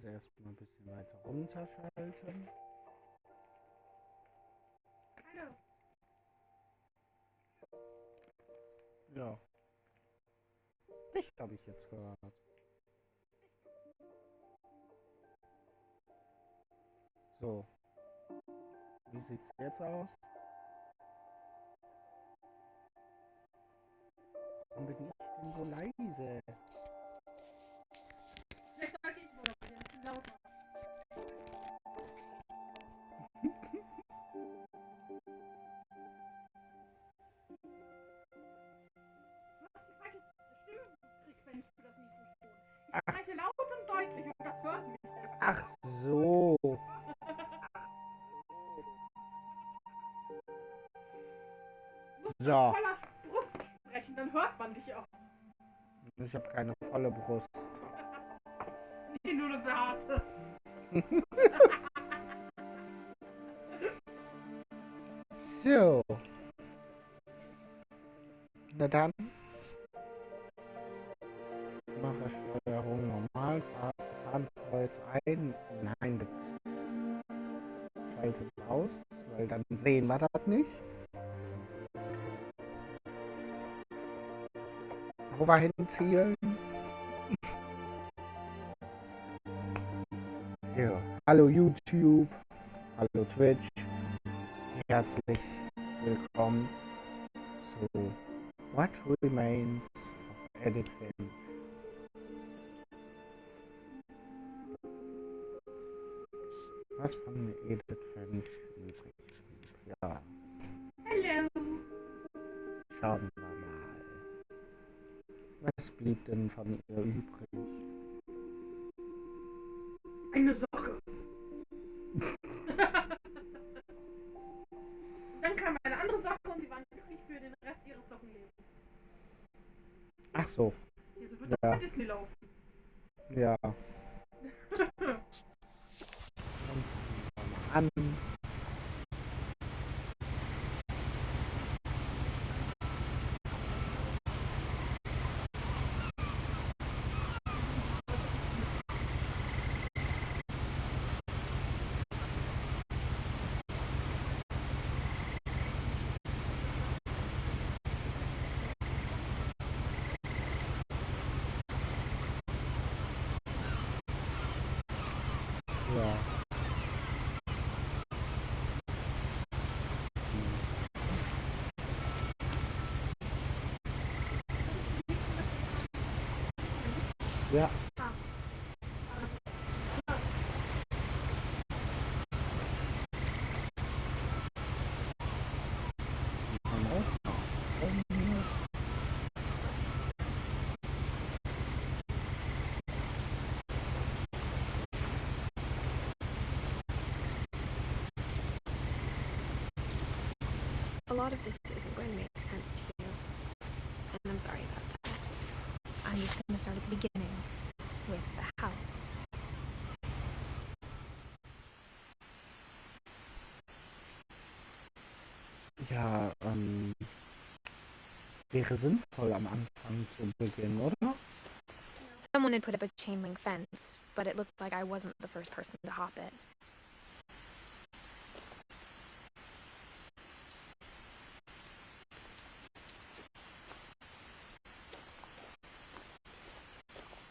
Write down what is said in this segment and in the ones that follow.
erstmal ein bisschen weiter runterschalten. Ja, dich habe ich jetzt gehört. So, wie sieht's jetzt aus? Warum bin ich denn so leise? Vielleicht sollte ich wohl ein bisschen lauter. Stimmfrequenz für das Mikrofon. Ich spreche laut und deutlich und das hört mich. Ach so. So. Voller Brust sprechen, dann hört man dich auch. Ich habe keine volle Brust. Nee, nur eine behaarte. So. Na dann. Mache Steuerung normal. Fahrkreuz ein. Nein, das schaltet aus, weil dann sehen wir das nicht. Wo wir hinziehen? So. Hallo YouTube. Hallo Twitch. Herzlich willkommen zu What Remains of Edith Finch. Was von Edith Finch übrig? Ja. Hallo. Schauen wir mal. Was blieb denn von ihr übrig? Eine Socke. Dann kam eine andere Socke und sie waren glücklich für den Rest ihres Sockenlebens. Ach so. Ja, so wird das bei Disney laufen. Ja. An. Ja. Ja. A lot of this isn't going to make sense to you, and I'm sorry about that. I'm just going to start at the beginning, with the house. Ja, wäre sinnvoll am Anfang zu beginnen, oder? Someone had put up a chain link fence, but it looked like I wasn't the first person to hop it.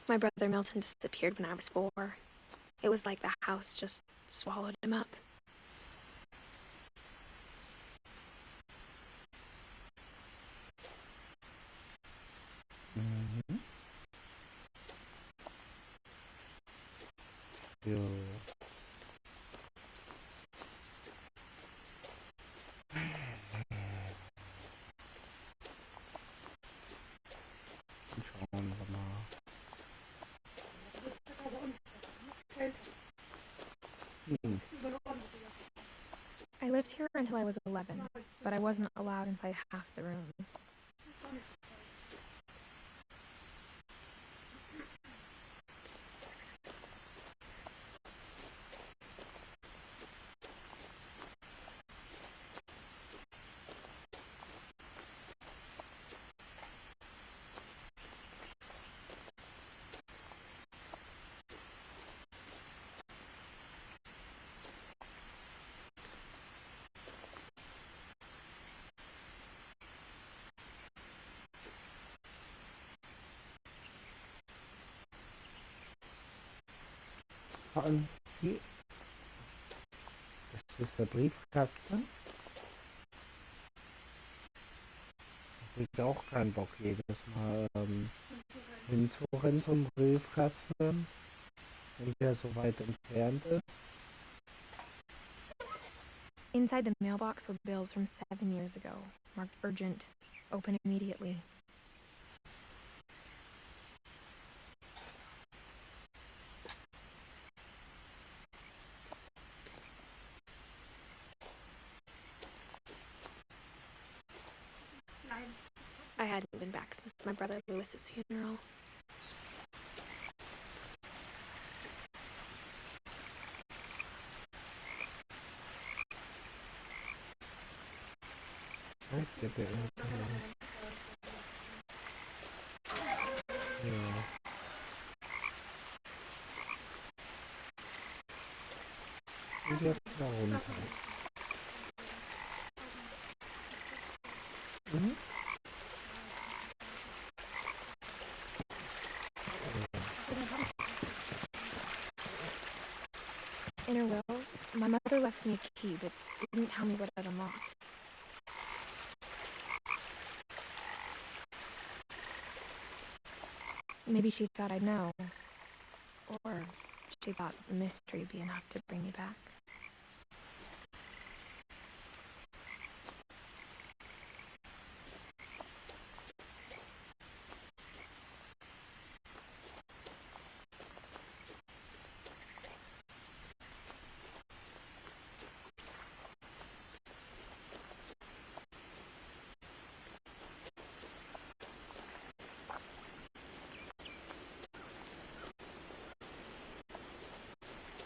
My brother Milton disappeared when I was 4. It was like the house just swallowed him up. Mhm. Jo. Schauen wir mal. I lived here until I was 11, but I wasn't allowed inside half the rooms. vor allem hier, das ist der Briefkasten. Da hab ich auch keinen Bock jedes Mal hinzurennen zum Briefkasten, wenn der so weit entfernt ist. Inside the mailbox were bills from 7 years ago, marked urgent, open immediately. I hadn't been back since my brother Lewis's funeral. Ich gebe ja. Und jetzt da runter. Mhm. In her will, my mother left me a key but didn't tell me what it unlocked. Maybe she thought I'd know. Or she thought the mystery would be enough to bring me back.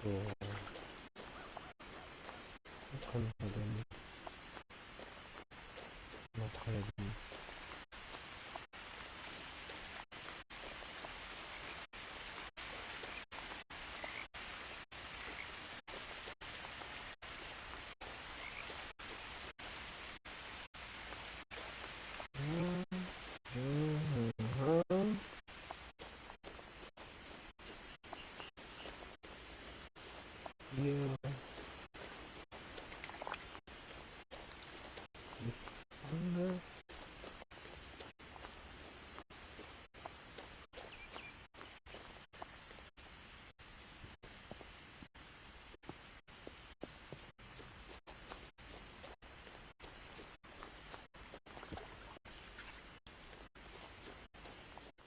So. Wo können wir denn noch helfen? Hier. Nichts anderes.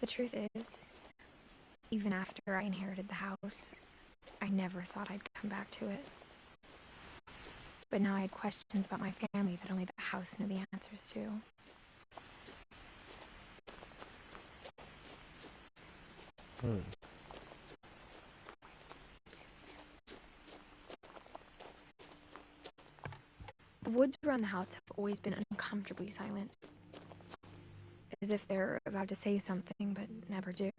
The truth is, even after I inherited the house, I never thought I'd come back to it. But now I had questions about my family that only the house knew the answers to. The woods around the house have always been uncomfortably silent. As if they're about to say something, but never do.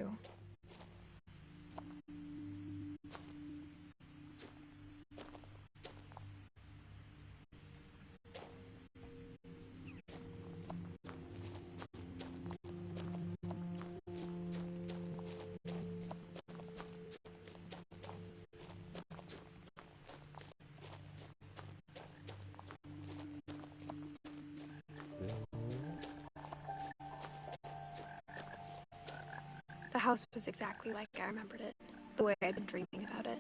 The house was exactly like I remembered it, the way I'd been dreaming about it.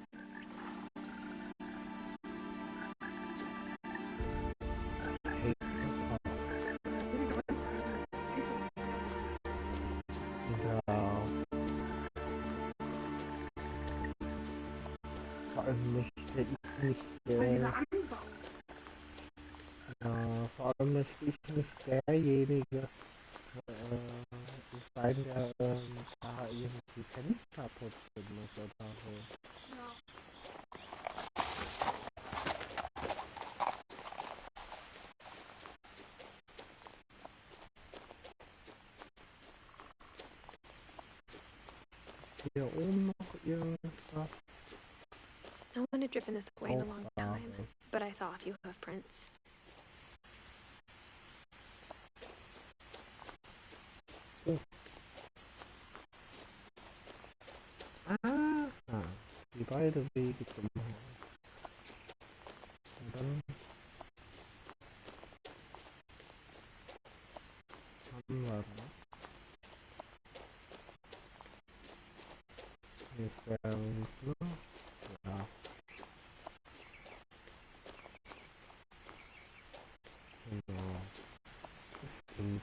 Ja. Vor allem möchte ich nicht vor allem möchte ich nicht derjenige sein, der da irgendwie Fenster putzen muss oder so. Ja. Hier oben noch irgendwas. No one had driven this way in a long time, but I saw a few hoof prints. Ah. die beide Wege zum Haus. Und dann haben wir das. Jetzt wäre uns noch, ja, genau, das 5.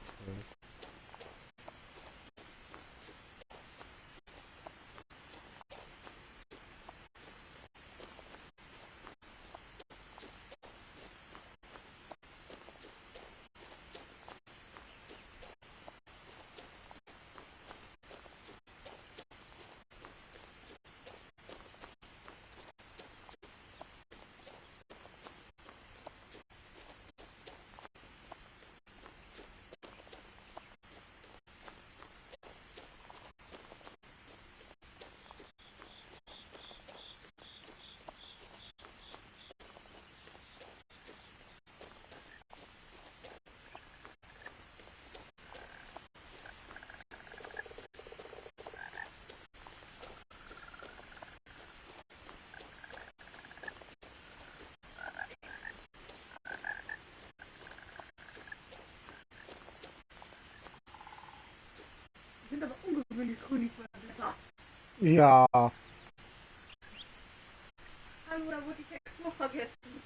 Die sind aber ungewöhnlich grün, die Blätter. Ja, Hallo, da wurde ich Text noch vergessen.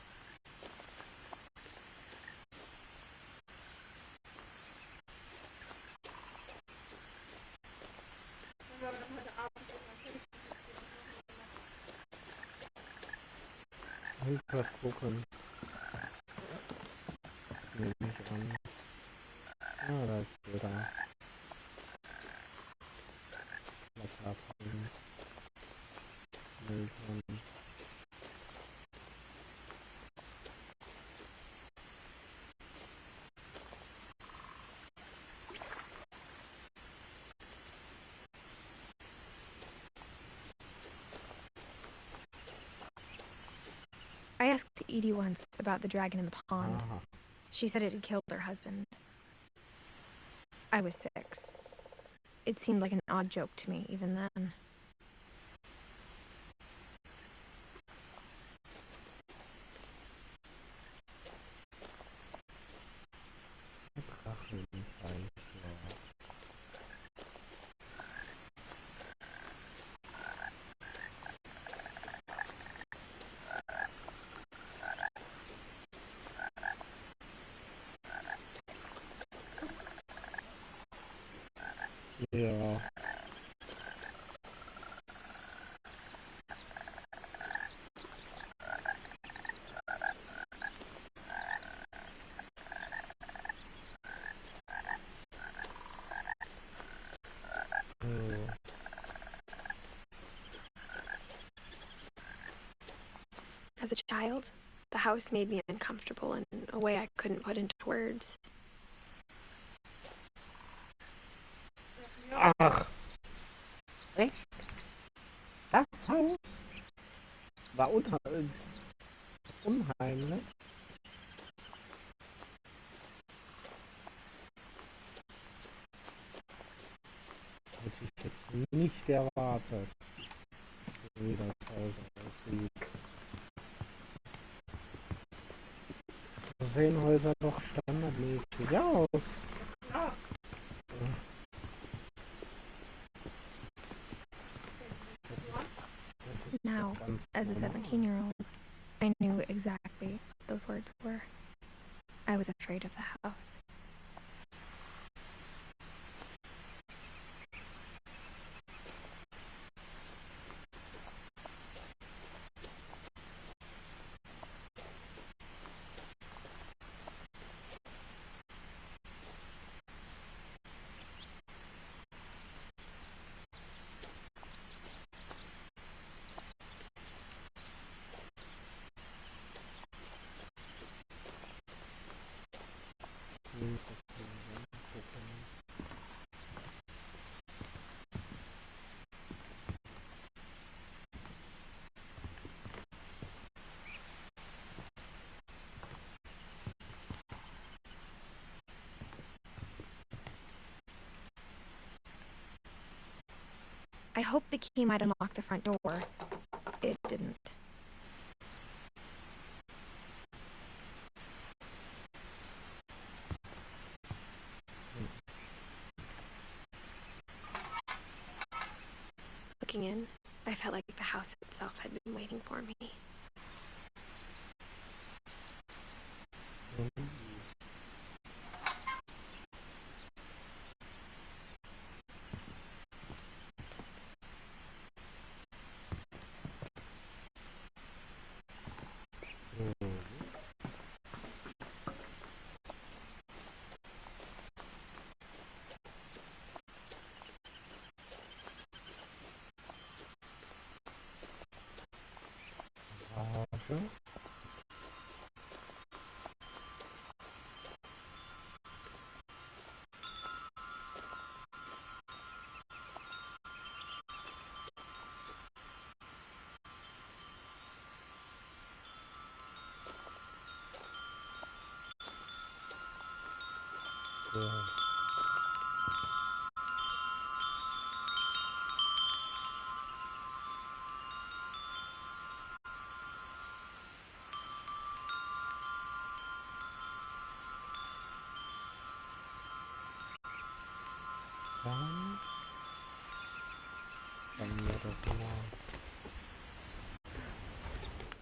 Wenn wir aber dann heute Abend irgendwann fertig sind, Hilfe gucken, nehme ich an. Ah, da ist wieder Blätter abhängen. Mülltonnen. I asked Edie once about the dragon in the pond. Aha. She said it had killed her husband. I was 6. It seemed like an odd joke to me even then. Drachenfleisch, ja. Ja. As a child, the house made me uncomfortable in a way I couldn't put into words. Ach, echt? Das Haus war unheimlich. Hätte ich jetzt nicht erwartet, wie das Haus aussieht. So sehen Häuser doch standardmäßig aus. Ja. Now, as a 17-year-old, I knew exactly what those words were. I was afraid of the house. I hoped the key might unlock the front door, it didn't. Looking in, I felt like the house itself had been waiting for me.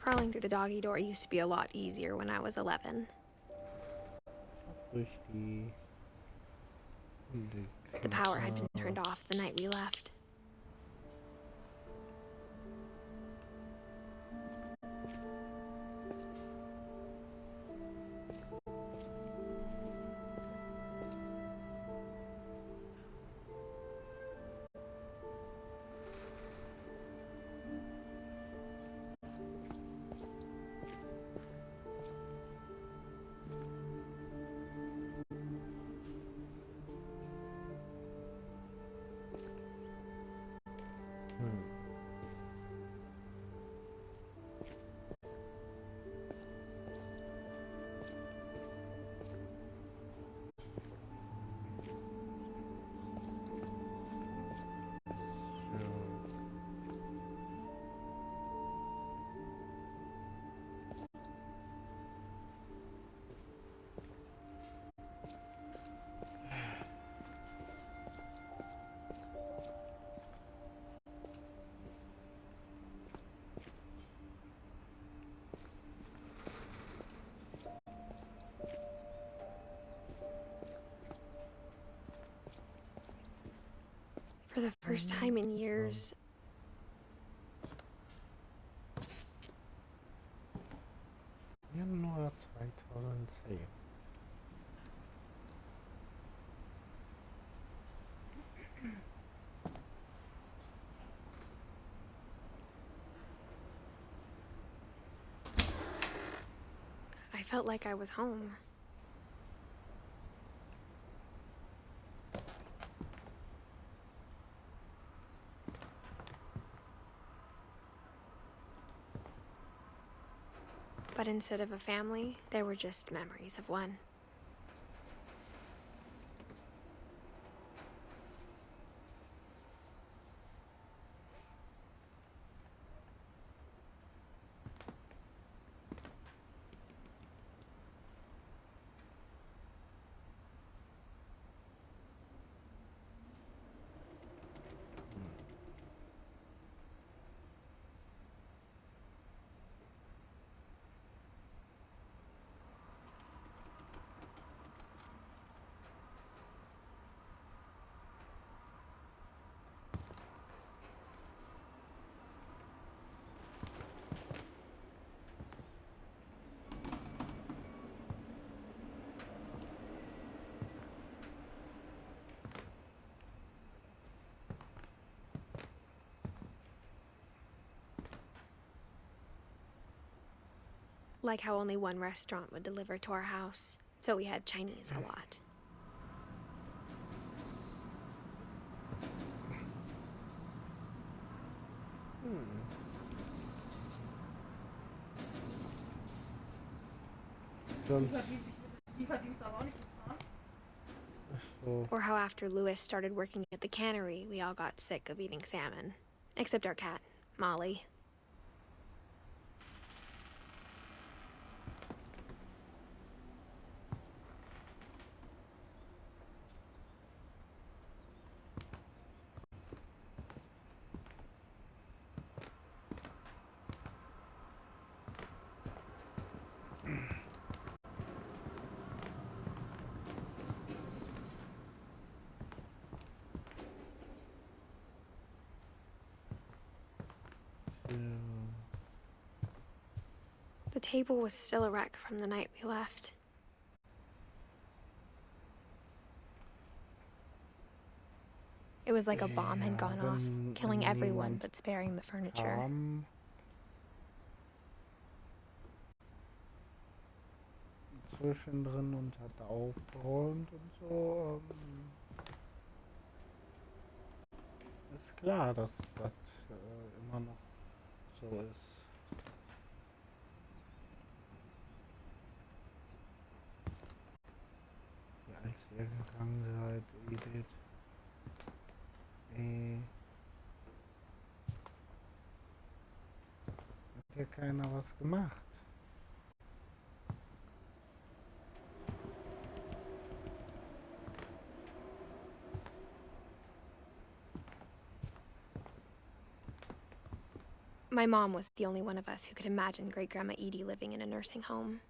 Crawling through the doggy door used to be a lot easier when I was 11. The power had been turned off the night we left. For the first time in years, Januar 2010. I felt like I was home. But instead of a family, there were just memories of one. Like how only one restaurant would deliver to our house, so we had Chinese a lot. Die verdienst aber auch nicht bezahlt. So. Or how after Louis started working at the cannery, we all got sick of eating salmon. Except our cat, Molly. Ja. The table was still a wreck from the night we left. It was like a bomb had gone off, killing everyone but sparing the furniture. Kam zwischendrin und hat aufgeräumt und so. Ist klar, dass das immer noch so ist. Als ihr gegangen seid, Edith. Hat hier keiner was gemacht? My mom was the only one of us who could imagine Great Grandma Edie living in a nursing home.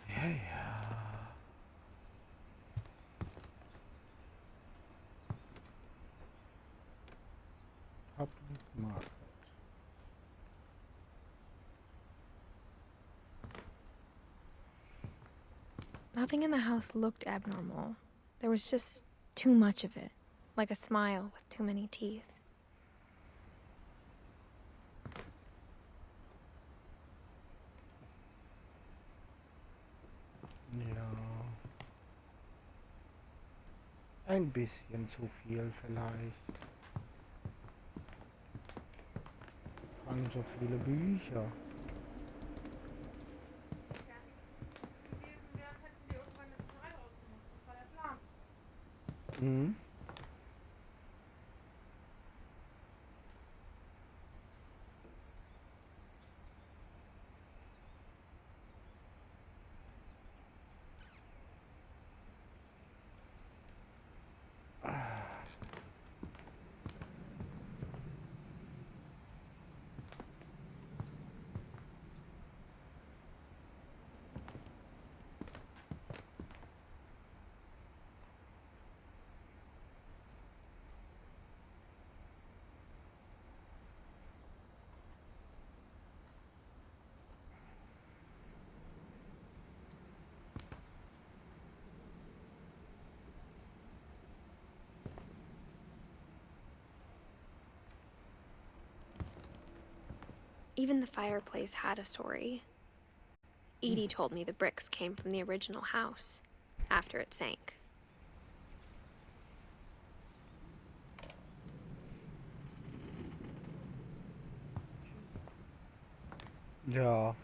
Ja, ja. Public Market. Nothing in the house looked abnormal. There was just too much of it, like a smile with too many teeth. Ja. Ein bisschen zu viel vielleicht. An so viele Bücher. Während hätten wir irgendwann eine Zahl rausgemacht. Das war der Plan. Mhm. Even the fireplace had a story. Edie told me the bricks came from the original house, after it sank. Ja.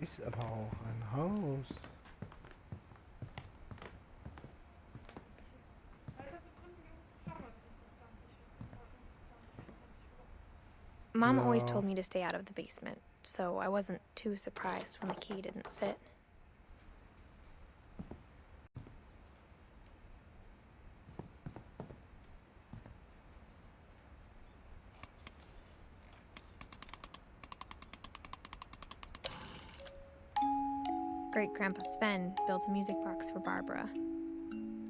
Das ist aber auch ein Haus. Mom Ja. always told me to stay out of the basement, so I wasn't too surprised when the key didn't fit. Great Grandpa Sven built a music box for Barbara,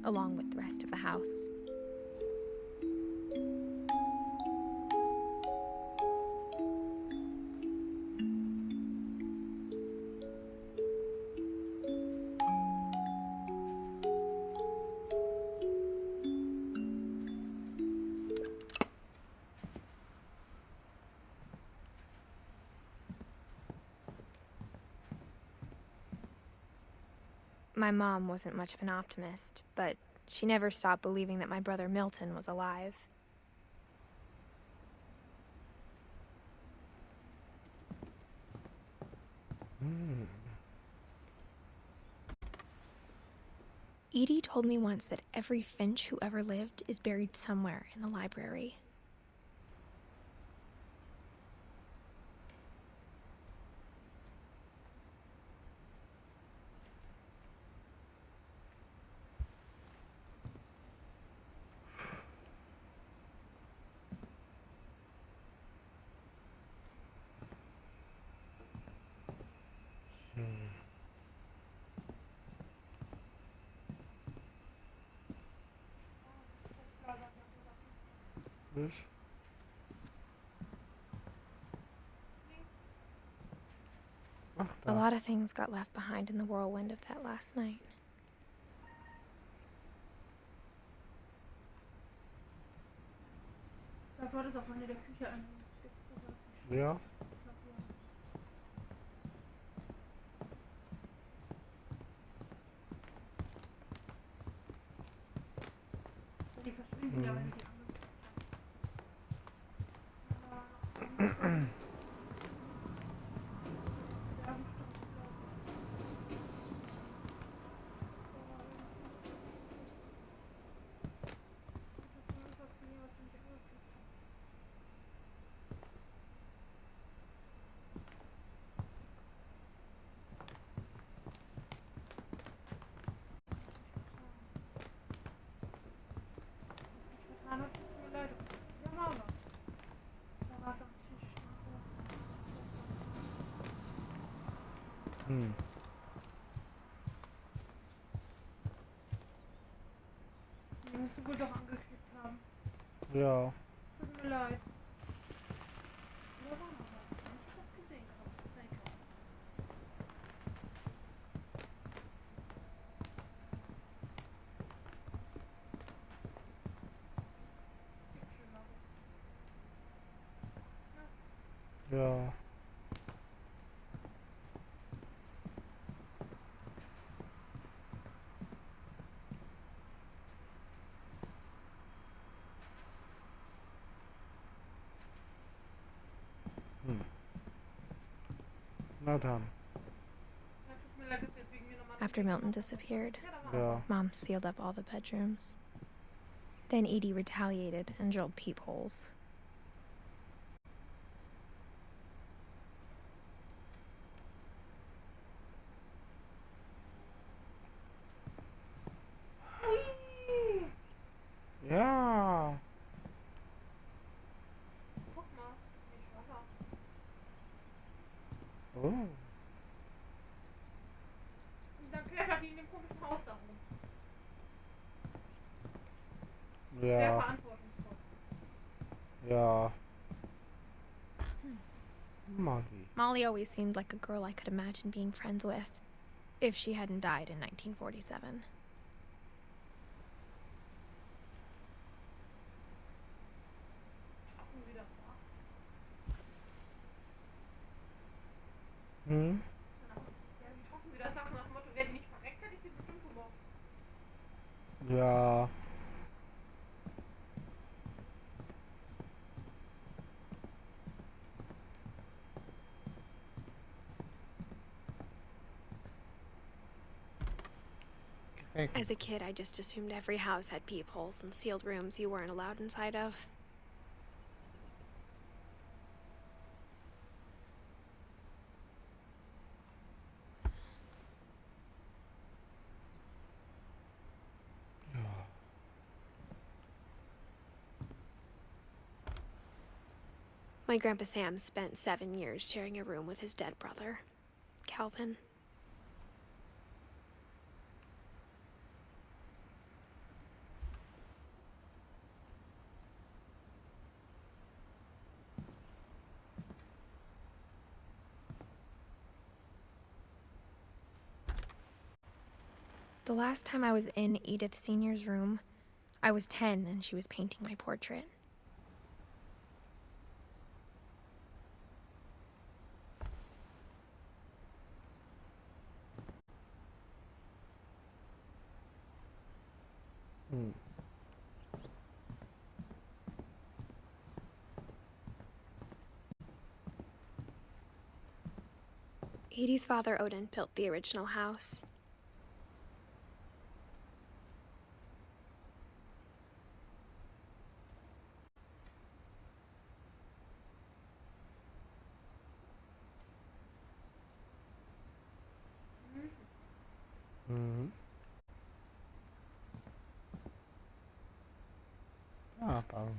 along with the rest of the house. My mom wasn't much of an optimist, but she never stopped believing that my brother Milton was alive. Edie told me once that every Finch who ever lived is buried somewhere in the library. Dus? Ach, A da. lot of things got left behind in the whirlwind of that last night. Da war das auch eine der Küche ein. Ja. Die verschwinden ja, wenn die Hm. Die musst du wohl doch angeklickt haben. Ja. Tut mir leid. Oder war noch was? Wenn ich das gesehen habe. Na egal. Gibt Schlimmeres. Ja. Hm. Na dann. Ja, tut mir leid, dass jetzt wegen mir nochmal... After Milton disappeared, Ja. Mom sealed up all the bedrooms. Then Edie retaliated and drilled peepholes. Ja. Guck mal. Nicht Wasser. Oh. Und dann klettert die in dem komischen Haus da rum. Sehr Ja. verantwortungsvoll. Ja. Maggie. Molly always seemed like a girl I could imagine being friends with, if she hadn't died in 1947. Trocken wie das war. Hm? Ja, wie trocken wie das war, nach dem Motto, wer die nicht verreckt, hätte ich sie bestimmt gemocht. Ja. Korrekt. As a kid, I just assumed every house had peepholes and sealed rooms you weren't allowed inside of. Ja. My Grandpa Sam spent 7 years sharing a room with his dead brother, Calvin. The last time I was in Edith Sr.'s room, I was 10 and she was painting my portrait. Hm. Edie's father, Odin, built the original house. Aber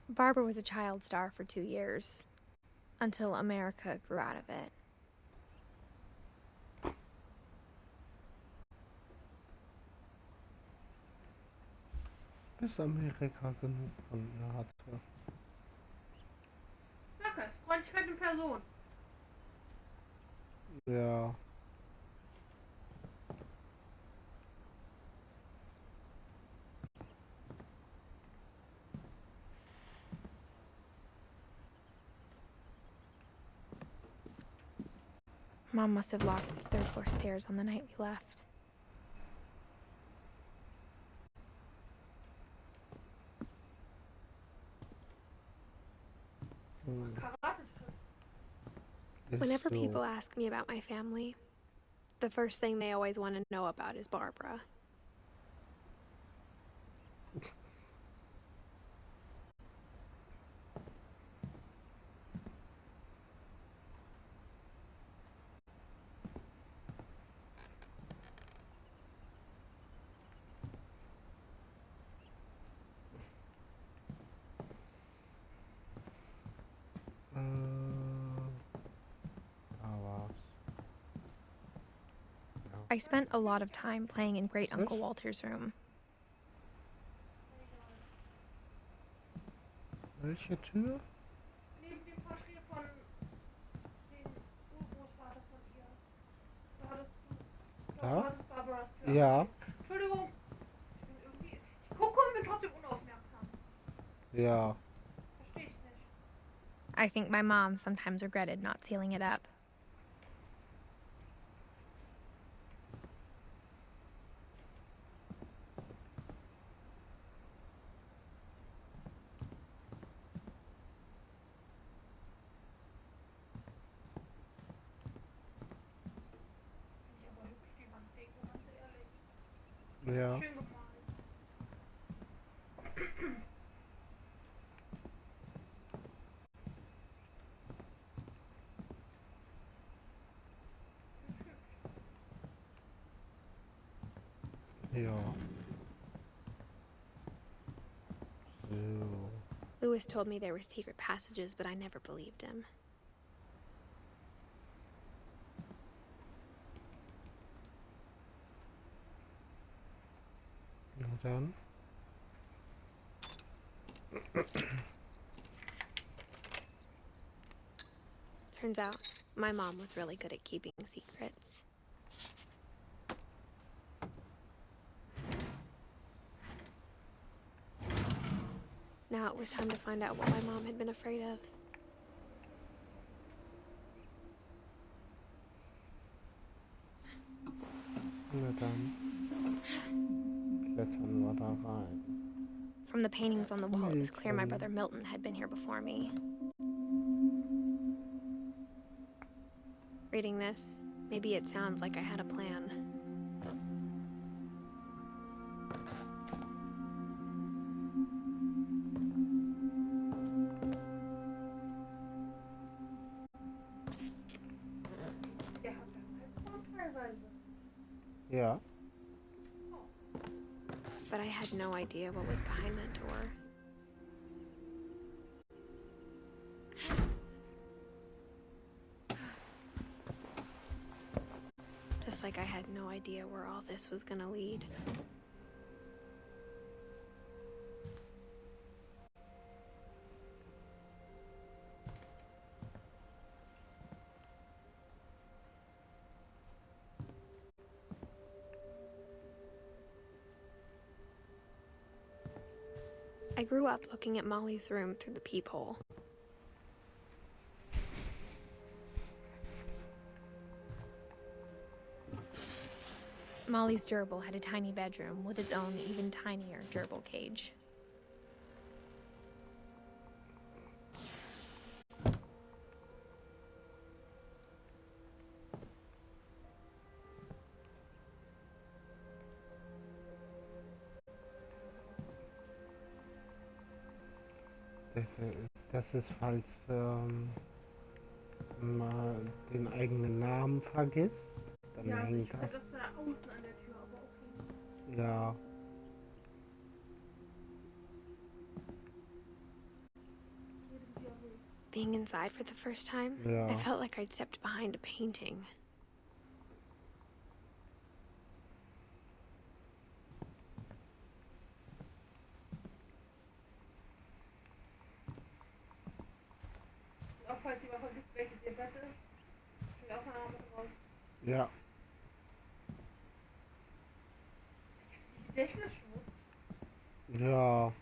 Barbara was a child star for 2 years, until America grew out of it. bis Amerika genug von ihr hatte. Danke, Freundlichkeit in Person. Ja. Mom must have locked the third floor stairs on the night we left. Karate-Tritt. Ist Whenever so. people ask me about my family, the first thing they always want to know about is Barbara. Da war's. I spent a lot of time playing in Great Uncle Walter's room. Welche Tür? Neben dem Porträt von dem Urgroßvater von ihr. Da hattest du. Da? Da hattest Barbaras Tür. Ja. Entschuldigung. Ich gucke und bin trotzdem unaufmerksam. Ja. Verstehe ich nicht. I think my mom sometimes regretted not sealing it up. Finde ich aber hübsch, die Wanddeko, ganz ehrlich. Ja. Schön gemalt. Ja. So. Louis told me there were secret passages, but I never believed him. Na dann. Turns out, my mom was really good at keeping secrets. Now it was time to find out what my mom had been afraid of. Na dann. Klettern wir da rein. From the paintings on the wall, it was clear my brother Milton had been here before me. Reading this, maybe it sounds like I had a plan. Der hat ja Halsband teilweise. Ja. But I had no idea what was behind that door. Just like I had no idea where all this was gonna lead. I grew up looking at Molly's room through the peephole. Molly's gerbil had a tiny bedroom with its own even tinier gerbil cage. Das ist, falls man den eigenen Namen vergisst, dann Ja, also hängt ich das. das da außen an der Tür, aber okay. Ja. being inside for the first time. Ja. I felt like I'd stepped behind a painting. Auch falls ihr mal vergisst, welches ihr Bett ist. Steht auch mal mit raus. Ja. Gedächtnisschwund. Ja.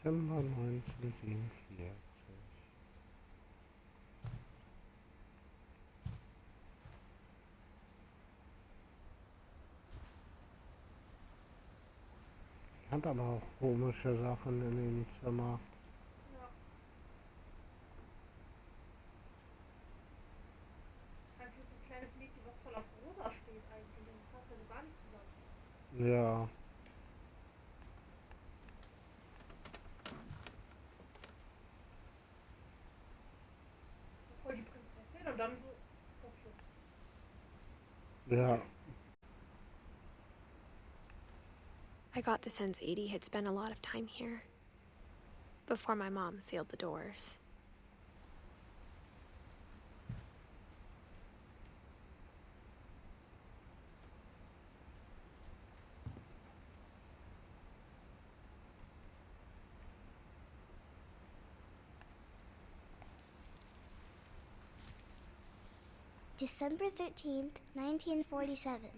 Dezember 1947. Ich hatte aber auch komische Sachen in dem Zimmer. Ja. Einfach so ein kleines Mädchen, was voll auf Rosa steht eigentlich. Und das passt also gar nicht zusammen. Ja. Voll die Prinzessin und dann so Skorpion. Ja. I got the sense Edie had spent a lot of time here before my mom sealed the doors. December 13th, 1947.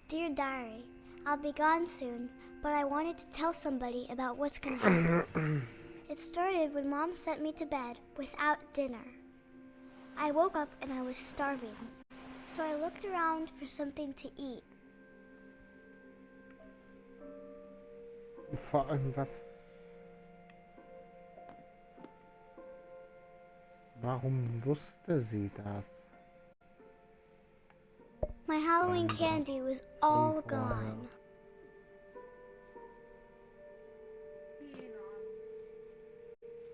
Dear Diary, I'll be gone soon, but I wanted to tell somebody about what's gonna happen. It started when Mom sent me to bed without dinner. I woke up and I was starving, so I looked around for something to eat. Vor allem was... Warum wusste sie das? My Halloween candy was all gone.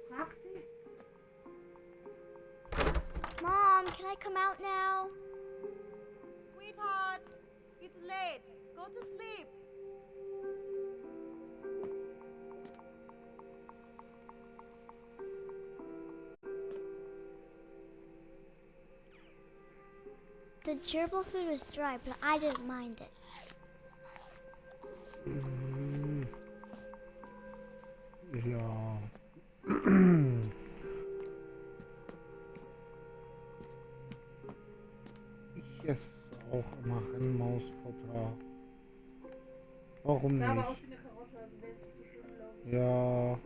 Frag sie. Mom, can I come out now? Sweetheart, it's late. Go to sleep. The gerbil food was dry, but I didn't mind it. Ja. Ich esse auch immer Rennmausfutter. Warum Sah aber aus nicht? wie eine Karotte, also wäre es nicht so schlimm, glaube ich. Ja.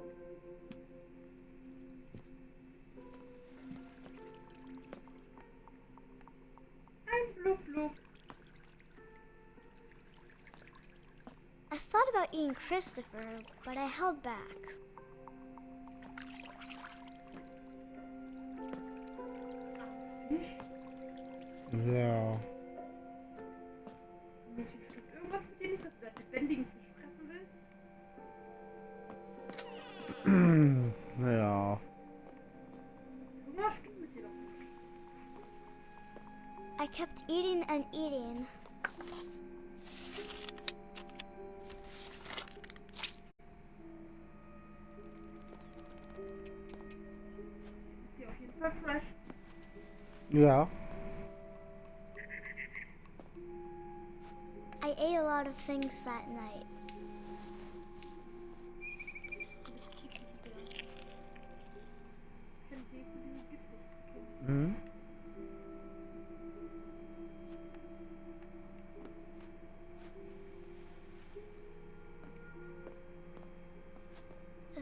Ein Blub Blub. I thought about eating Christopher, but I held back. Ja. Mädchen, stimmt irgendwas mit dir nicht, dass du das lebendigen Fisch fressen willst? Naja. Hunger stimmt mit dir doch nicht. I kept eating and eating. Ist hier auf jeden Fall Fleisch. Ja. I ate a lot of things that night. Mhm.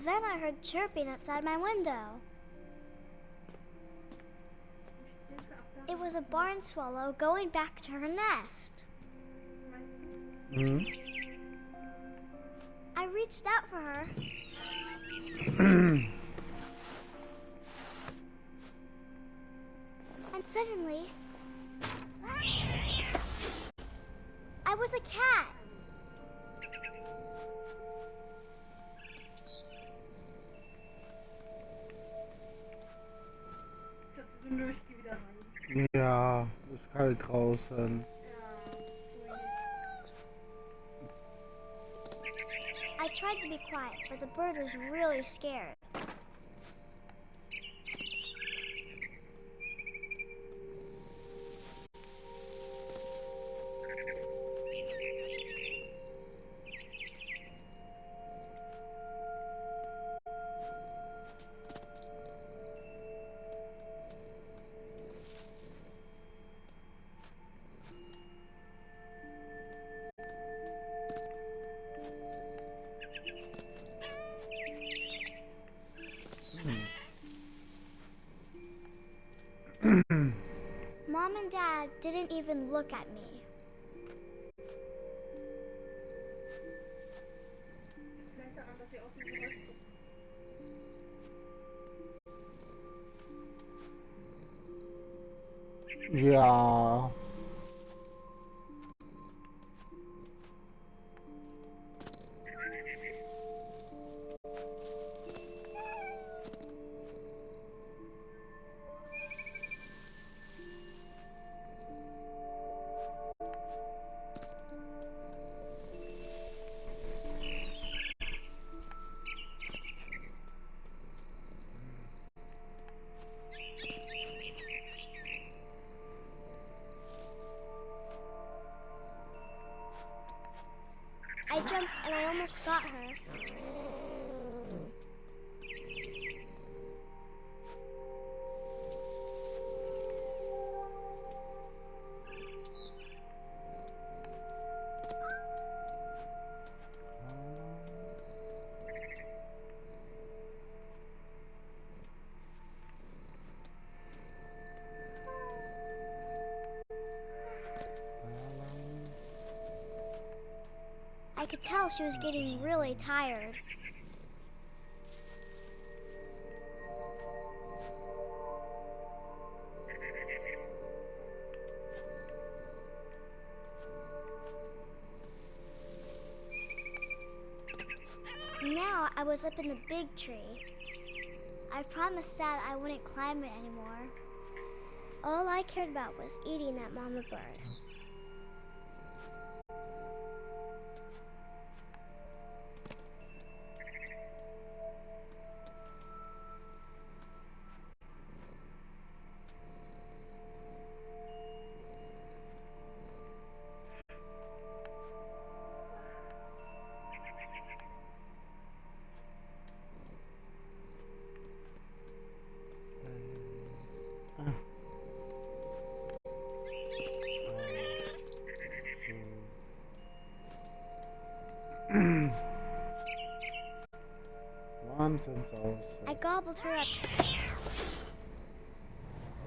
Then I heard chirping outside my window. It was a barn swallow going back to her nest. Mhm. I reached out for her. And Suddenly, I was a cat. Jetzt ist nötig, geh wieder rein. Ja, ist kalt draußen. Ja, ui. I tried to be quiet, but the bird was really scared. Mom and Dad didn't even look at me. Vielleicht daran, dass sie aus dem Geräusch gucken. Ja. I jumped and I almost got her. I could tell she was getting really tired. Now I was up in the big tree. I promised Dad I wouldn't climb it anymore. All I cared about was eating that mama bird. Wahnsinnsaus. I gobbled her up,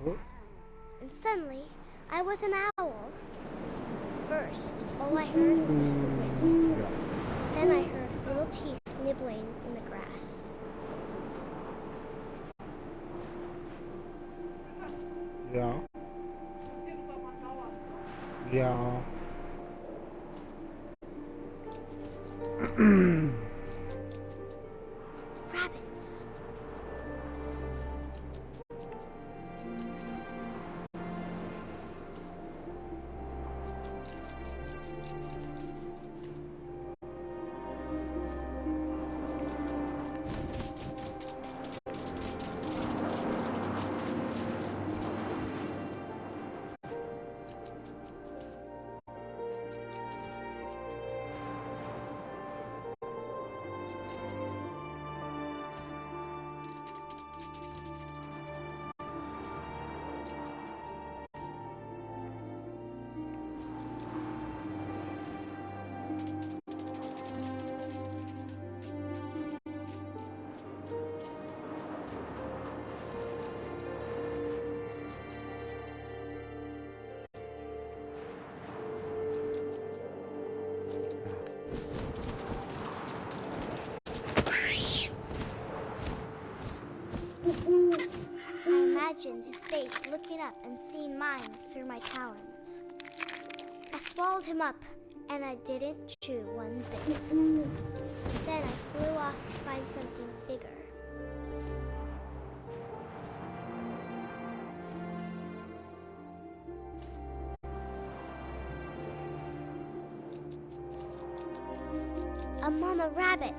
Oh, and suddenly I was an owl. First, all I heard was the wind. ja. Then I heard little teeth nibbling in the grass. Ja. Das wird doch mal dauern. Ja. Rabbits. imagined his face looking up and seeing mine through my talons. I swallowed him up, and I didn't chew one bit. Then I flew off to find something bigger. A mama rabbit.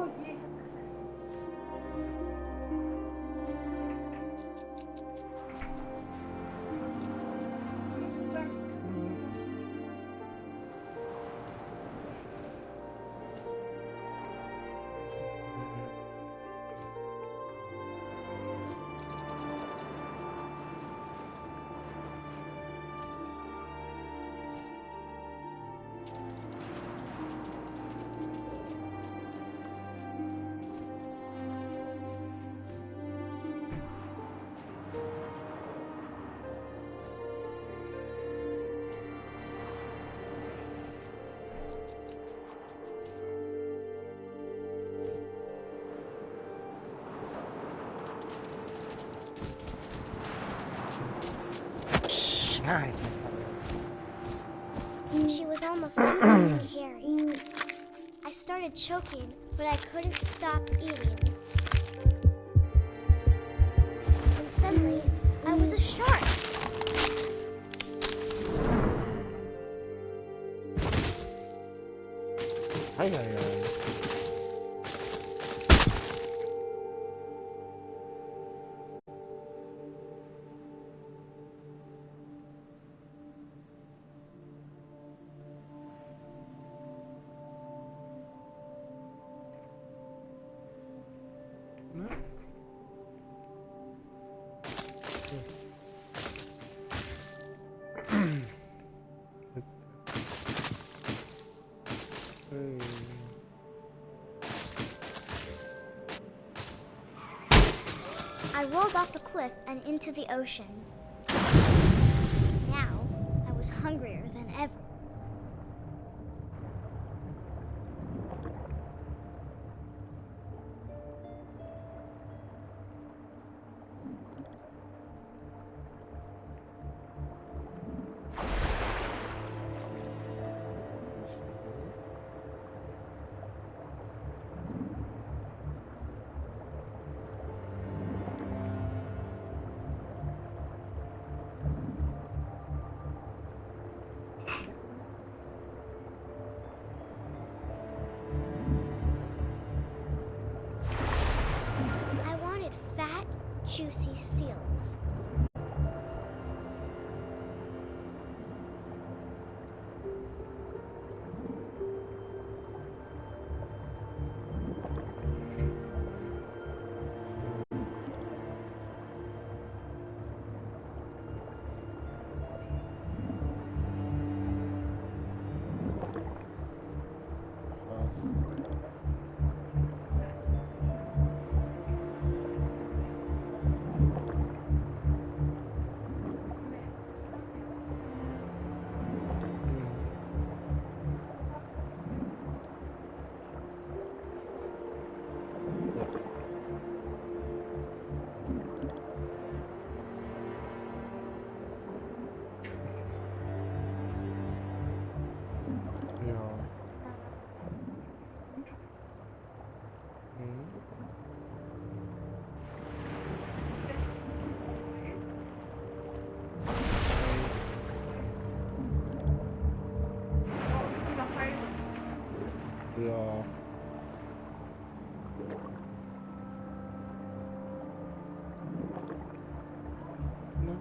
Oh je, ich hab das Nein. She was almost too big to carry. I started choking, but I couldn't stop eating. And suddenly, I was a shark. Ei, ei, ei. I rolled off a cliff and into the ocean. Now, I was hungrier than ever. I wanted fat, juicy seals. Ja. Ne?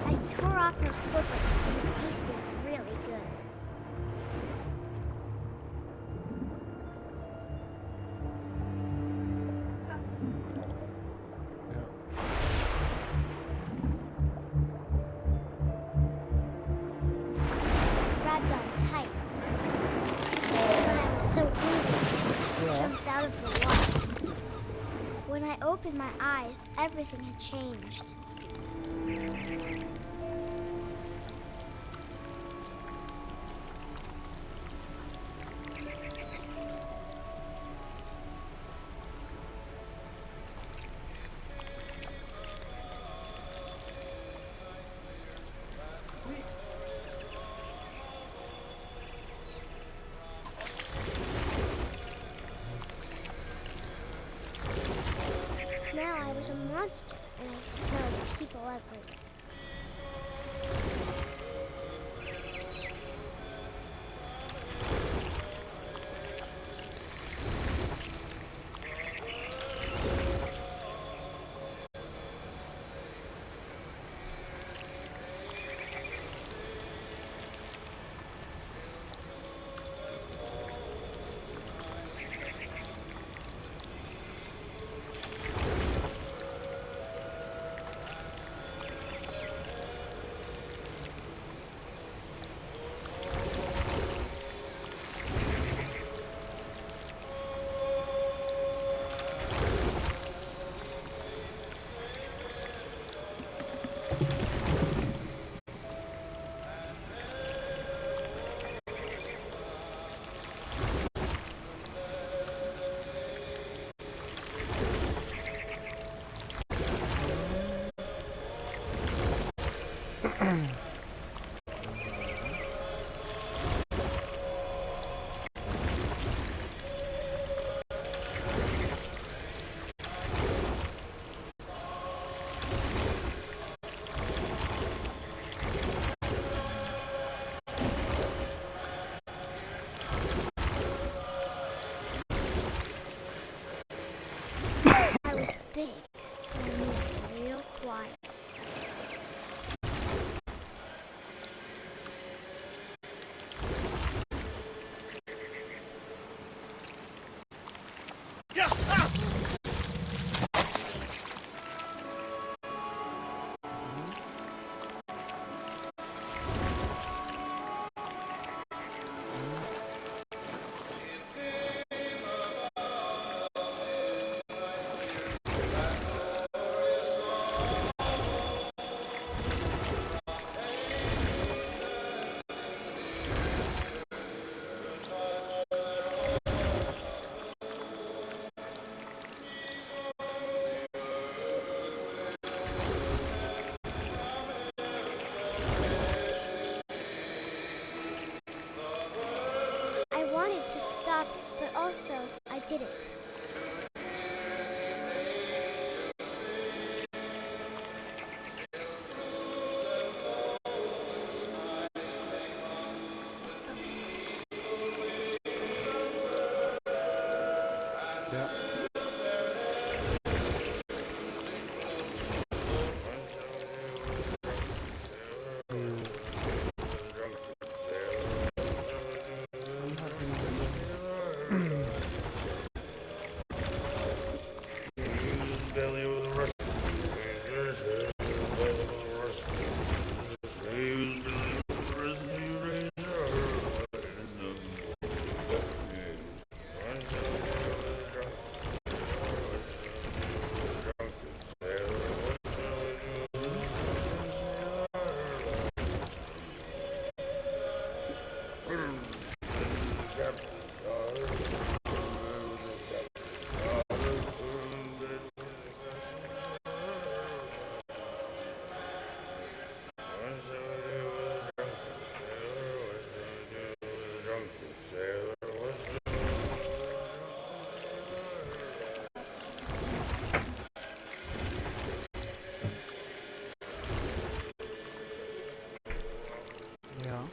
I tore off her flipper and it tasted really good. Grabbed on tight. But I was so hungry, I jumped out of the water. When I opened my eyes, everything had changed. Now I was a monster, and I smelled people everywhere. I was big, and I moved real quiet. so I did it. Ja. Ja.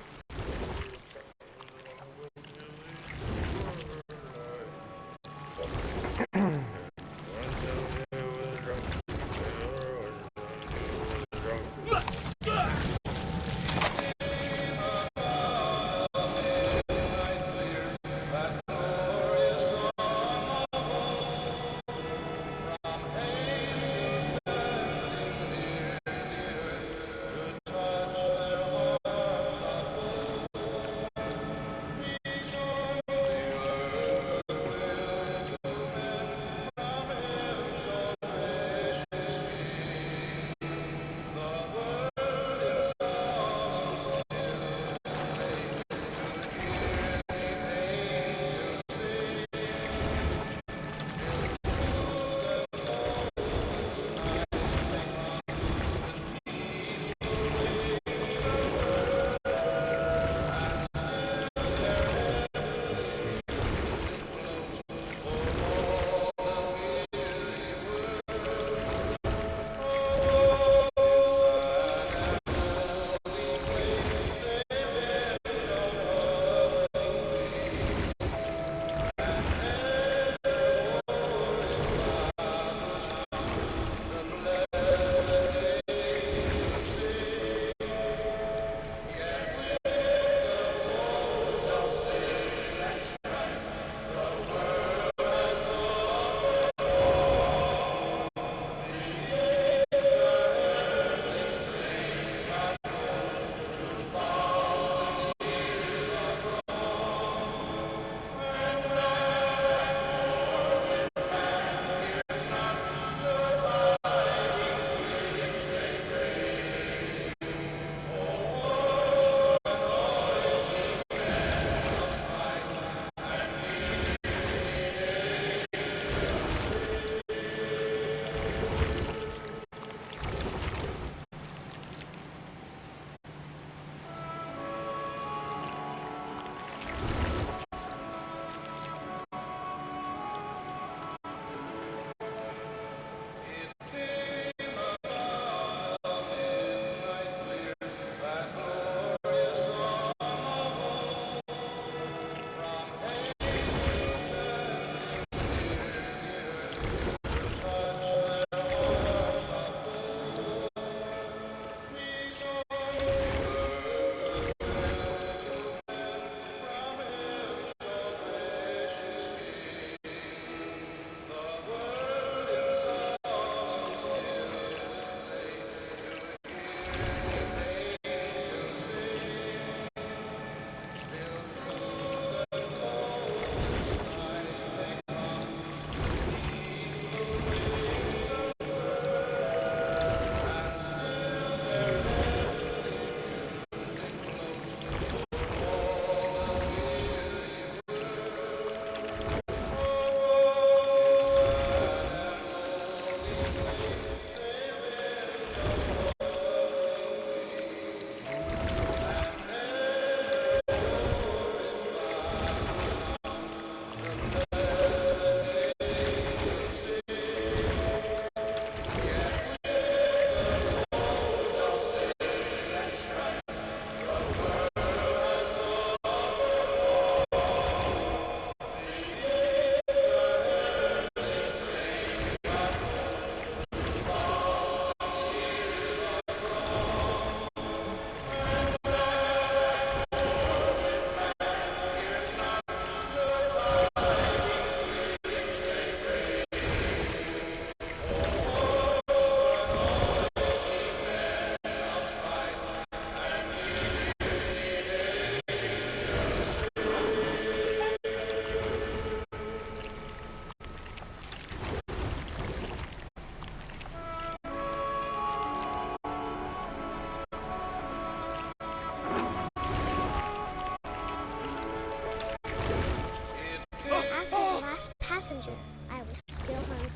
I was still hungry.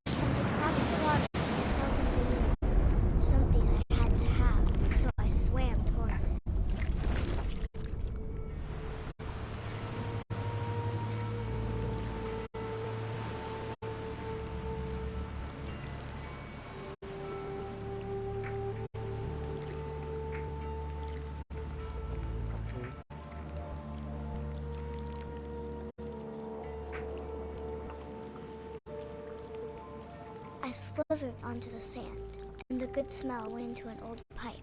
And to cross the water, I smelled something new. Something I had to have, so I swam towards it. I slithered onto the sand, and the good smell went into an old pipe.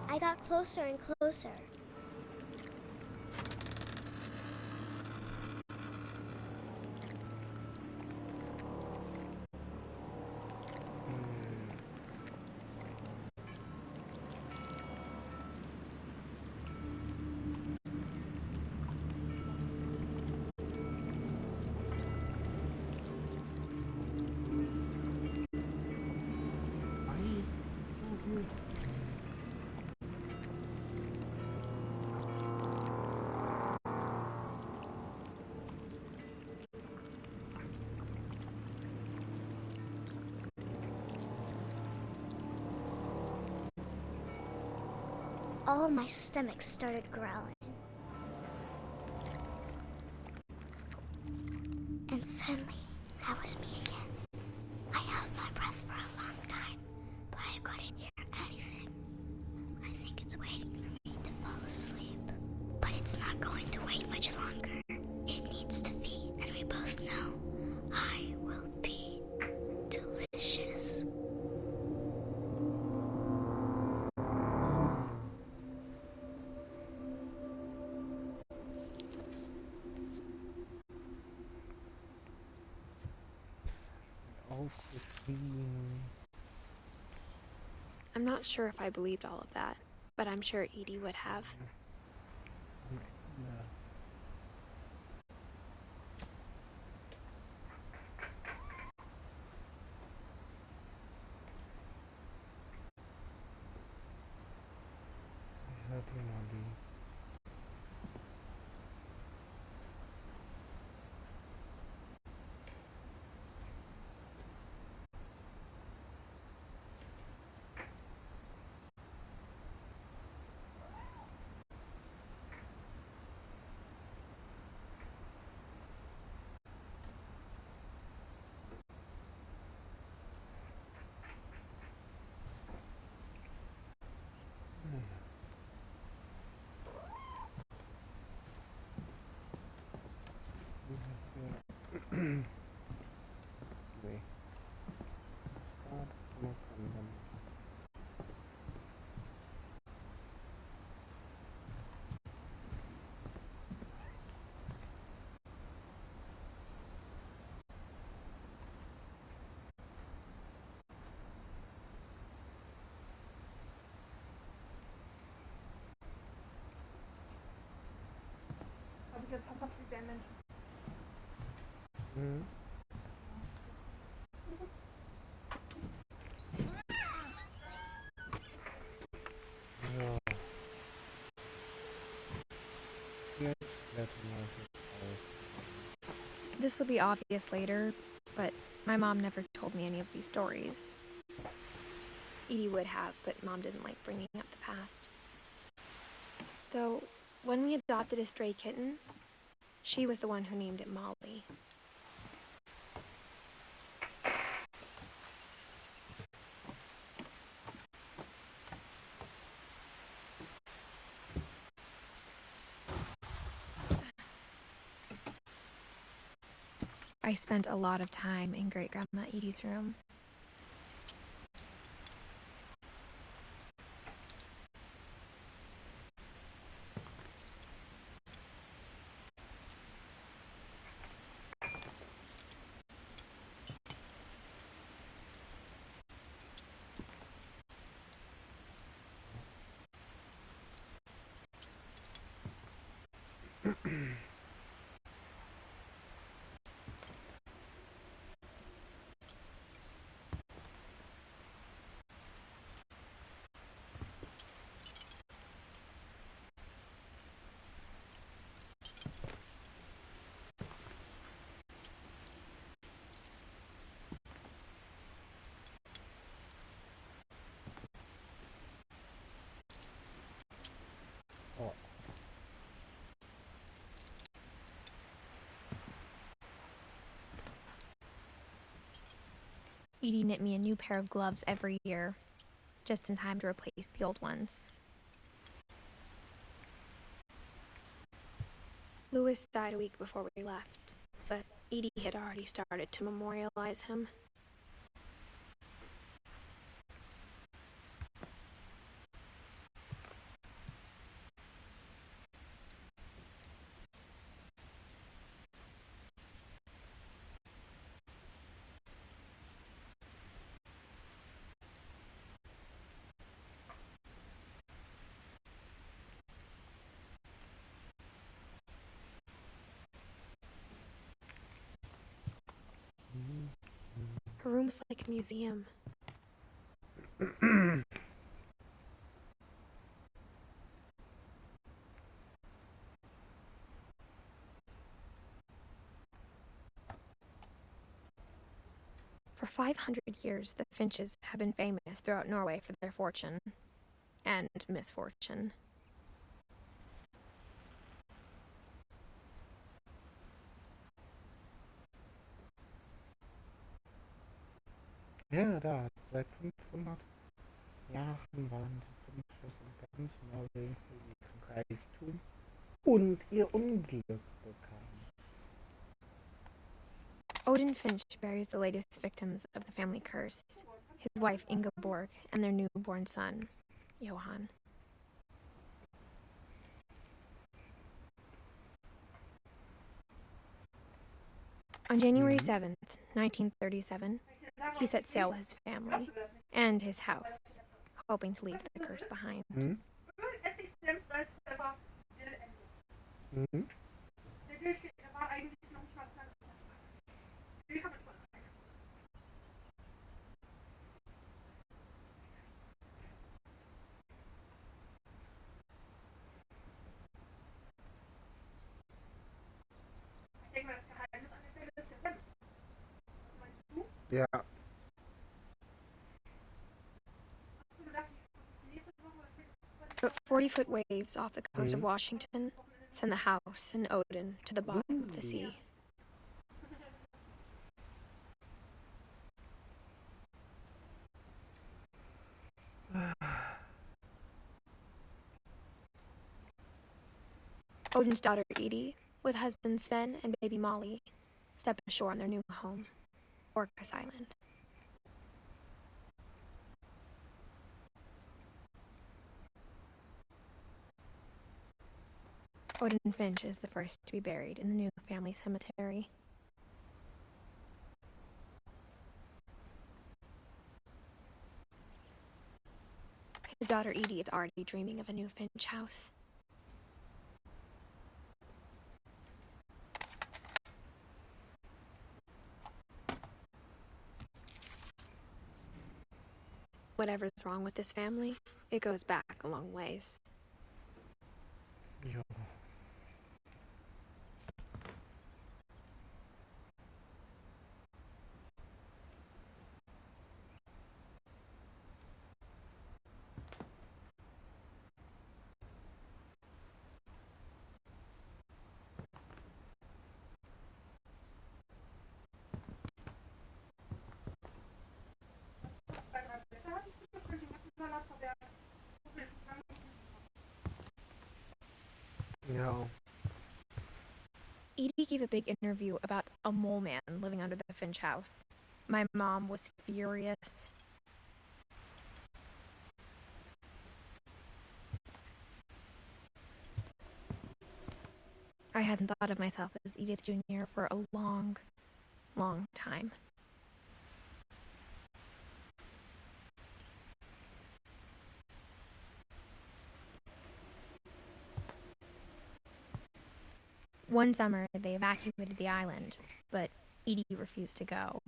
I got closer and closer. All my stomach started growling. And suddenly, I was me again. I held my breath for a long time, but I couldn't hear anything. I think it's waiting for me to fall asleep. But it's not going to wait much longer. It needs to feed, and we both know I will be delicious. I'm not sure if I believed all of that, but I'm sure Edie would have. Habe ich jetzt verpasst, wie der Mensch. This will be obvious later, but my mom never told me any of these stories. Edie would have, but Mom didn't like bringing up the past. Though, when we adopted a stray kitten, she was the one who named it Molly. I spent a lot of time in Great Grandma Edie's room. Oh, Edie knit me a new pair of gloves every year, just in time to replace the old ones. Louis died a week before we left, but Edie had already started to memorialize him. Her room's like a museum. For 500 years, the Finches have been famous throughout Norway for their fortune and misfortune. ja, da, seit 500 Jahren waren die Finches in ganz Norwegen für ihr Reichtum und ihr Unglück bekannt. Odin Finch buries the latest victims of the family curse, his wife Ingeborg and their newborn son, Johann. On January 7th, 1937, he set sail with his family and his house, hoping to leave the curse behind. Mhm. Es ist selbst als einfach Dill Ende. Mhm. Der Dill steht, der war eigentlich noch nicht mal klar. Dill kann man überall rein. Ich denke mal, das Geheimnis an der Stelle ist der Dill. Was meinst du? Ja, Du dachtest, nächste Woche oder später. But 40-foot waves off the coast of Mhm. Washington send the house and Odin to the bottom of the sea. Odin's daughter Edie, with husband Sven and baby Molly, step ashore on their new home, Orcas Island. Odin Finch is the first to be buried in the new family cemetery. His daughter Edie is already dreaming of a new Finch house. Whatever's wrong with this family, it goes back a long ways. ja. Bei 3 Blätter hatte ich das, könnte ich den ganzen Salat verwerten. Ja. Edie gave a big interview about a mole man living under the Finch house. My mom was furious. I hadn't thought of myself as Edith Jr. for a long, long time. One summer, they evacuated the island, but Edie refused to go.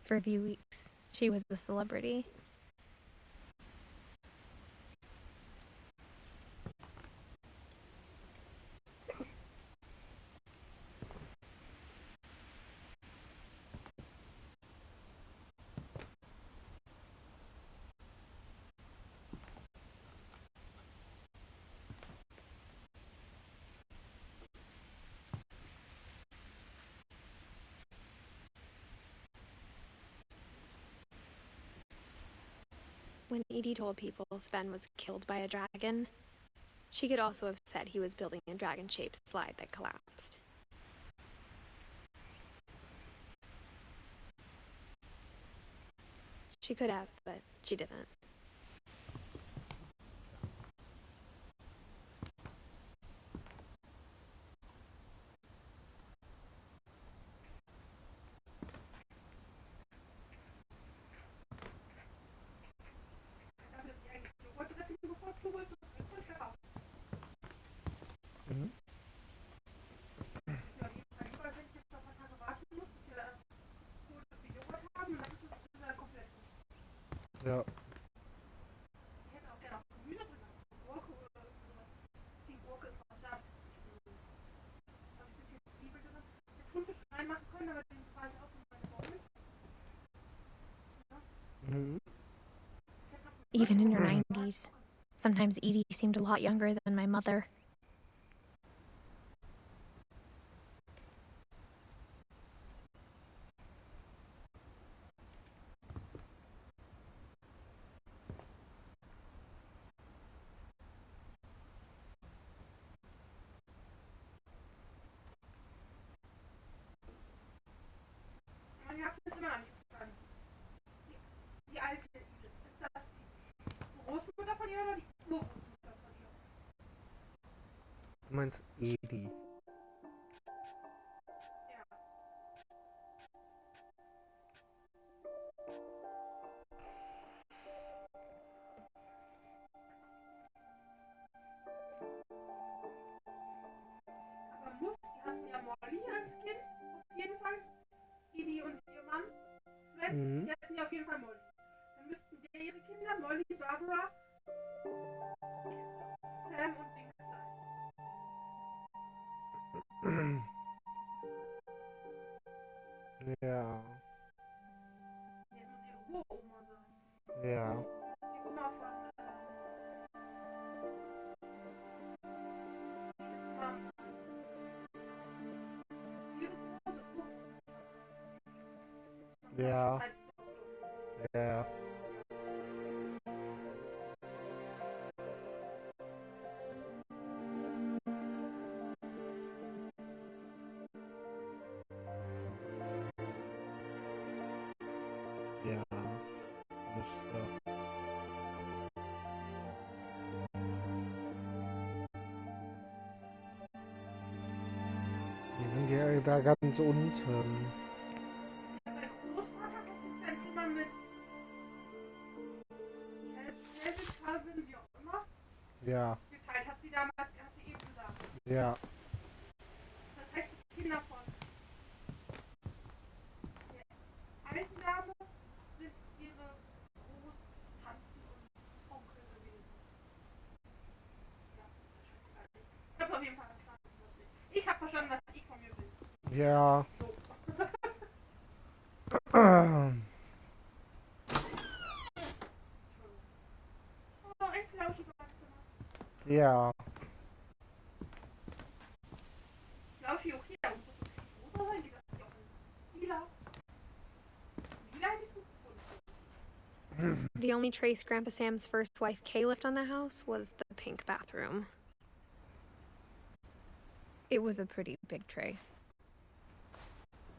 For a few weeks, she was the celebrity. When Edie told people Sven was killed by a dragon, she could also have said he was building a dragon-shaped slide that collapsed. She could have, but she didn't. Mhm. Ja. Mhm. Even in her 90s, sometimes Edie seemed a lot younger than my mother. Die alte Edith, ist das die Großmutter von ihr oder die Urgroßmutter von ihr? Du meinst Edi. Ja. Aber die hatten ja Molly als Kind, auf jeden Fall. Edie und ihr Mann, Sven, Mhm. die hatten ja auf jeden Fall Molly. Dann müssten ihre Kinder, Molly, Barbara, Sam und Dings sein. Ja. Jetzt muss ihre Uroma sein. Ja. Die Oma von, ihre große Uroma. Ja. Ja. Ja. Müsste. Die sind ja da ganz unten. Mein Großvater hat sich sein Zimmer mit Calvin, Calvin, wie auch immer, Ja. geteilt. Hat sie damals, hat sie eben gesagt. Ja. Das heißt, die Kinder von der alten Dame sind ihre Großtanten und Onkel gewesen. Ja, ich habe auf jeden Fall verstanden, was ich habe verstanden, was ich von mir will. Ja. So. Oh, echt flauschig war das Zimmer. Ja. Flauschig, okay, da muss es rosa sein, die das auch in lila. Lila hätte ich gut gefunden. The only trace Grandpa Sam's first wife Kay left on the house was the pink bathroom. It was a pretty big trace.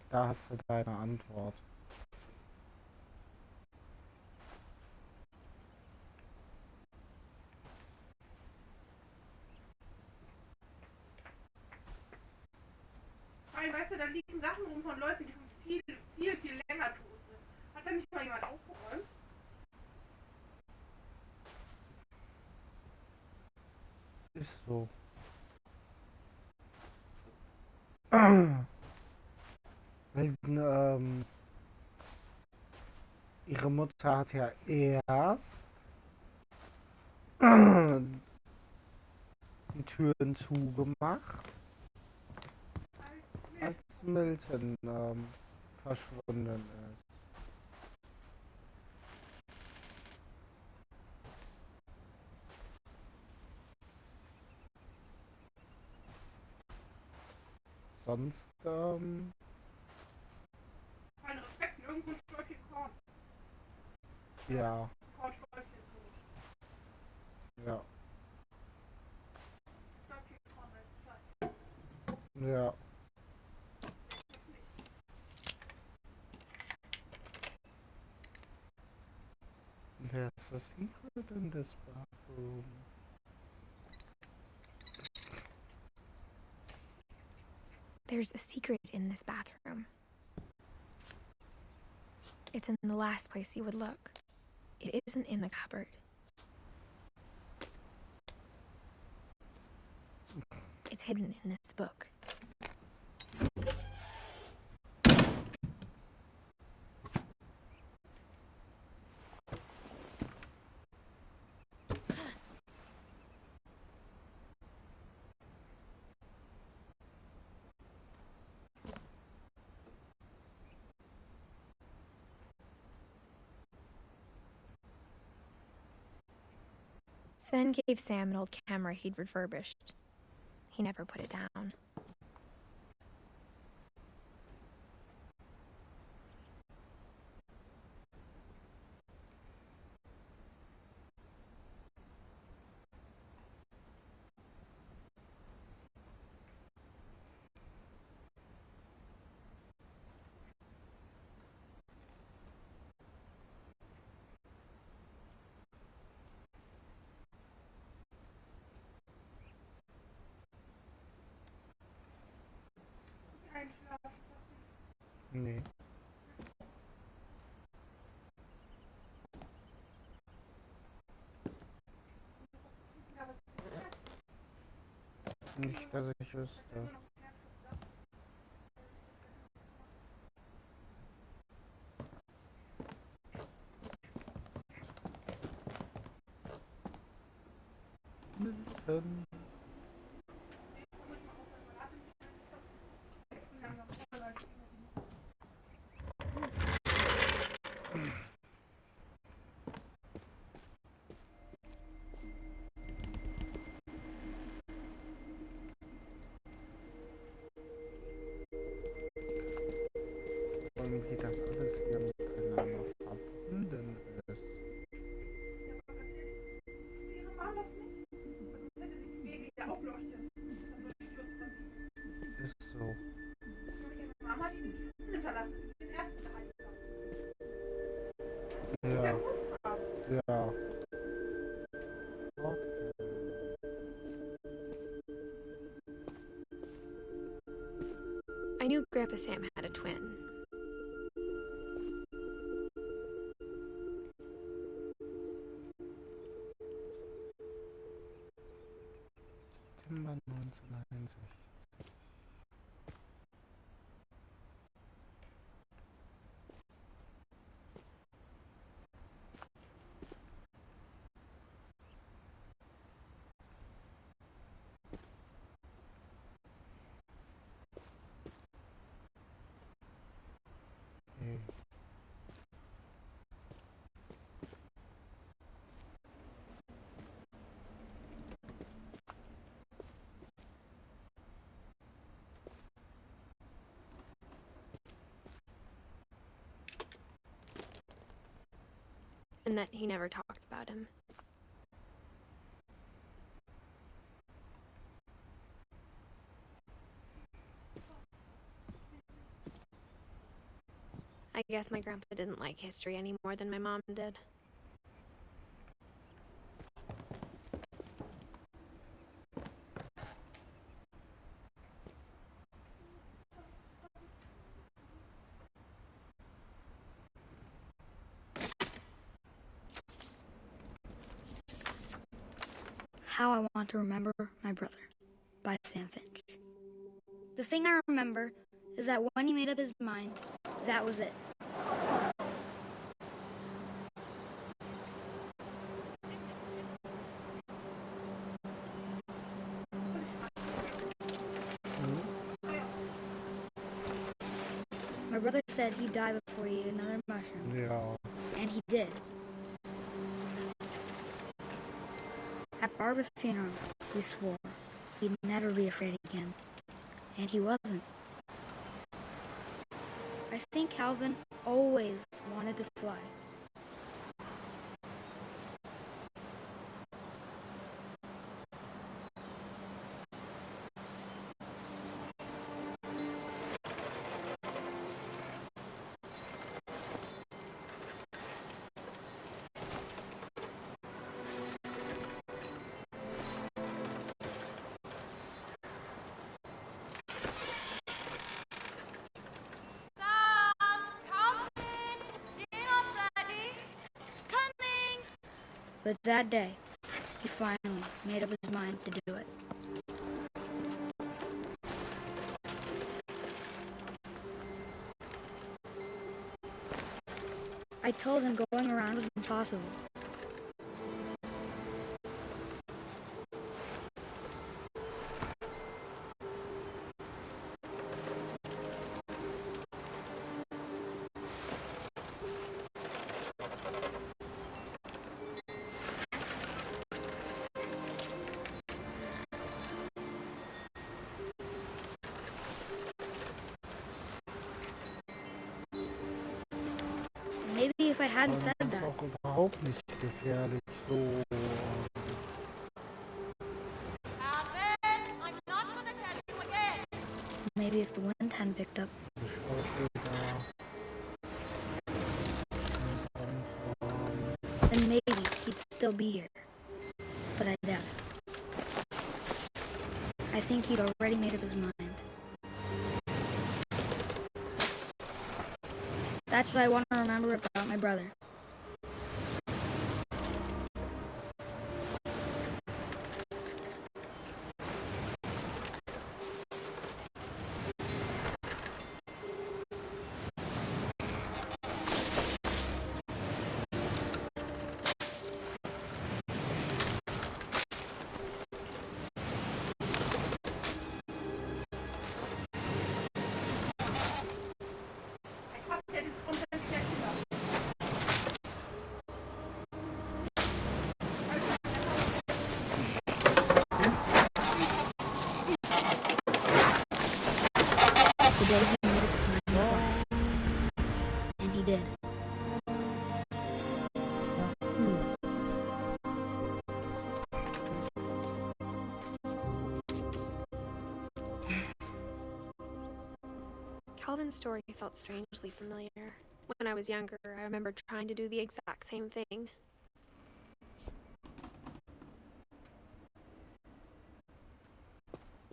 Da hast du deine Antwort. Weil, weißt du, da liegen Sachen rum von Leuten, die schon viel, viel, viel länger tot sind. Hat da nicht mal jemand aufgeräumt? Ist so. Weil, ihre Mutter hat ja erst die Türen zugemacht, als Milton verschwunden ist. Sonst, Kein Respekt, irgendwo ein Stückchen Korn. ja, Kornstückchen so. ja, Stückchen Korn, das ist Zeit. ja. There's a secret in this bathroom. There's a secret in this bathroom. It's in the last place you would look. It isn't in the cupboard. It's hidden in this book. Sven gave Sam an old camera he'd refurbished. He never put it down. Einschlafen. Nee. Nicht, dass ich wüsste. Milton. Und wie das alles hier miteinander verbunden ist. Ihre Mama das nicht? Sonst hätte sie die Baby ja aufleuchtet. Dann würde die Tür zusammen. Ist so. Ihre Mama hat die Tür hinterlassen, die den ersten geheilt hat. Ja, Der muss haben. ja. Okay. I knew Grandpa Sam had a twin. September 1961. Okay. And that he never talked about him. I guess my grandpa didn't like history any more than my mom did. How I Want to Remember My Brother by Sam Finch. The thing I remember is that when he made up his mind, that was it. My brother said he'd die before he ate another mushroom. Ja. And he did. At Barbara's funeral, he swore he'd never be afraid again. And he wasn't. I think Calvin always wanted to fly. But that day, he finally made up his mind to do it. I told him going around was impossible. Maybe if I hadn't said Das ist that, auch überhaupt nicht gefährlich, so. maybe if the wind hadn't picked up, then maybe he'd still be here. But I doubt it. I think he'd already made up his mind. That's what I want to remember about my brother. The day he made up his mind to fly. And he did. Calvin's story felt strangely familiar. When I was younger, I remember trying to do the exact same thing.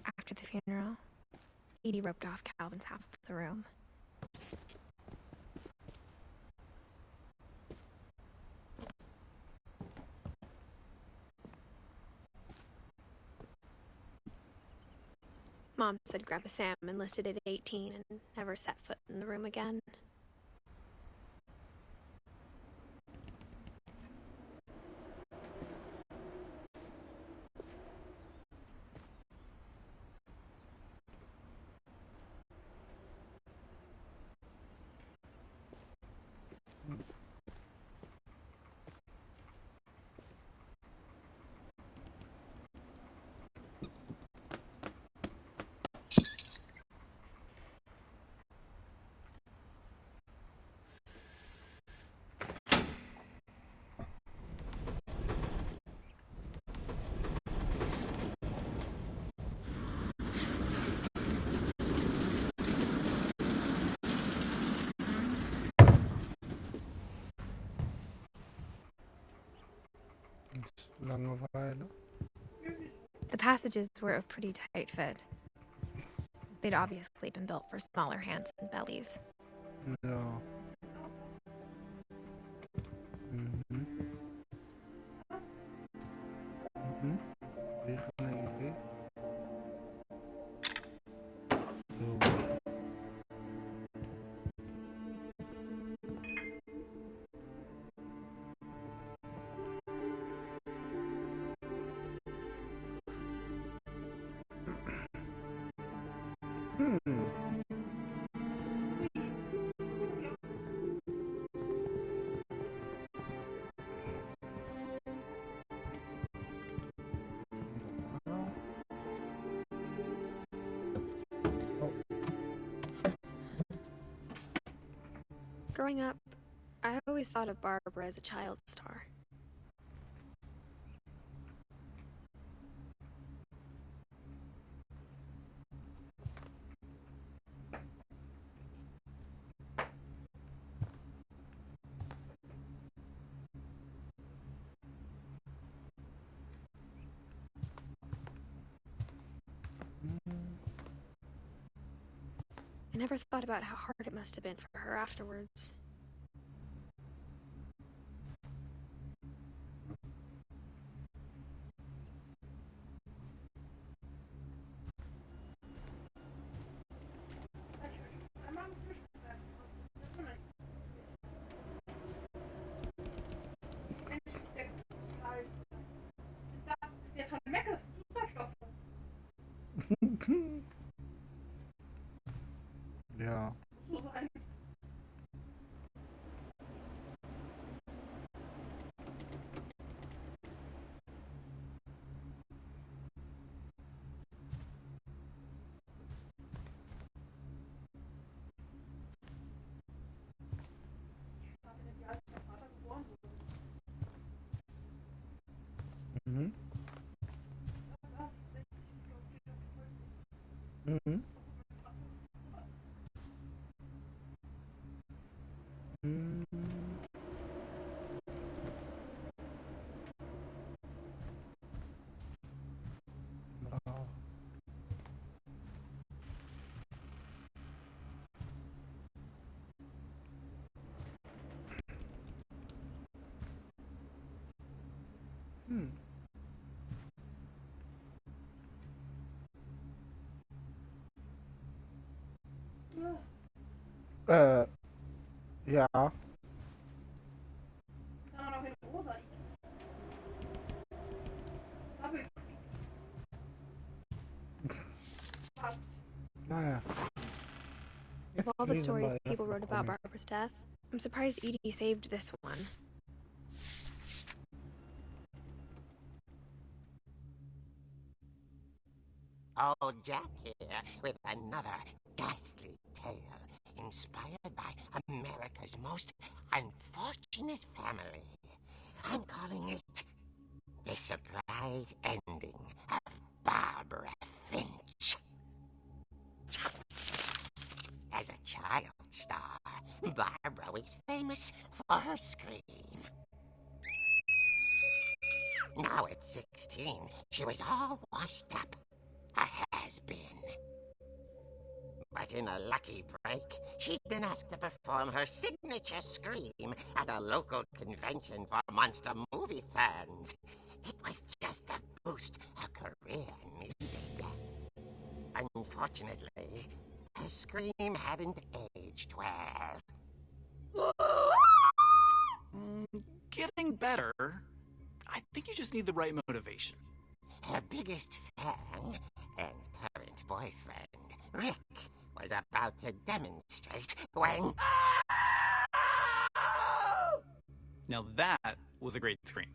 After the funeral, Edie roped off Calvin's half of the room. Mom said Grandpa Sam enlisted at 18 and never set foot in the room again. Langeweile. The passages were a pretty tight fit. They'd obviously been built for smaller hands and bellies. Ja. Mhm. Mhm. Wäre eine Idee. So. Growing up, I always thought of Barbara as a child star. I never thought about how hard it must have been for her afterwards. Jetzt von Mecke Zuckerstoffe. Ja. So sein. Mhm. Mhm. Mhm. Wow. Ja. Kann man auch in rosa eat. Naja. Of all the Lesen wir stories people erstmal wrote about Comic. Barbara's death, I'm surprised Edie saved this one. Old Jack here with another ghastly tale inspired by America's most unfortunate family. I'm calling it The Surprise Ending of Barbara Finch. As a child star, Barbara was famous for her scream. Now at 16, she was all washed up. A has-been. But in a lucky break, she'd been asked to perform her signature scream at a local convention for monster movie fans. It was just the boost her career needed. Unfortunately, her scream hadn't aged well. Getting better. I think you just need the right motivation. Her biggest fan and current boyfriend, Rick, was about to demonstrate when... Now that was a great scream.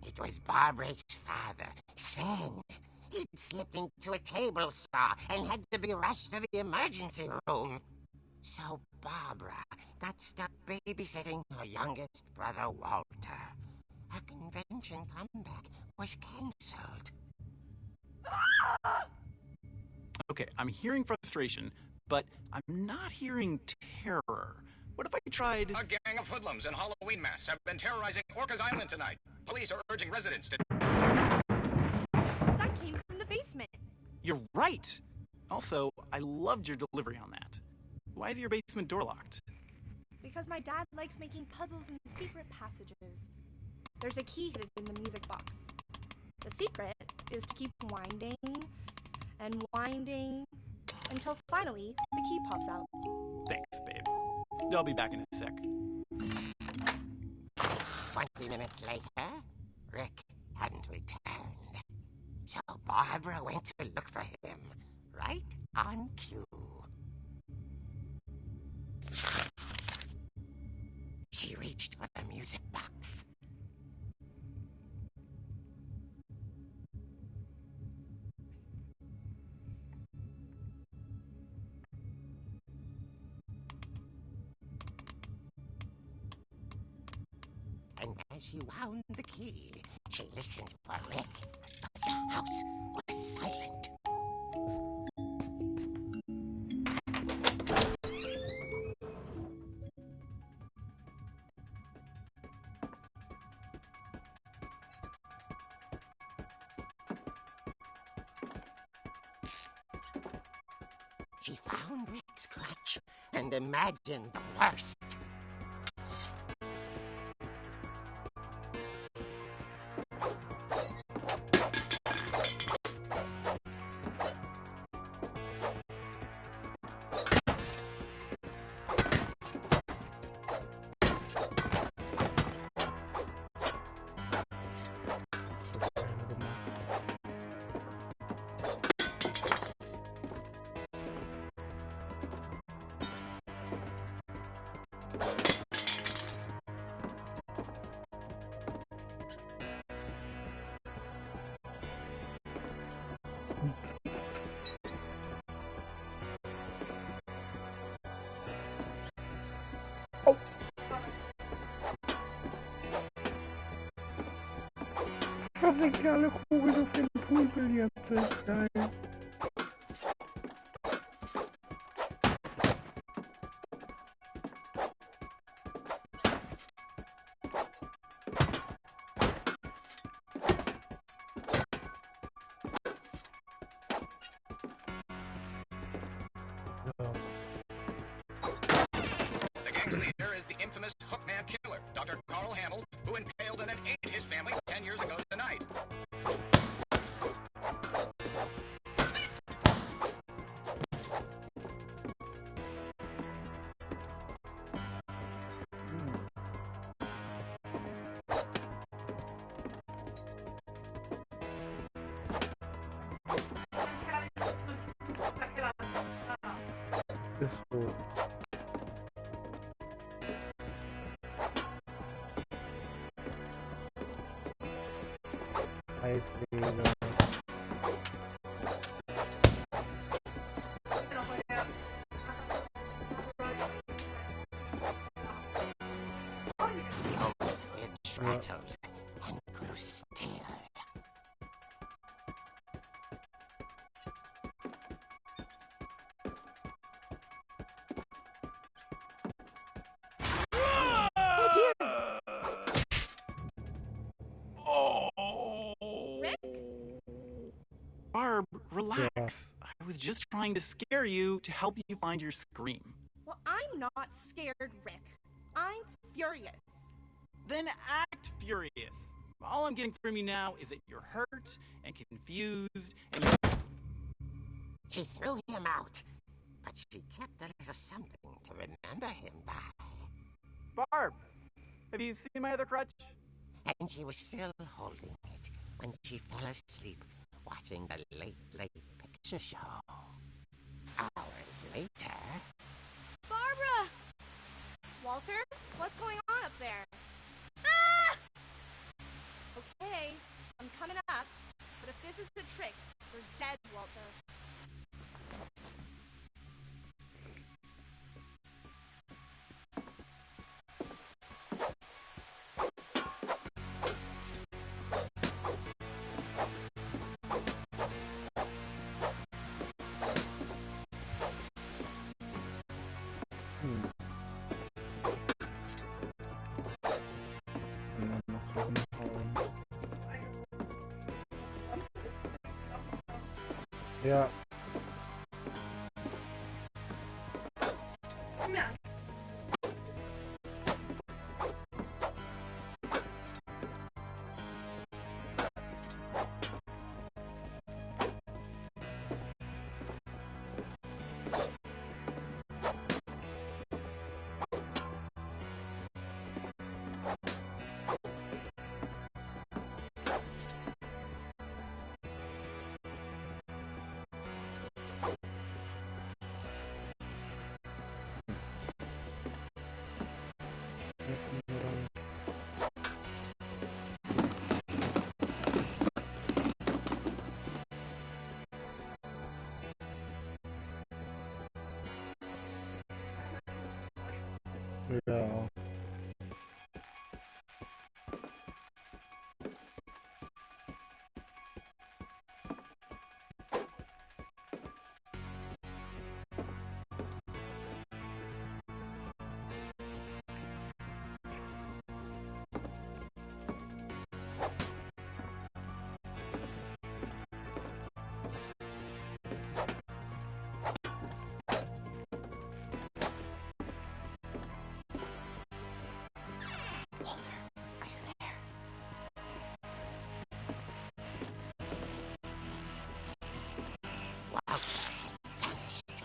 It was Barbara's father, Sven. He'd slipped into a table saw and had to be rushed to the emergency room. So Barbara got stuck babysitting her youngest brother, Walter. Her convention comeback was cancelled. Okay, I'm hearing frustration, but I'm not hearing terror. What if I tried... A gang of hoodlums in Halloween masks have been terrorizing Orcas Island tonight. Police are urging residents to... That came from the basement. You're right! Also, I loved your delivery on that. Why is your basement door locked? Because my dad likes making puzzles and secret passages. There's a key hidden in the music box. The secret is to keep winding and winding until finally the key pops out. Thanks, babe. I'll be back in a sec. 20 minutes later, Rick hadn't returned. So Barbara went to look for him, right on cue. She reached for the music box. And as she wound the key, she listened for Rick, but the house was silent. She found Rick's crutch and imagined the worst. Vertikale Kugel auf den Poolbillard ist geil. The gang's leader is the infamous Hookman killer, Dr. Carl Hamill, who impaled and then ate his family 10 years ago tonight. Ist so. Eiswege. The old fridge rattled and grew still. Rick? Barb, relax. I was just trying to scare you to help you find your scream. Well, I'm not scared, Rick. I'm furious. Then act furious. All I'm getting from you now is that you're hurt and confused and She threw him out, but she kept a little something to remember him by. Barb, have you seen my other crutch? And she was still holding it when she fell asleep watching the Late Late Picture Show. Hours later... Barbara! Walter, what's going on up there? Ah! Okay, I'm coming up, but if this is the trick, you're dead, Walter. Ja. Ja. Ja. Walter, are you there? Walter had vanished,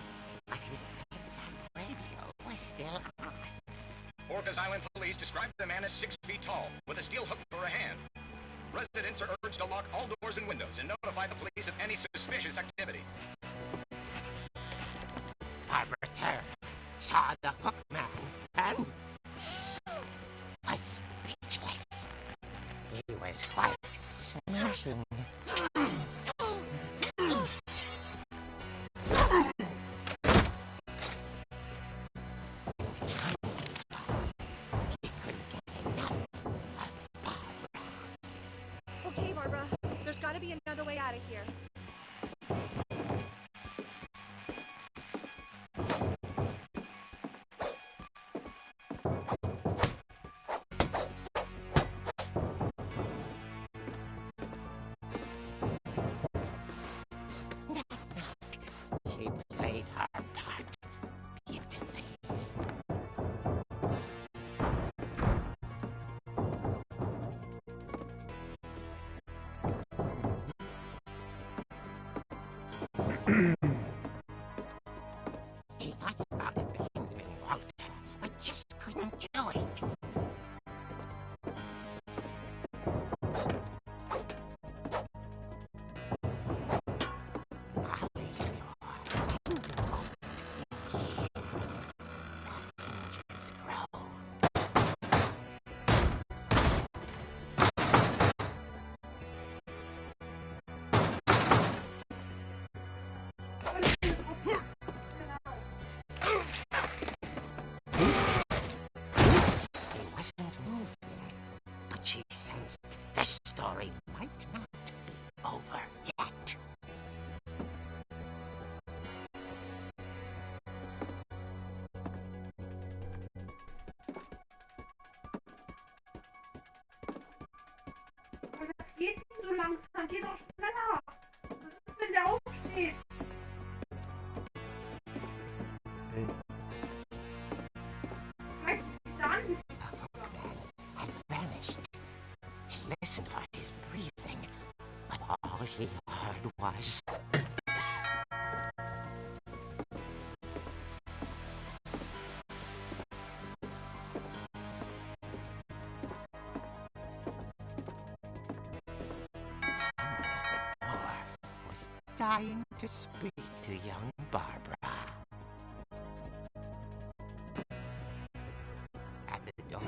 but his bedside radio was still on. Orcas Island police described the man as 6 feet tall, with a steel hook for a hand. Residents are urged to lock all doors and windows and notify the police of any suspicious activity. Barbara turned, saw the hook man, and was speechless. He was quite smashing. He couldn't get enough of Barbara. Okay, Barbara, there's gotta be another way out of here. She played her part beautifully. She thought about abandoning Walter, but just couldn't do it. Molly's door hadn't been opened in years. The hinges groaned. He wasn't moving, but she sensed the story might not be over yet. Aber was geht denn so langsam? Geh doch schneller. Was ist, wenn der aufsteht? Vielleicht ist da nicht. The hookman had vanished. She listened for his breathing, but all she heard was... Someone at the door was dying to speak to young Barbara. At the door,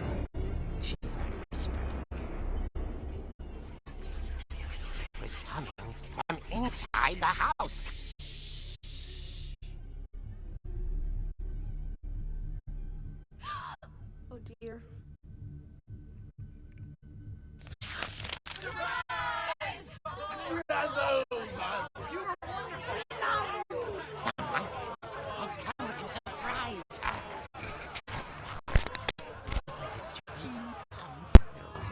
she heard whispering. It was coming from inside the house. Oh dear. The monsters had come to surprise her. It was a dream come true.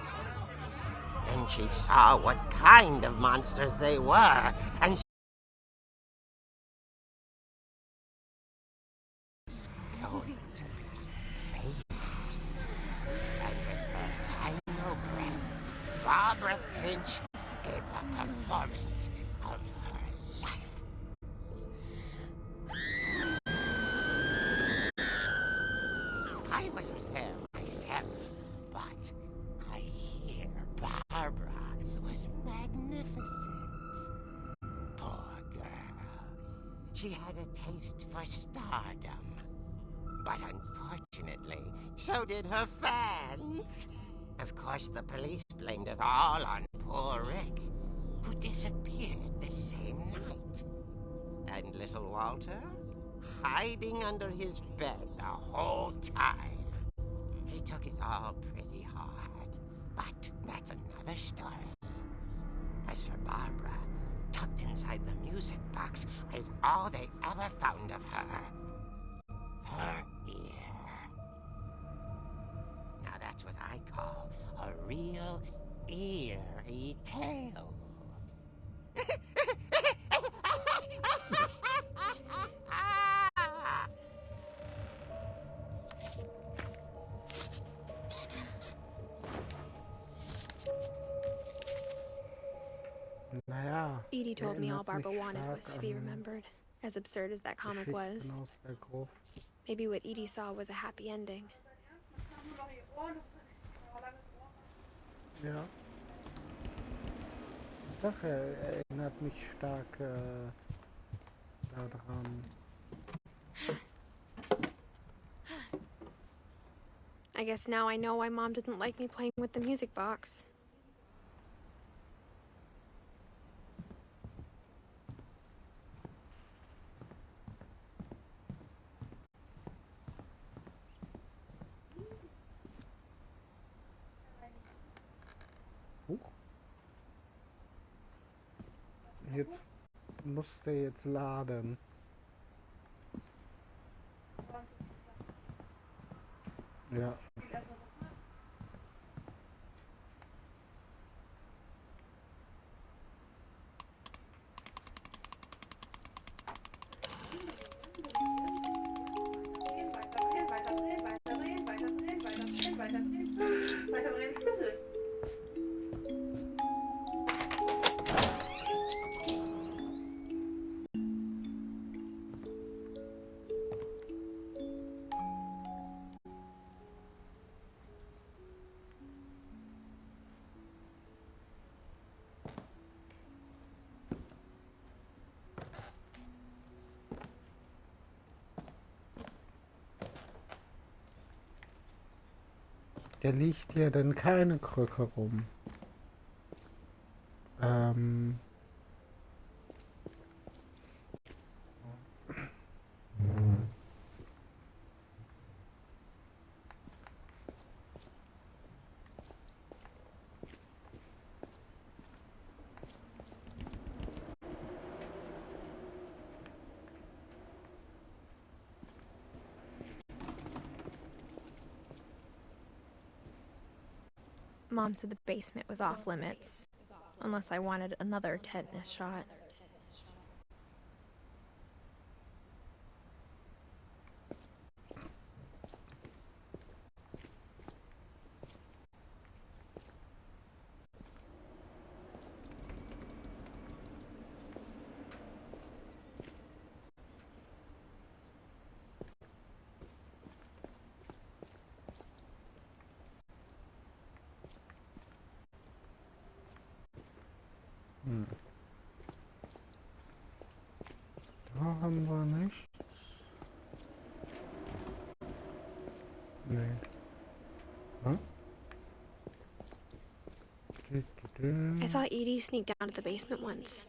Then she saw what kind of monsters they were, and Barbara Finch gave the performance of her life. I wasn't there myself, but I hear Barbara was magnificent. Poor girl. She had a taste for stardom. But unfortunately, so did her fans. Of course, the police blamed it all on poor Rick, who disappeared the same night. And little Walter, hiding under his bed the whole time. He took it all pretty hard, but that's another story. As for Barbara, tucked inside the music box is all they ever found of her. Her ear. Now that's what I call a real eerie tale. Naja, Edie told me all erinnert Barbara mich wanted was stark to be an remembered. As absurd as that comic was, Geschichten aus der Gruft. maybe what Edie saw was a happy ending. Man kann nur noch ihr Ohr, das kann ich aber langes Ohr machen. Ja. Die Sache erinnert mich stark daran. I guess now I know why Mom didn't like me playing with the music box. Jetzt musste jetzt laden. Ja. Der liegt hier denn keine Krücke rum. Mom said the basement was off limits, unless I wanted another tetanus shot. Da haben wir nichts. Nee. Huh? I saw Edie sneak down to the basement once,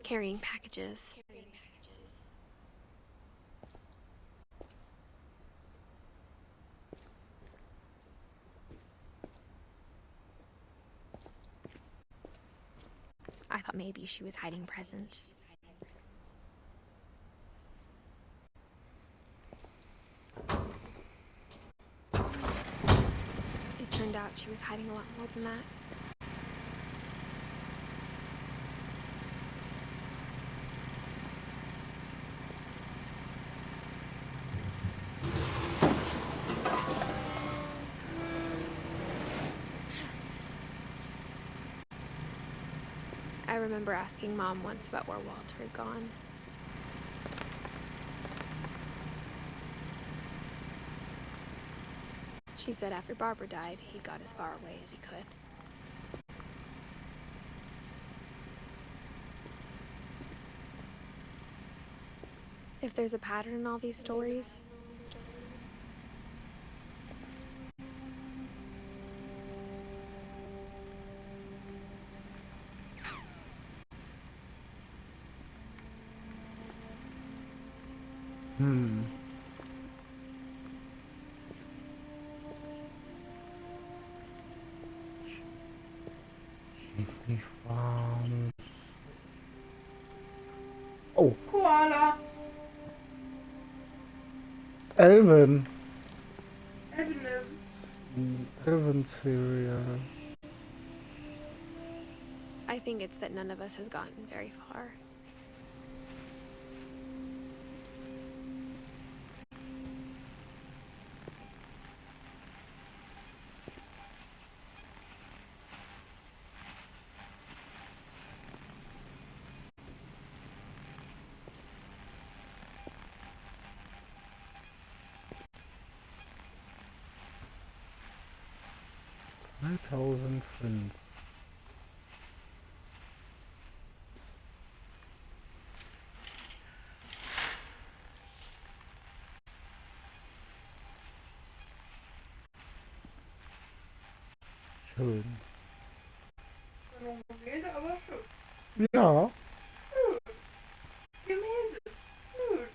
carrying packages. I thought maybe she was hiding presents. It turned out she was hiding a lot more than that. I remember asking Mom once about where Walter had gone. She said after Barbara died, he got as far away as he could. If there's a pattern in all these stories, Oh, Koala. Elven. Evelyn. Elven Serial. I think it's that none of us has gotten very far. Zweitausendfünf. Schön. Gemälde, aber schön. Ja. Gemälde. Schön.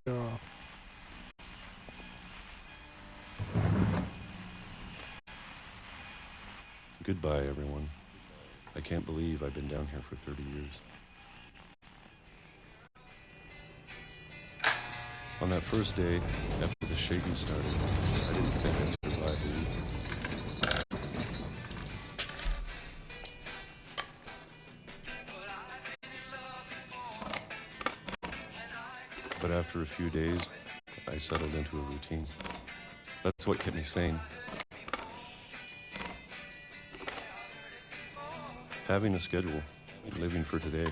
Ja. Goodbye, everyone. I can't believe I've been down here for 30 years. On that first day, after the shaking started, I didn't think I'd survive the week. But after a few days, I settled into a routine. That's what kept me sane. Having a schedule, living for today.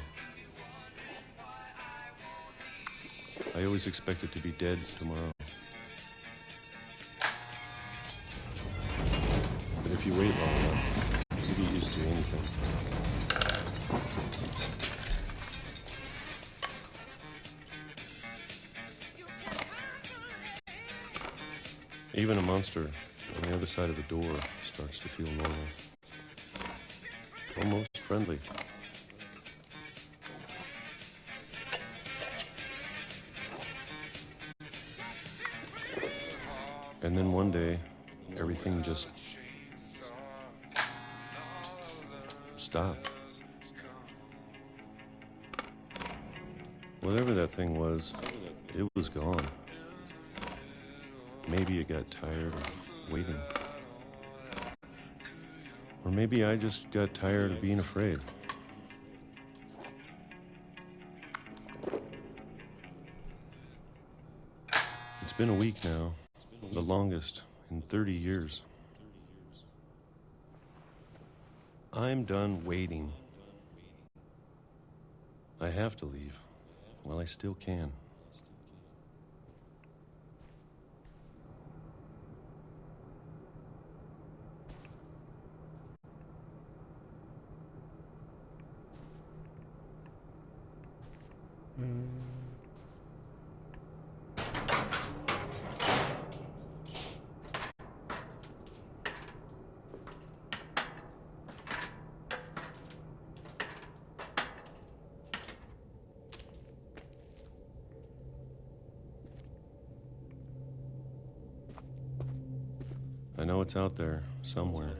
I always expected to be dead tomorrow. But if you wait long enough, you get used to anything. Even a monster on the other side of the door starts to feel normal. Almost friendly. And then one day, everything just stopped. Whatever that thing was, it was gone. Maybe it got tired of waiting. Or maybe I just got tired of being afraid. It's been a week now, the longest in 30 years. I'm done waiting. I have to leave while I still can. I know it's out there, somewhere.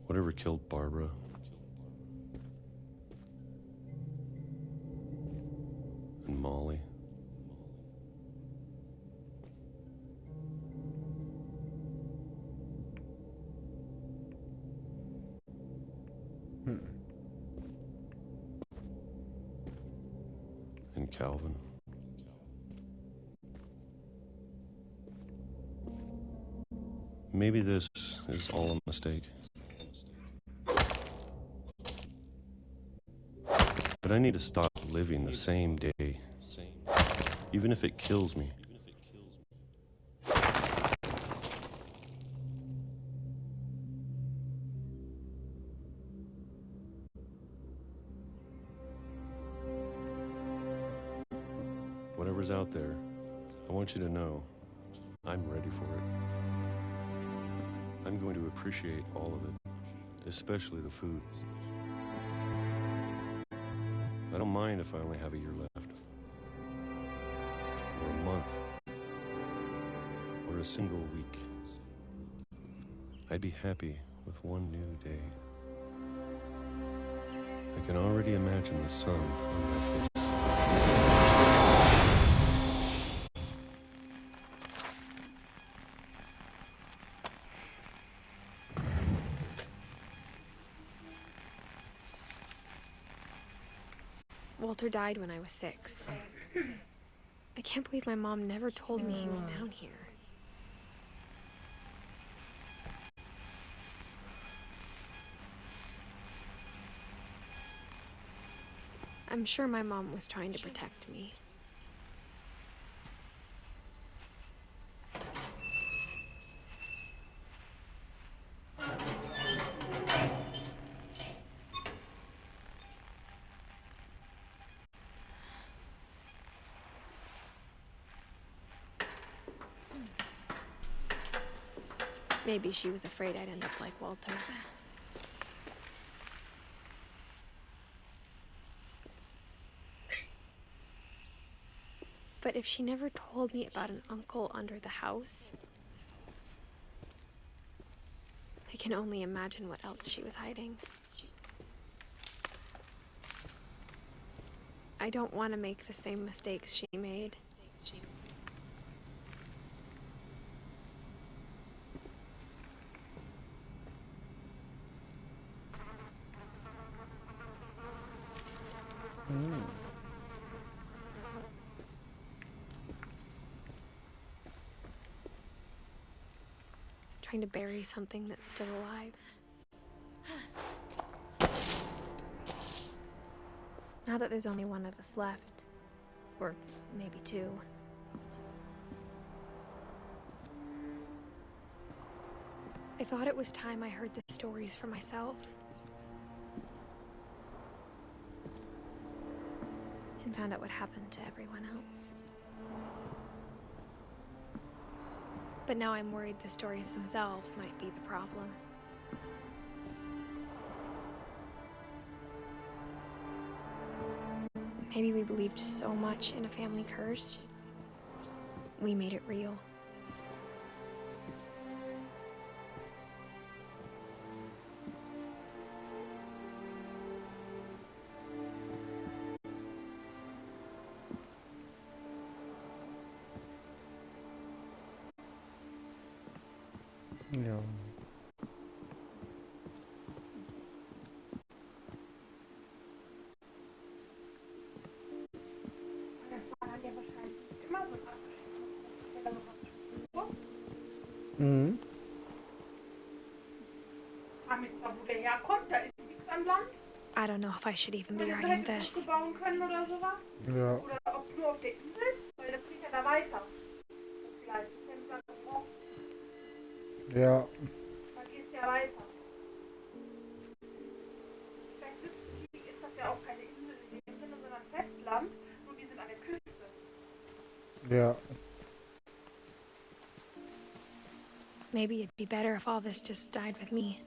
Whatever killed Barbara. And Molly. And Calvin. Maybe this is all a mistake. But I need to stop living the same day, even if it kills me. Whatever's out there, I want you to know I'm ready for it. I'm going to appreciate all of it, especially the food. I don't mind if I only have a year left, or a month, or a single week. I'd be happy with one new day. I can already imagine the sun on my face. Walter died when I was 6. I can't believe my mom never told me he was down here. I'm sure my mom was trying to protect me. Maybe she was afraid I'd end up like Walter. But if she never told me about an uncle under the house, I can only imagine what else she was hiding. I don't want to make the same mistakes she made. Trying to bury something that's still alive. Now that there's only one of us left, or maybe 2, I thought it was time I heard the stories for myself and found out what happened to everyone else. But now I'm worried the stories themselves might be the problem. Maybe we believed so much in a family curse, we made it real. Ja. Das war dann ja wahrscheinlich immer so abgeschlossen. Mhm. Frag mich zwar, wo der herkommt, da ist nichts am Land. I don't know if I should even be Wenn writing wir this. Brücke bauen können oder sowas. Ja. Oder ob nur auf der Insel, weil das geht ja da weiter. Vielleicht können wir das auch. Ja. Da geht's ja weiter. Vielleicht ist das ja auch keine Insel in dem Sinne, sondern Festland. Nur die sind an der Küste. Ja. Maybe it'd be better if all this just died with me. Sie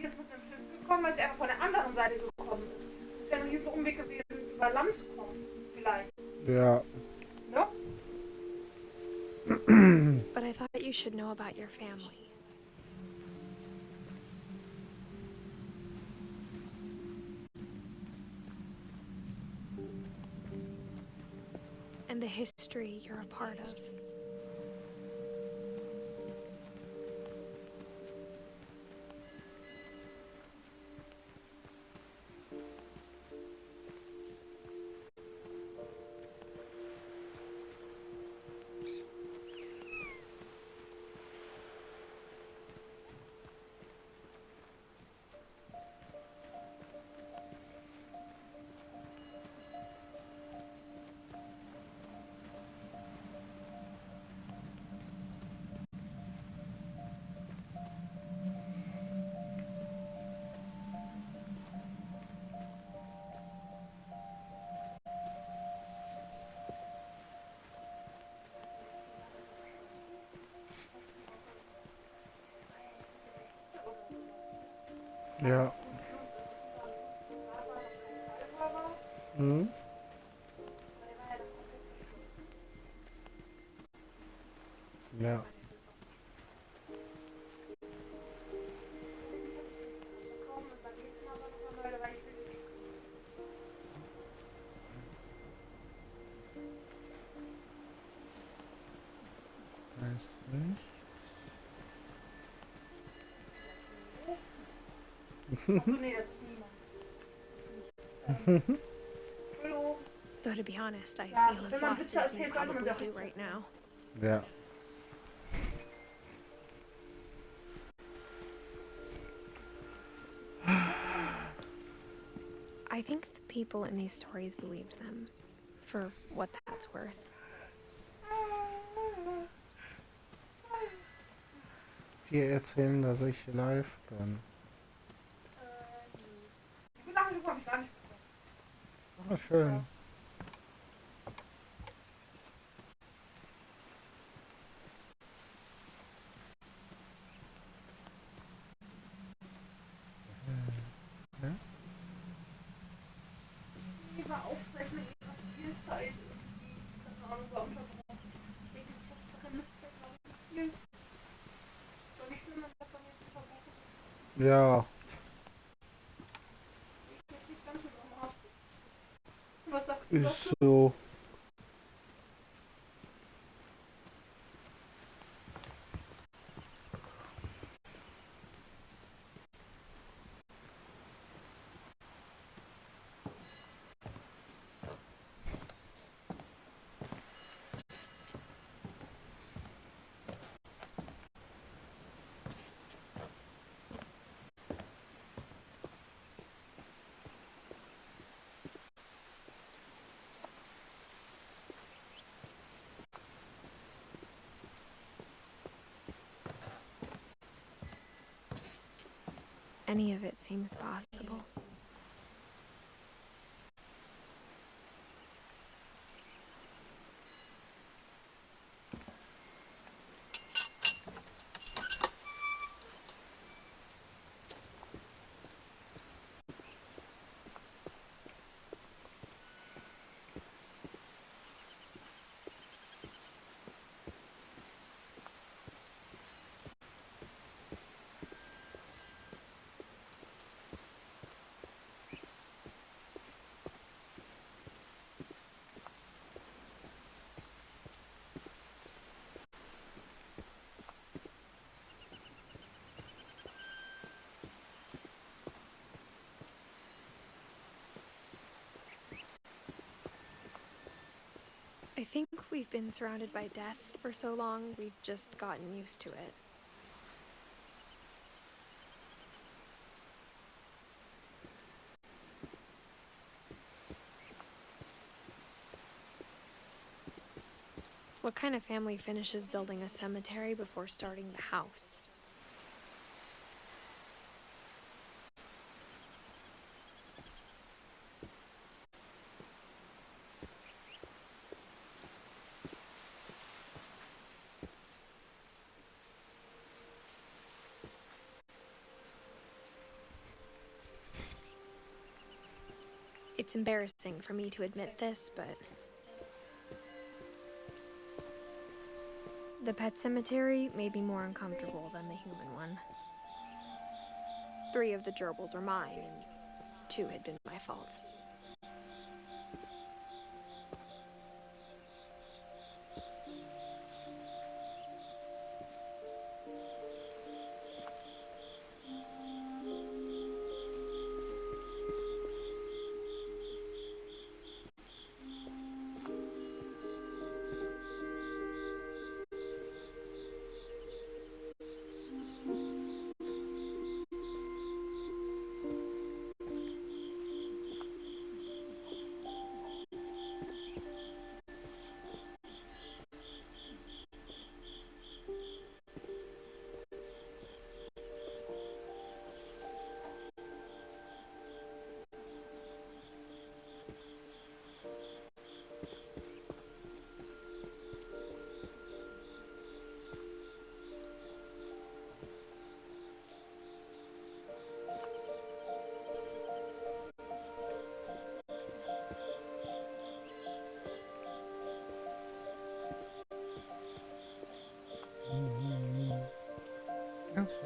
ist mit einem Schiff gekommen, weil sie einfach von der anderen Seite gekommen ist. Es wäre ein riesen Umweg gewesen, über Land zu kommen. Vielleicht. Ja. Ne? But I thought you should know about your family. And the history you're a part of. Ja. Hm? Ja. Weiß nicht. Nee, das ist niemand. Hallo. Though to be honest, I Ja, feel as wenn man lost Witze as you erzählt, sollte man probably doch do right now. Ja. I think the people in these stories believed them, for what that's worth. Die erzählen, dass ich live bin. Die Benachrichtigung habe ich gar nicht bekommen. Ah, schön. Ja? Diese Aufzeichnung ihrer Spielzeit irgendwie, keine Ahnung, war unterbrochen. Ich denke, die Tatsache müsste ich glaube ich spielen. Soll nicht schlimm, wenn das dann jetzt unterbrochen ist. Ja. Ich jetzt nicht ganz so dramatisch. Was sagst du Ist dazu? so. Any of it seems possible. I think we've been surrounded by death for so long, we've just gotten used to it. What kind of family finishes building a cemetery before starting the house? It's embarrassing for me to admit this, but the pet cemetery made me more uncomfortable than the human one. 3 of the gerbils were mine, and 2 had been my fault.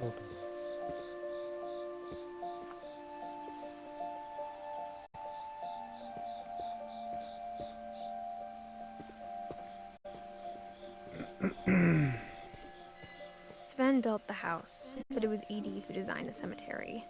Foto. Sven built the house, but it was Edie who designed the cemetery.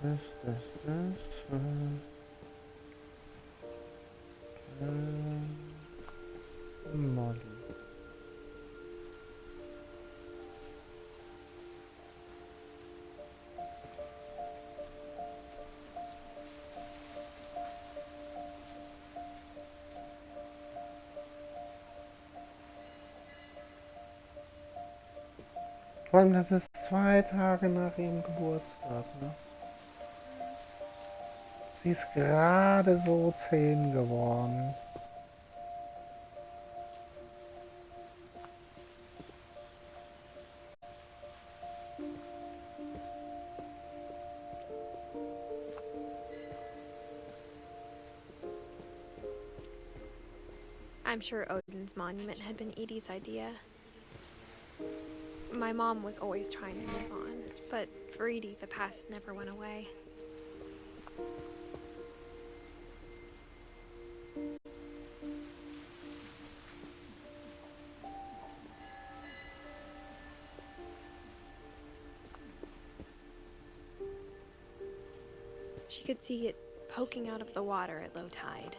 Das. Molly. Vor allem, das ist 2 Tage nach ihrem Geburtstag, ne? Sie ist gerade so 10 geworden. I'm sure Odin's monument had been Edie's idea. My mom was always trying to move on, but for Edie, the past never went away. She could see it poking out of the water at low tide.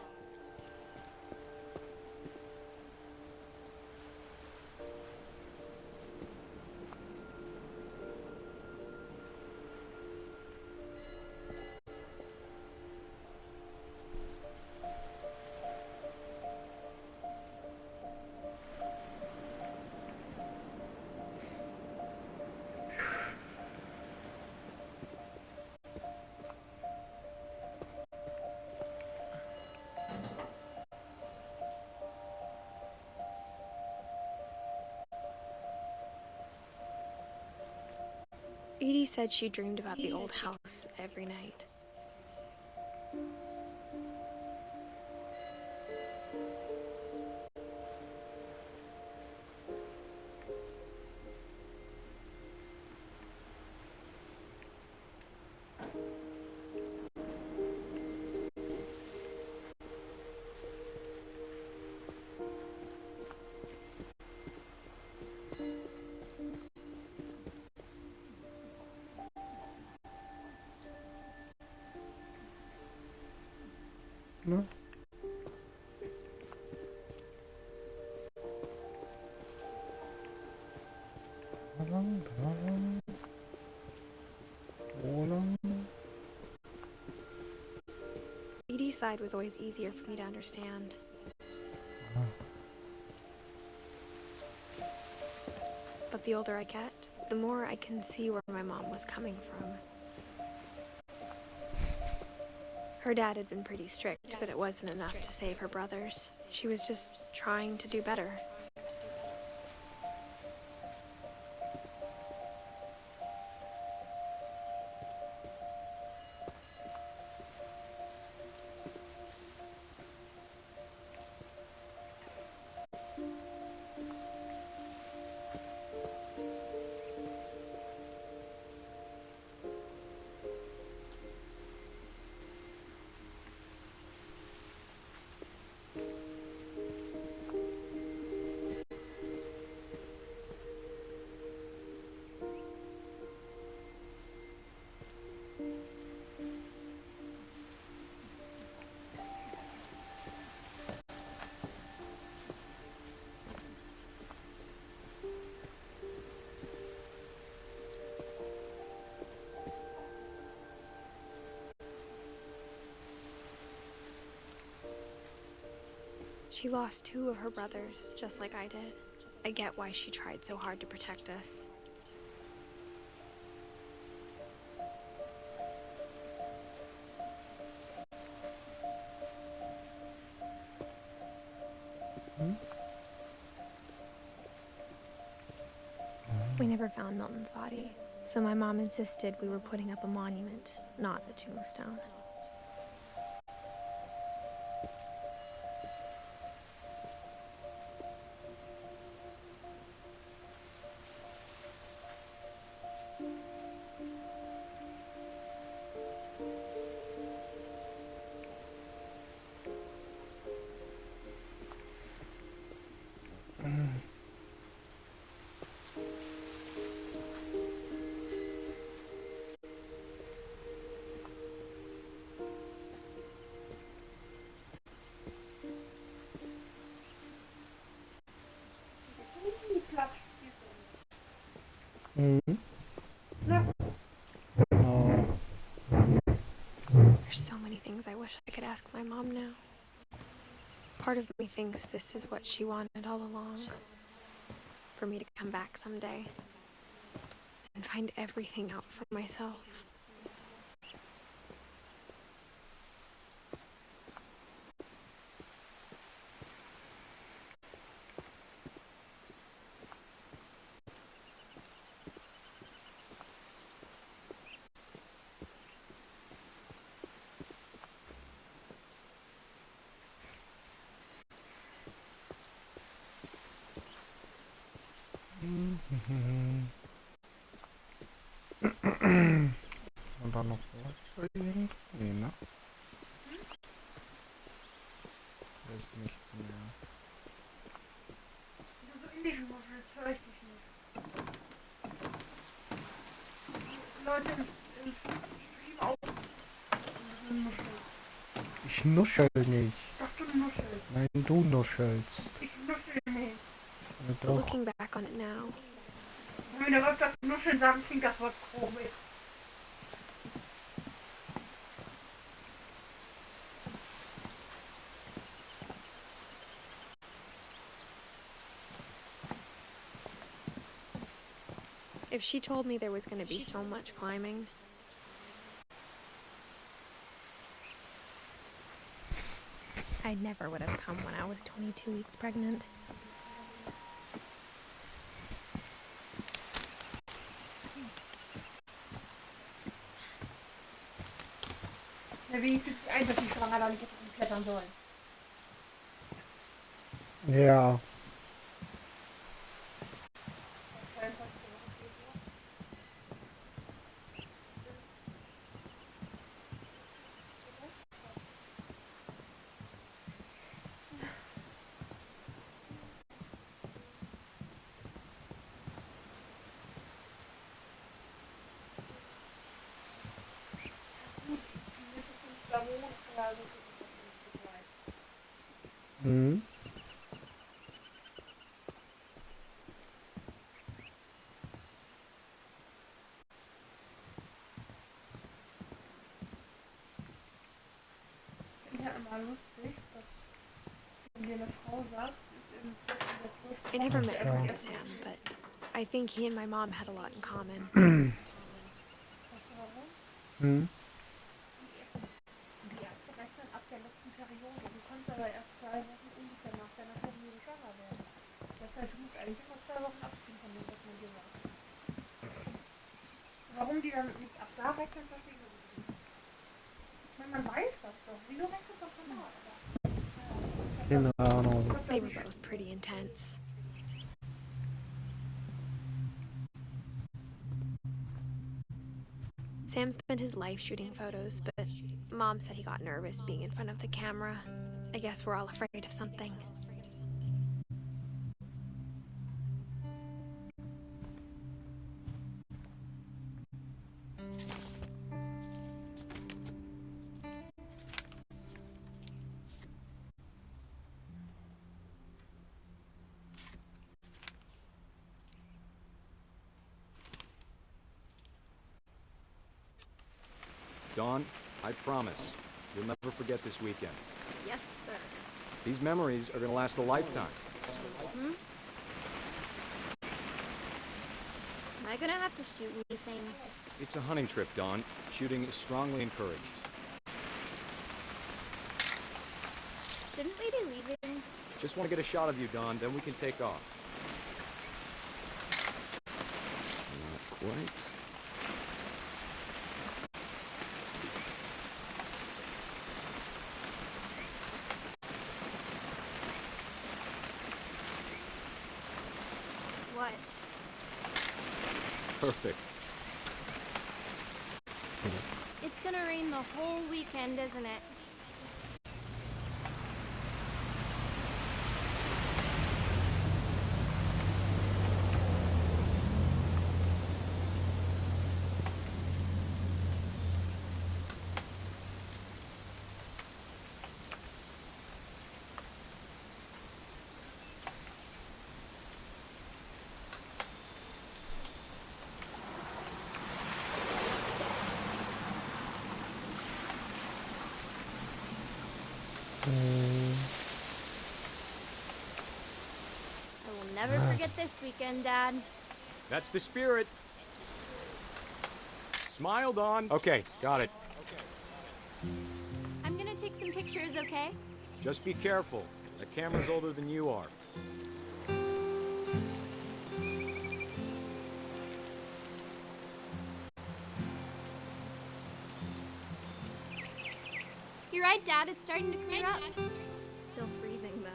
Edie said she dreamed about the old house every night. Ne? Edie's side was always easier for me to understand. But the older I get, the more I can see where my mom was coming from. Her dad had been pretty strict, but it wasn't enough to save her brothers. She was just trying to do better. She lost 2 of her brothers, just like I did. I get why she tried so hard to protect us. We never found Milton's body, so my mom insisted we were putting up a monument, not a tombstone. Mhm. Oh. There's so many things I wish I could ask my mom now. Part of me thinks this is what she wanted all along. For me to come back someday and find everything out for myself. Und dann noch was irgendwie? Nee, ne? Da ist nichts mehr. Wenn du so in dich muschelst, höre ich dich nicht. Leute im Stream auch ein bisschen nuscheln. Ich nuschel nicht. Doch, du nuschelst. Nein, du nuschelst. Ich nuschel nicht. Ja, doch. Looking back on it now, Wenn wir da öfters nuscheln sagen, klingt das Wort komisch. if she told me there was going to be so much climbing, I never would have come when I was 22 weeks pregnant. Ja, wenigstens die ein, dass die Schwanger da nicht hätte klettern sollen. Ja. Mhm. Ich finde ja immer lustig, dass wenn dir eine Frau sagt, ist in der Flucht. I never met Grandpa Sam, but I think he and my mom had a lot in common. Weißt du warum? Mhm. Die Ärzte rechnen ab der letzten Periode. Du kannst aber erst 2 Wochen ungefähr nach deiner Periode schwanger werden. Das heißt, du musst eigentlich immer 2 Wochen abziehen von dem, was man dir sagt. Warum die dann nicht ab da rechnen, verstehe ich nicht. Ich meine, man weiß das doch. Wieso rechnet das von da? Keine Ahnung. They were both pretty intense. Sam spent his life shooting photos, but Mom said he got nervous being in front of the camera. I guess we're all afraid of something. Dawn, I promise, you'll never forget this weekend. Yes, sir. These memories are gonna last a lifetime. Hmm? Am I gonna have to shoot anything? It's a hunting trip, Dawn. Shooting is strongly encouraged. Shouldn't we be leaving? Just want to get a shot of you, Dawn, then we can take off. Not quite. What? Perfect. It's gonna rain the whole weekend, isn't it? I will never forget this weekend, Dad. That's the spirit. Smile, Dawn. Okay, got it. I'm gonna take some pictures, okay? Just be careful. The camera's older than you are. You're right, Dad. It's starting to clear up. Still freezing, though.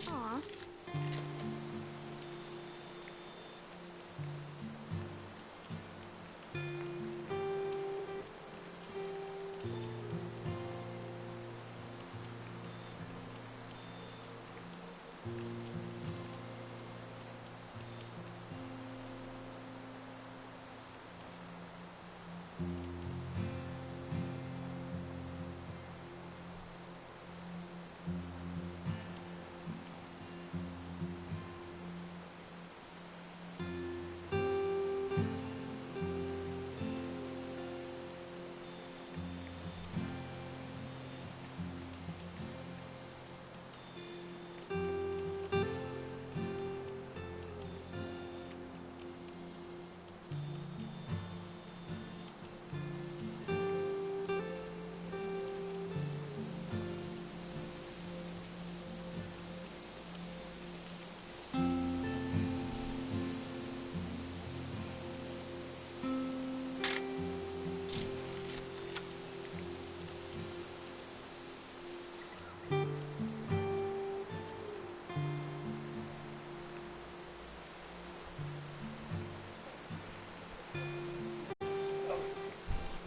Aw.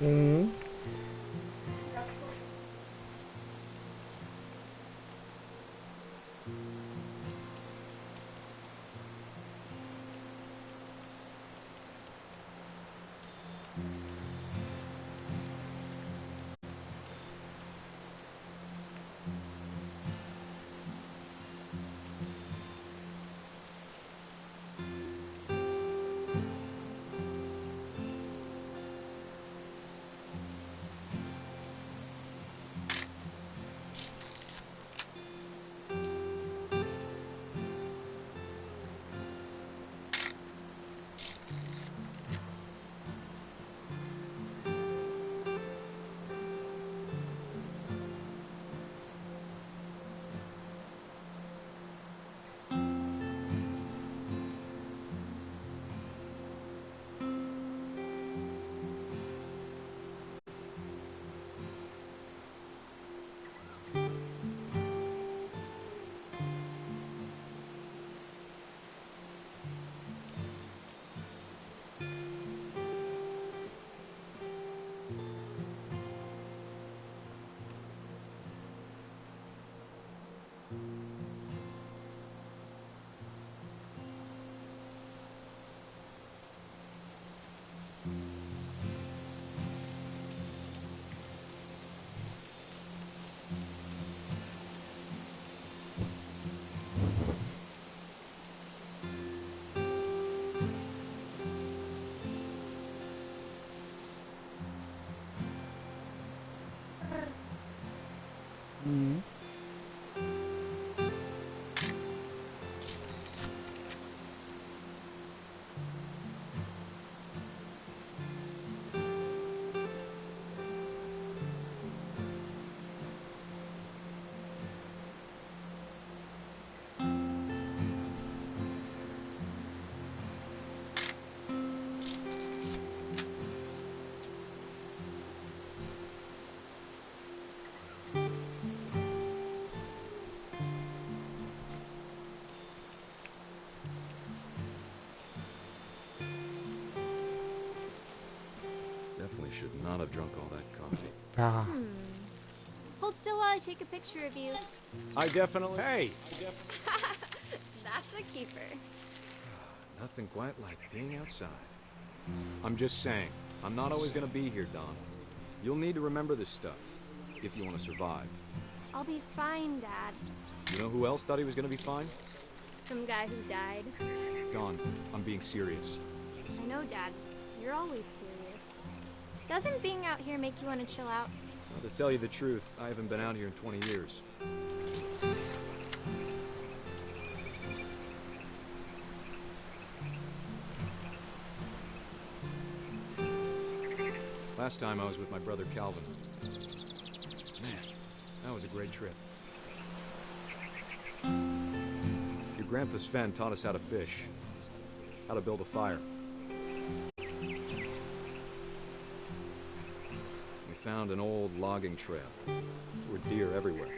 Mhm. should not have drunk all that coffee. Ja. Hold still while I take a picture of you. I definitely... Hey! That's a keeper. Nothing quite like being outside. I'm just saying, I'm not always gonna be here, Don. You'll need to remember this stuff, if you want to survive. I'll be fine, Dad. You know who else thought he was gonna be fine? Some guy who died. Don, I'm being serious. I know, Dad. You're always serious. Doesn't being out here make you want to chill out? Well, to tell you the truth, I haven't been out here in 20 years. Last time I was with my brother Calvin. Man, that was a great trip. Your grandpa Sven taught us how to fish, how to build a fire. We found an old logging trail. There were deer everywhere.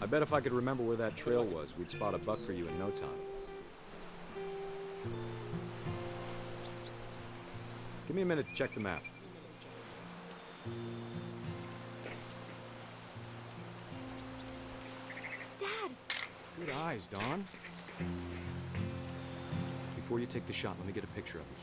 I bet if I could remember where that trail was, we'd spot a buck for you in no time. Give me a minute to check the map. Dad! Good eyes, Don. Before you take the shot, let me get a picture of you.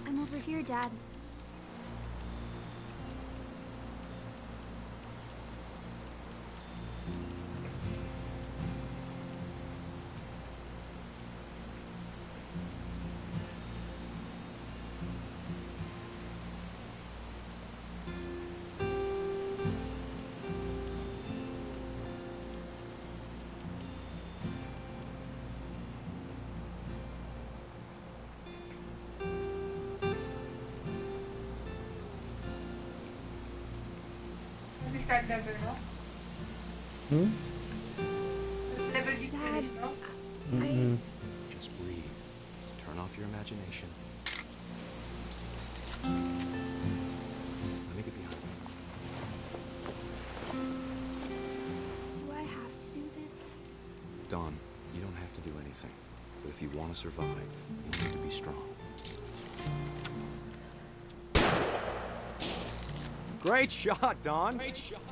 I'm over here, Dad. Dein Level, no? Das Level siehst du nicht, no? Just breathe. Turn off your imagination. Let me get behind you. Do I have to do this? Don, you don't have to do anything. But if you want to survive, you need to be strong. Great shot, Don! Great shot!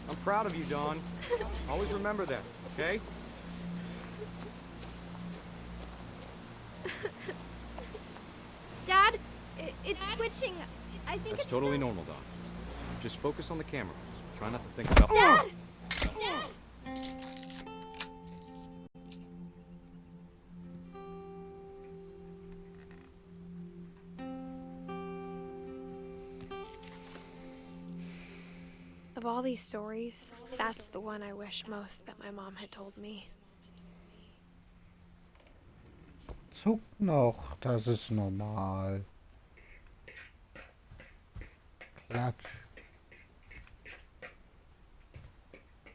I'm proud of you, Don. Always remember that, okay? Dad, it's twitching. I think That's it's totally normal, Don. Just focus on the camera. Try not to think about... Dad! Of all these stories, that's the one I wish most that my mom had told me. Zuck noch, das ist normal. Klatsch.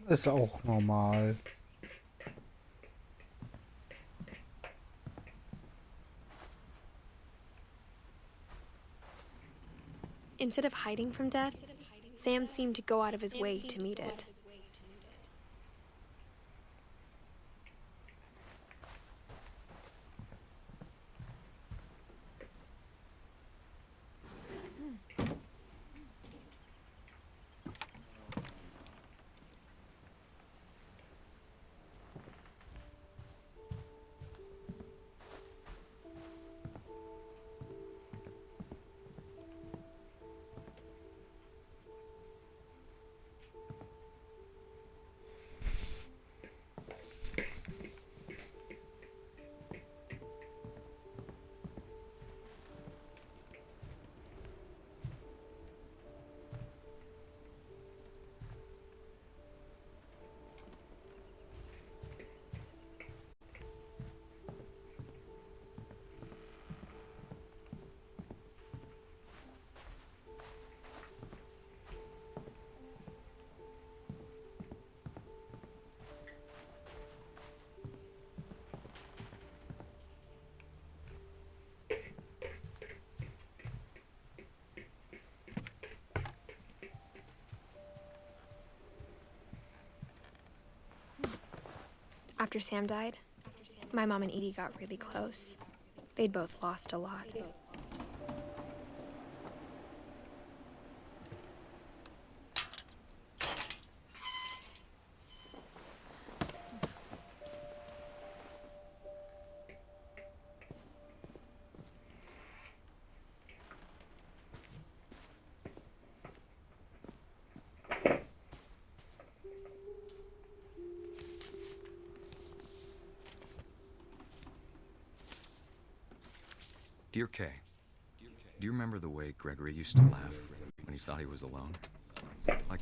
Ist auch normal. Instead of hiding from death, Sam seemed to go out of his way to meet it. After Sam died, my mom and Edie got really close. They'd both lost a lot. Dear Kay, do you remember the way Gregory used to laugh when he thought he was alone? Like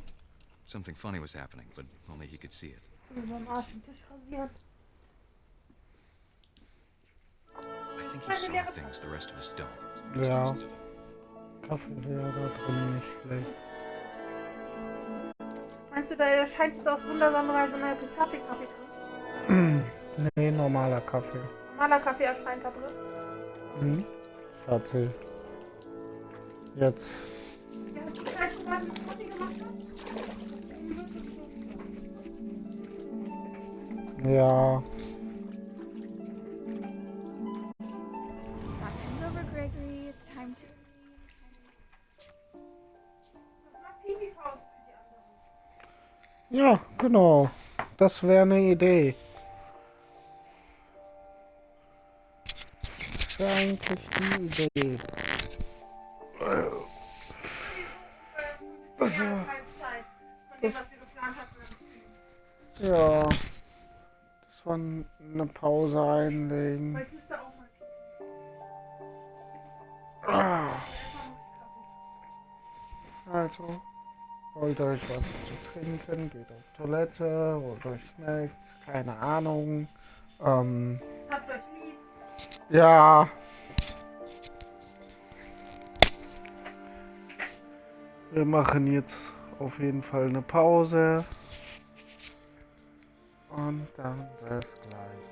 something funny was happening, but only he could see it. I think he saw things the rest of us don't. Ja. Kaffee wäre da drin nicht schlecht. Meinst du, da scheint es auf wundersame Weise eine Pistazien-Kaffee drin? Nee, normaler Kaffee. Normaler Kaffee erscheint da drin. Mhm. Schatzi. Jetzt. Ja, hast du vielleicht schon mal einen Kaffee gemacht? Ja. Time's over, Gregory. It's time to... Ja, genau. Das wäre eine Idee. Das wäre eigentlich die Idee. Das war, ja. Das war eine Pause einlegen. Also, holt euch was zu trinken, geht auf Toilette, holt euch Snacks, keine Ahnung. Habt euch lieb. Ja. Wir machen jetzt auf jeden Fall eine Pause. Und dann bis gleich.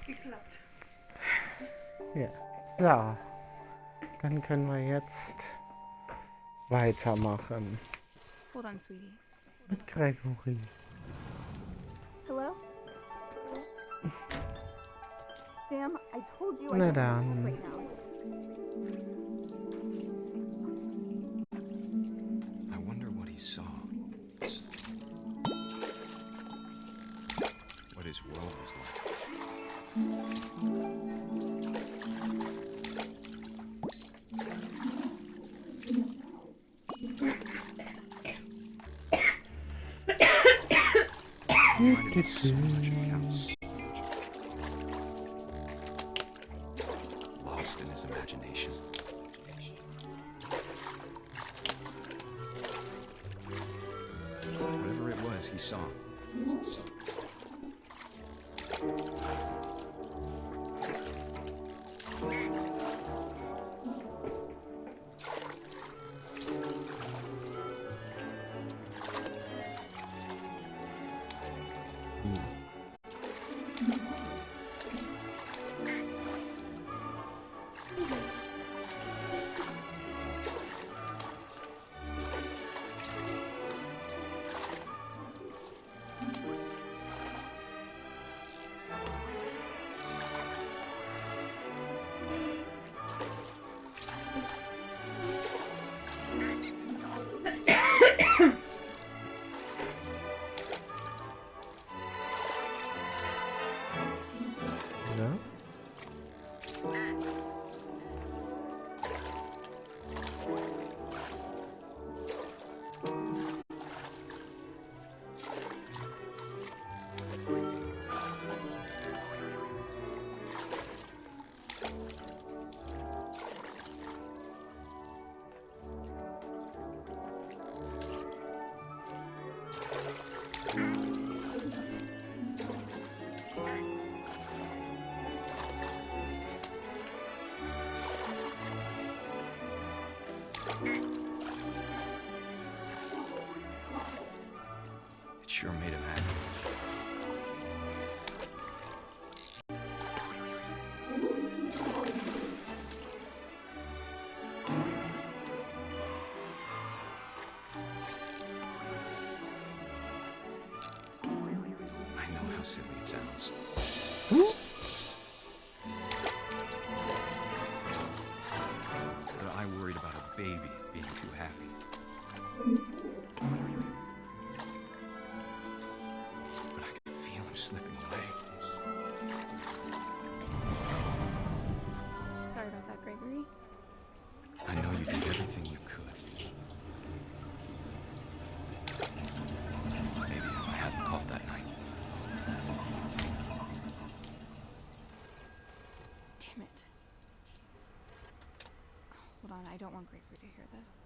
geklappt. Ja, so. Dann können wir jetzt weitermachen. Hold on, sweetie. Mit Gregory. Hello? Sam, I told you I Na don't have dann. time right now. I wonder what he saw. What his world was like. Reminded me so much of House. Lost in his imagination. Whatever it was, he saw. Ja. It sure made him happy. I know how silly it sounds. But I worried about a baby being too happy. But I could feel him slipping away. Sorry about that, Gregory. I know you did everything you could. Maybe if I hadn't called that night. Damn it. Hold on, I don't want Gregory to hear this.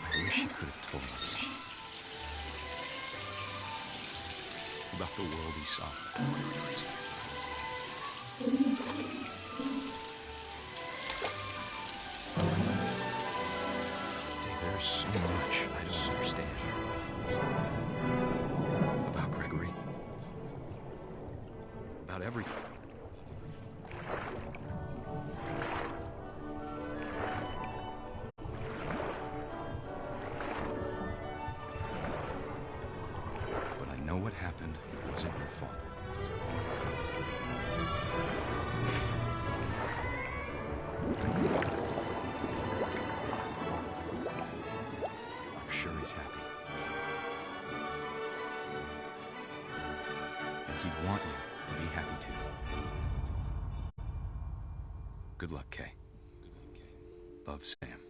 I wish you could have told us about the world he saw. There's so much I don't understand about Gregory, about everything. But I know what happened wasn't your fault. I'm sure he's happy. And he'd want you to be happy too. Good luck, Kay. Love, Sam.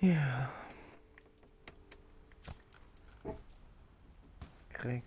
Ja. Gregory.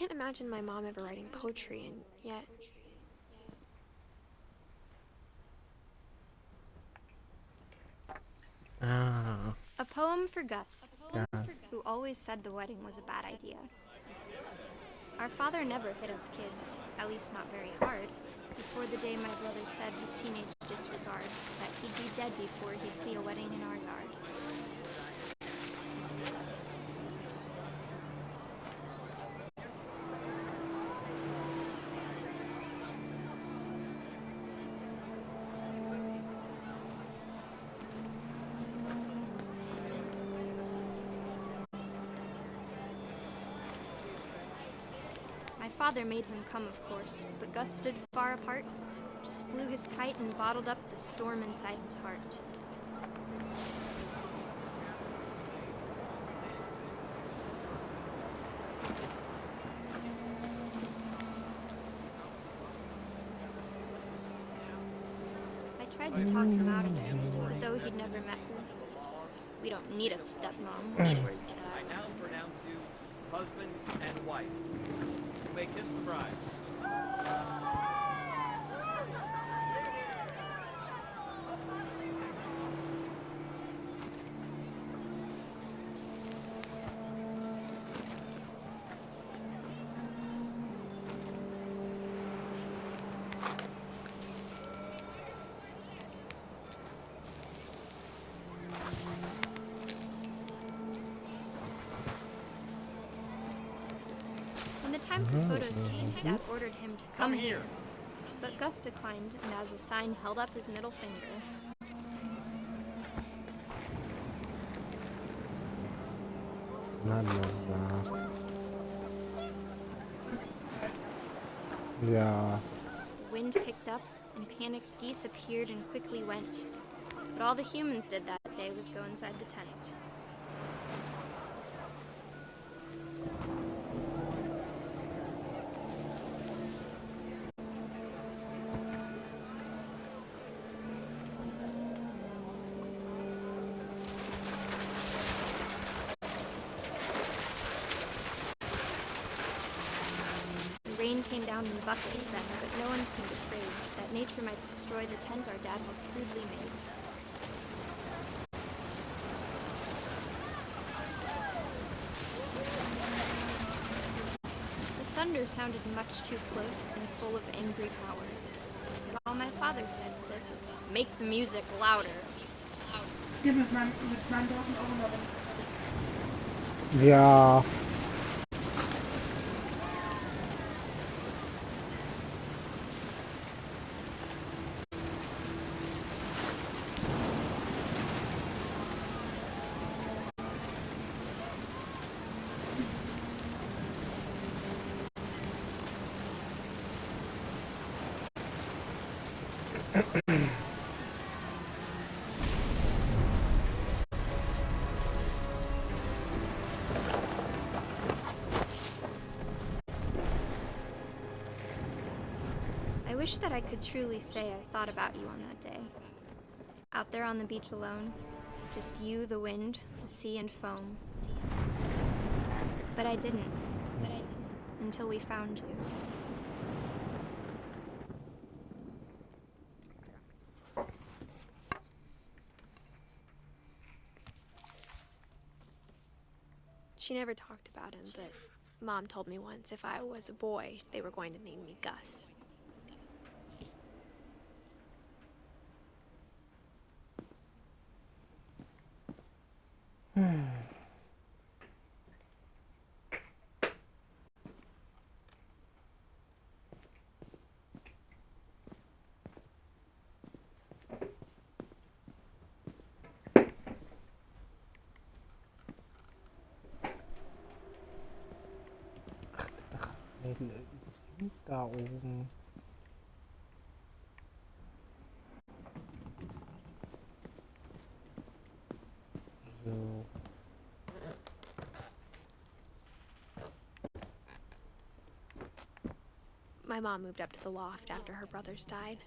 can't imagine my mom ever writing poetry, and yet... Ah, A poem for Gus, yes. who always said the wedding was a bad idea. Our father never hit us kids, at least not very hard, before the day my brother said with teenage disregard that he'd be dead before he'd see a wedding in our yard. My father made him come, of course, but Gus stood far apart, just flew his kite and bottled up the storm inside his heart. I tried to talk him out of it, but though he'd never met her, we don't need a stepmom, we need a step. I now pronounce you husband and wife. You may kiss the bride. When the time for photos came, Dad ordered him to come here. But Gus declined, and as a sign held up his middle finger. La, la, la. Yeah. The wind picked up, and panicked geese appeared and quickly went. But all the humans did that day was go inside the tent. The rain came down in buckets then, but no one seemed afraid that nature might destroy the tent our dad had crudely made. The thunder sounded much too close and full of angry power. But all my father said to this was, "Make the music louder." Ja. I wish that I could truly say I thought about you on that day. Out there on the beach alone, just you, the wind, the sea and foam. But I didn't. Until we found you. She never talked about him, but Mom told me once if I was a boy, they were going to name me Gus. Da oben. So. My mom moved up to the loft after her brothers died.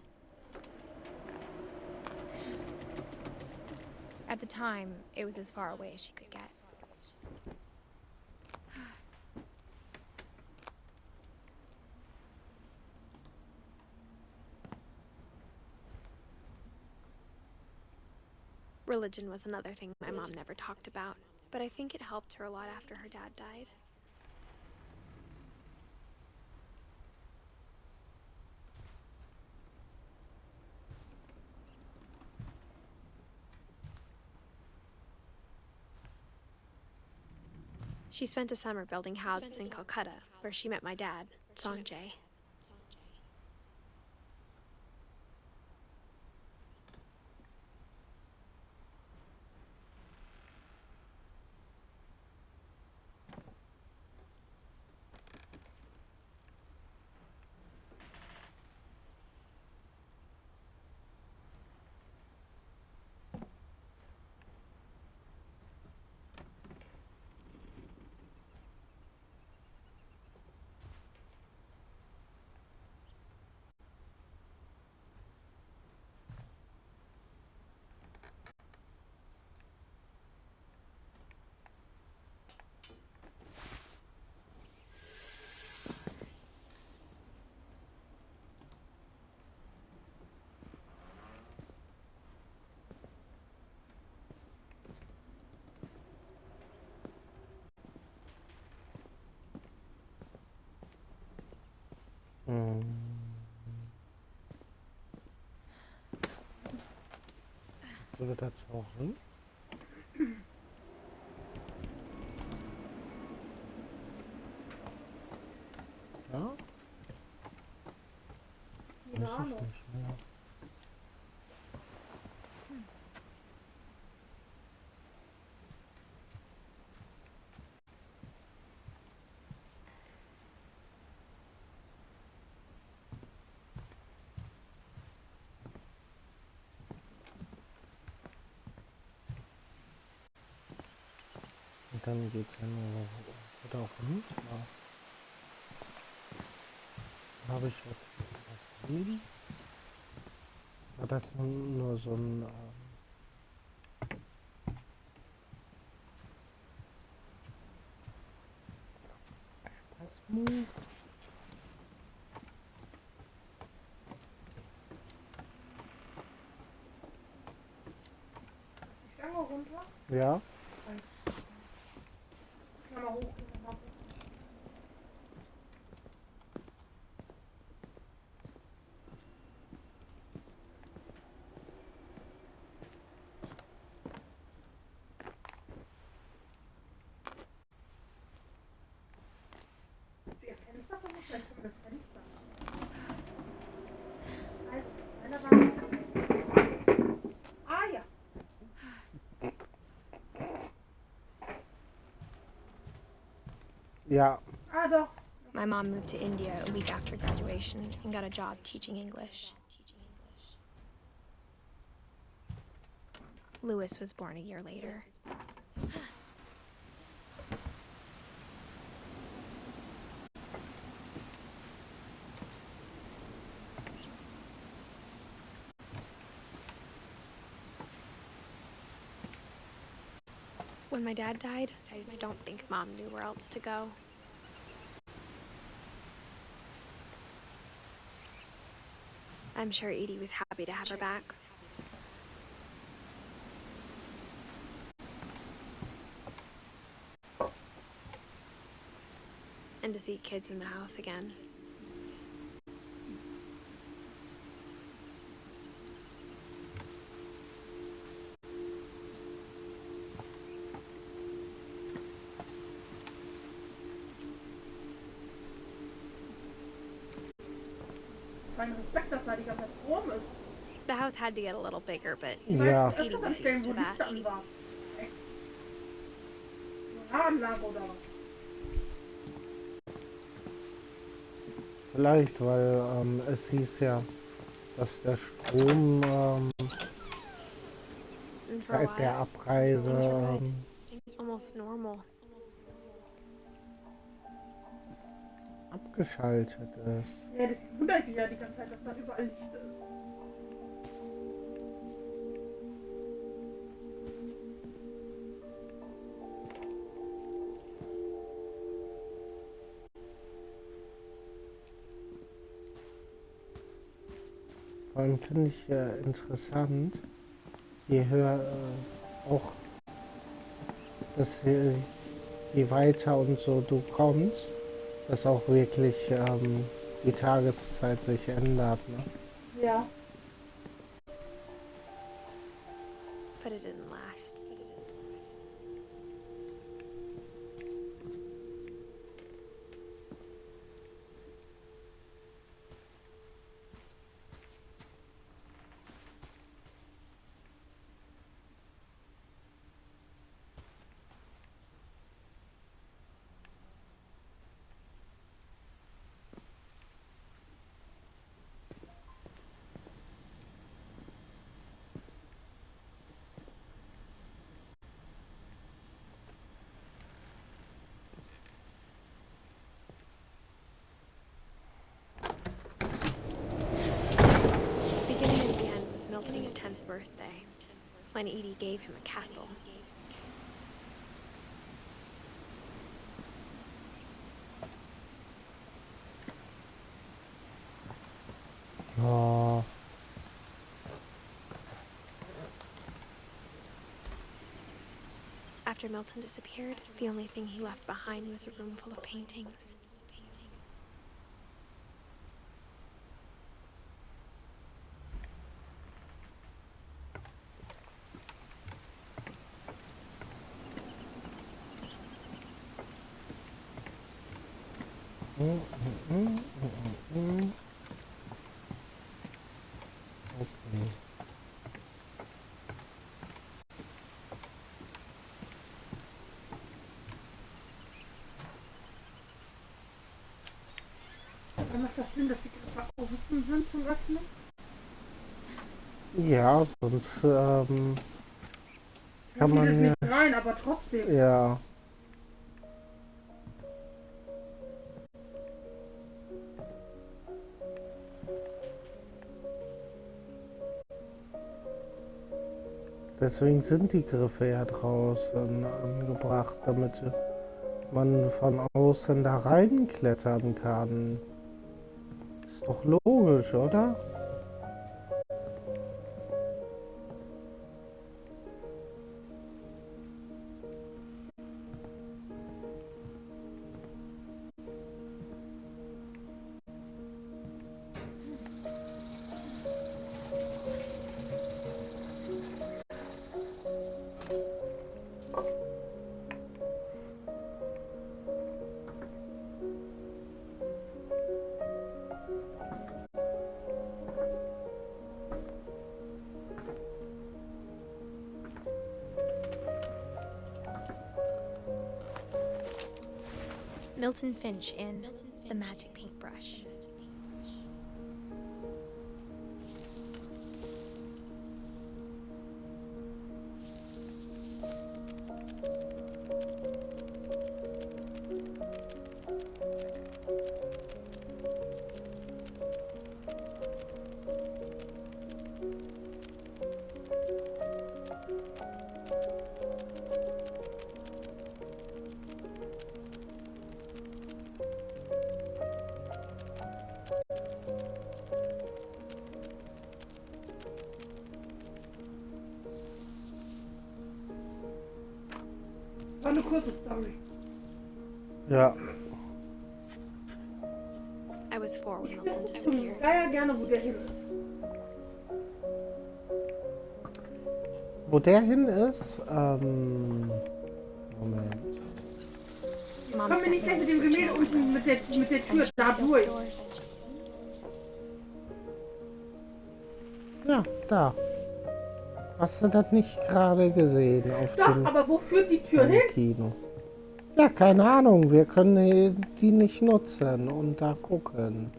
At the time, it was as far away as she could get. Religion was another thing my mom never talked about, but I think it helped her a lot after her dad died. She spent a summer building houses in Calcutta, where she met my dad, Sanjay. So wird das tauchen. Ja? Keine Weiß ich Ahnung. nicht mehr. Und dann geht's ja nur oder auch nicht. Habe ich was gesehen? War das nur so ein Spaßmove? Die Stange runter. Ja. Klammer hoch. Die Fenster von das Fenster. Also, einer war. Ah ja. Ja. Ah doch. My mom moved to India a week after graduation and got a job teaching English. Louis was born a year later. When my dad died, I don't think Mom knew where else to go. I'm sure Edie was happy to have her back. And to see kids in the house again. Mein Respekt, dass da die ganze Zeit Strom ist. The house had to get a little bigger, but Ja. Edie was used to wo that. Licht an war. Alarmanlage oder was? Vielleicht, weil es hieß ja, dass der Strom And for a seit der while, Abreise things were good. Almost normal. abgeschaltet ist. Ja, das wundert mich ja die ganze Zeit, dass da überall Licht ist. Vor allem finde ich interessant, je höher auch, dass je weiter und so du kommst, dass auch wirklich die Tageszeit sich ändert. Ne? Ja. But it didn't last. Beginning and the end was Milton's 10th birthday, when Edie gave him a castle. Ja. After Milton disappeared, the only thing he left behind was a room full of paintings. Okay. Dann macht das Sinn, dass die Griffe offen sind zum Öffnen? Ja, sonst kann Hier geht es man ja. nicht rein, aber trotzdem. Ja. Deswegen sind die Griffe ja draußen angebracht, damit man von außen da reinklettern kann. Ist doch logisch, oder? Milton Finch in The Magic Paintbrush. War eine kurze Story. Ja. I was 4 when Ich Milton wüsste disappeared. daher gerne, wo der hin ist. Wo der hin ist, Moment. Mom's Komm mir nicht got gleich mit me dem Gemälde switching unten mit der Tür da durch. Ja, da. Hast du das nicht gerade gesehen auf Doch, dem aber wo führt die Tür hin? Kino? Ja, keine Ahnung. Wir können die nicht nutzen und da gucken.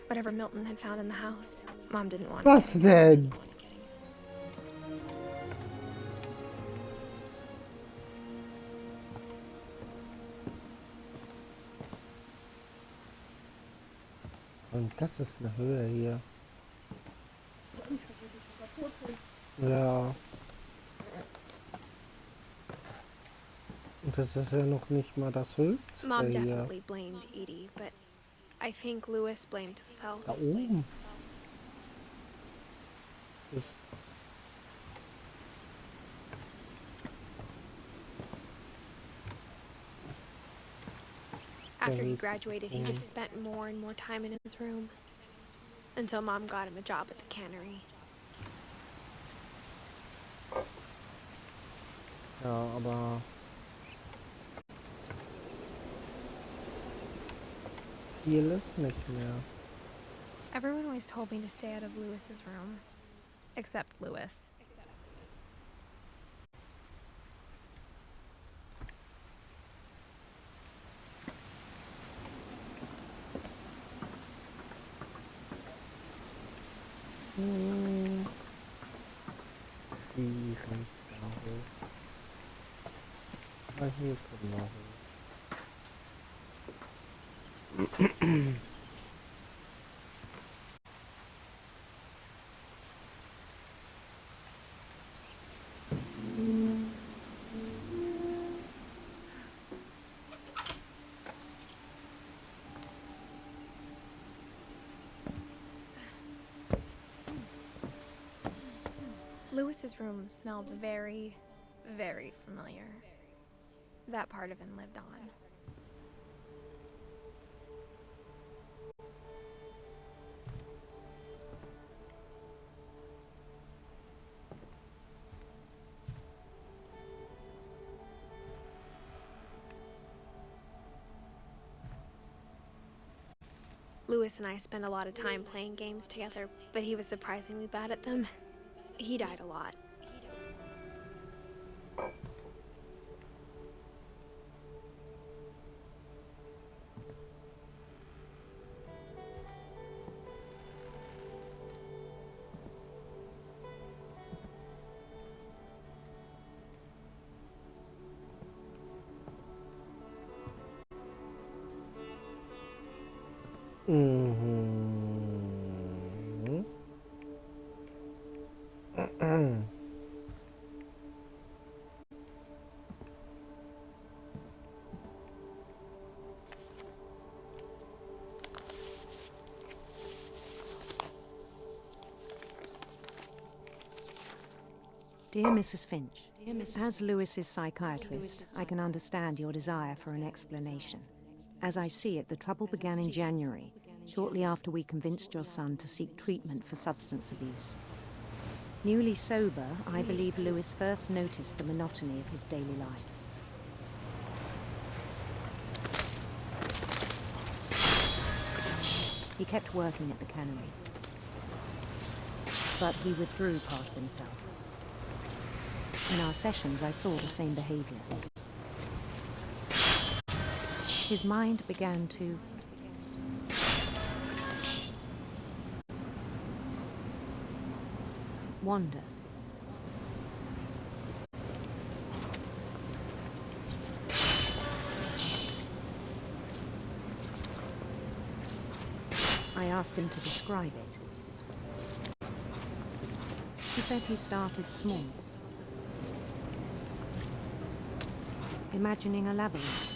Whatever Milton had found in the house, Mom didn't want Was it. denn? Und das ist eine Höhe hier. Ja. Und das ist ja noch nicht mal das Höchste Mom hier. definitely blamed Edie, but I think Louis blamed himself. Da oben. Das After he graduated, he just spent more and more time in his room. Until Mom got him a job at the cannery. ja, aber viel ist nicht mehr. Everyone always told me to stay out of Louis's room. Except Louis. Die kann ich da hoch. Ah, hier können wir hoch. Louis's room smelled very, very familiar. That part of him lived on. Louis and I spent a lot of time playing games together, but he was surprisingly bad at them. He died a lot. Dear Mrs. Finch, as Lewis's psychiatrist, I can understand your desire for an explanation. As I see it, the trouble began in January, shortly after we convinced your son to seek treatment for substance abuse. Newly sober, I believe Lewis first noticed the monotony of his daily life. He kept working at the cannery, but he withdrew part of himself. In our sessions, I saw the same behavior. His mind began to wander. I asked him to describe it. He said he started small, imagining a labyrinth.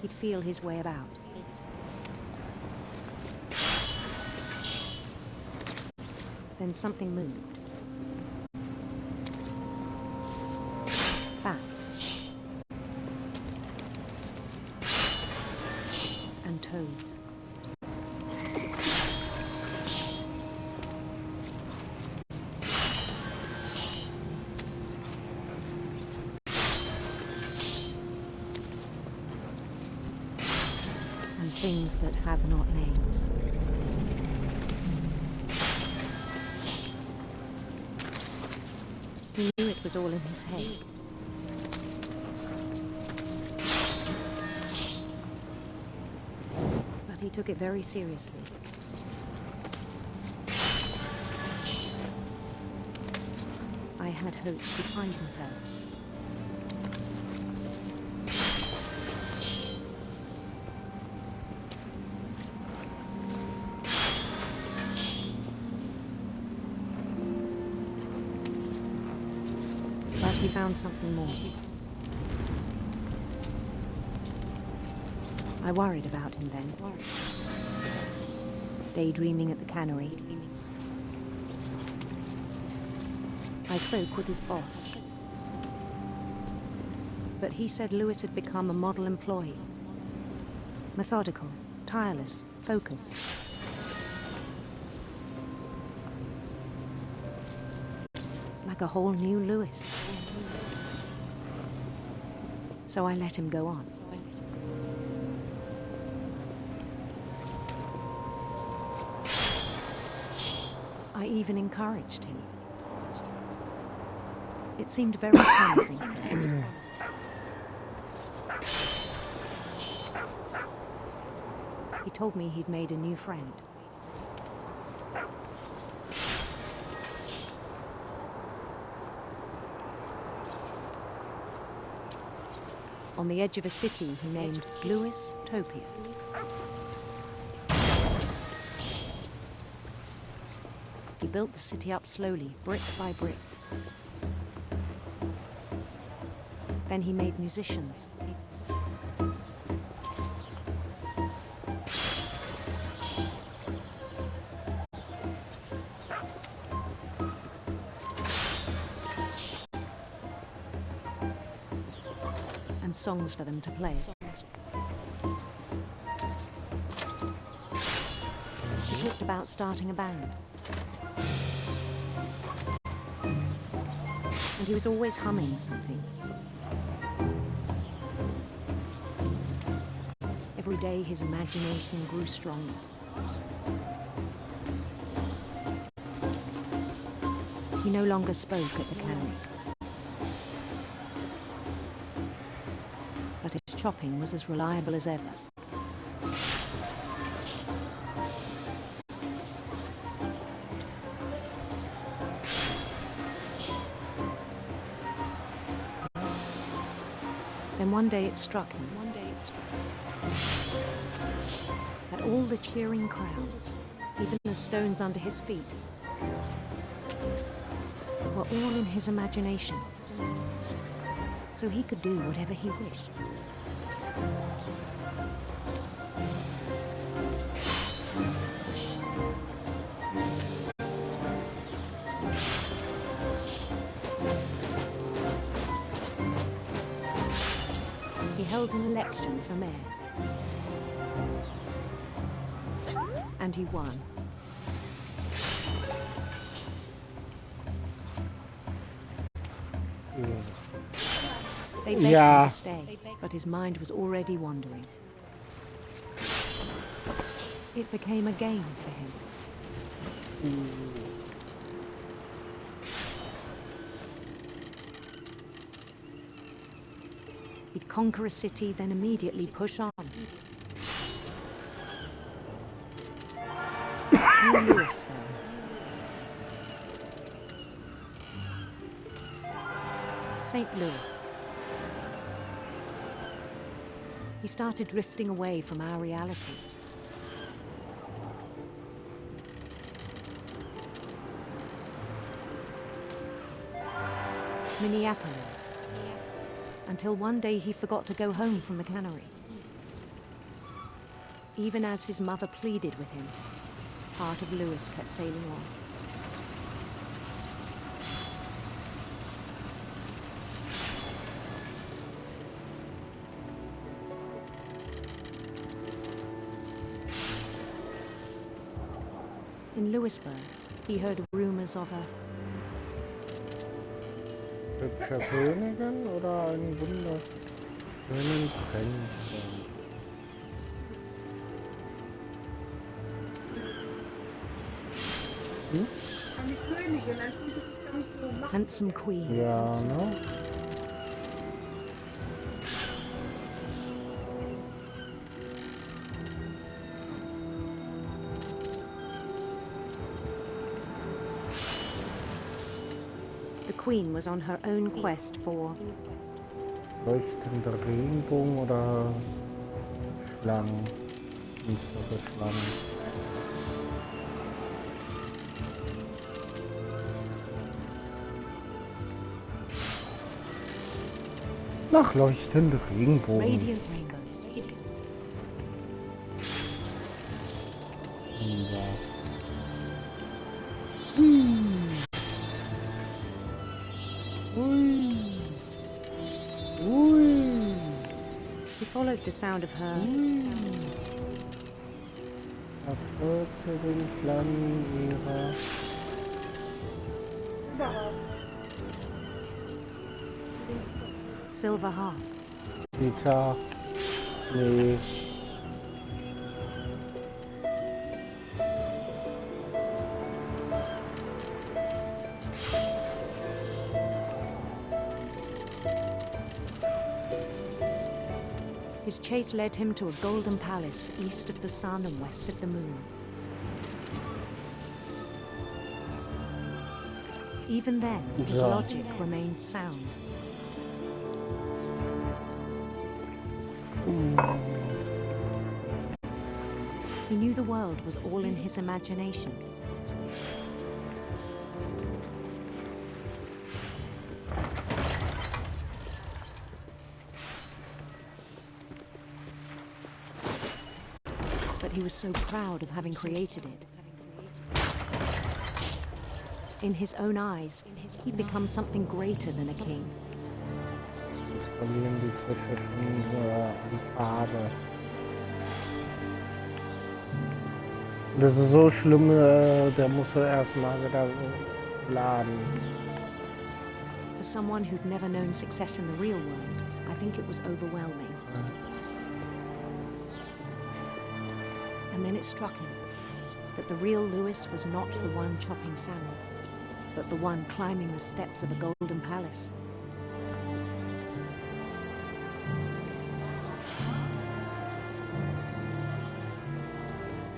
He'd feel his way about. Then something moved. Bats. And toads. Things that have not names. He knew it was all in his head. But he took it very seriously. I had hoped he'd find himself. He found something more. I worried about him then. Daydreaming at the cannery. I spoke with his boss. But he said Lewis had become a model employee. Methodical, tireless, focused. Like a whole new Lewis. So I let him go on. I even encouraged him. It seemed very promising first. He told me he'd made a new friend. On the edge of a city he named Lewis Topia. He built the city up slowly, brick by brick. Then he made musicians. And songs for them to play. He talked about starting a band. And he was always humming something. Every day his imagination grew stronger. He no longer spoke at the canneries. But his chopping was as reliable as ever. Then one day it struck him that all the cheering crowds, even the stones under his feet, were all in his imagination, so he could do whatever he wished. He held an election for mayor. And he won. They begged him to stay, but his mind was already wandering. It became a game for him. He'd conquer a city, then immediately push on. New Louisville. St. Louis. He started drifting away from our reality. Minneapolis. Until one day he forgot to go home from the cannery. Even as his mother pleaded with him, part of Lewis kept sailing on. In Lewisburg, he heard rumors of a hübscher Königin oder ein wunderschönen Prinzen? Eine Königin, als die sich ganz so macht. handsome queen. Ja, ne? The queen was on her own quest for Leuchtender Regenbogen oder Schlangen? Unsere Schlangen. Nach leuchtende Regenbogen. radiant rainbows. followed the sound of her. Er folgte den Flammen ihrer. Silver harp. Gitarre. Nee. His chase led him to a golden palace east of the sun and west of the moon. Even then, his logic remained sound. He knew the world was all in his imagination. But he was so proud of having created it. In his own eyes, he'd become something greater than a king. Jetzt verlieren die Fische schon an Farbe. Das ist so schlimm, der muss erstmal wieder laden. For someone who'd never known success in the real world, I think it was overwhelming. And then it struck him that the real Lewis was not the one chopping salmon, but the one climbing the steps of a golden palace.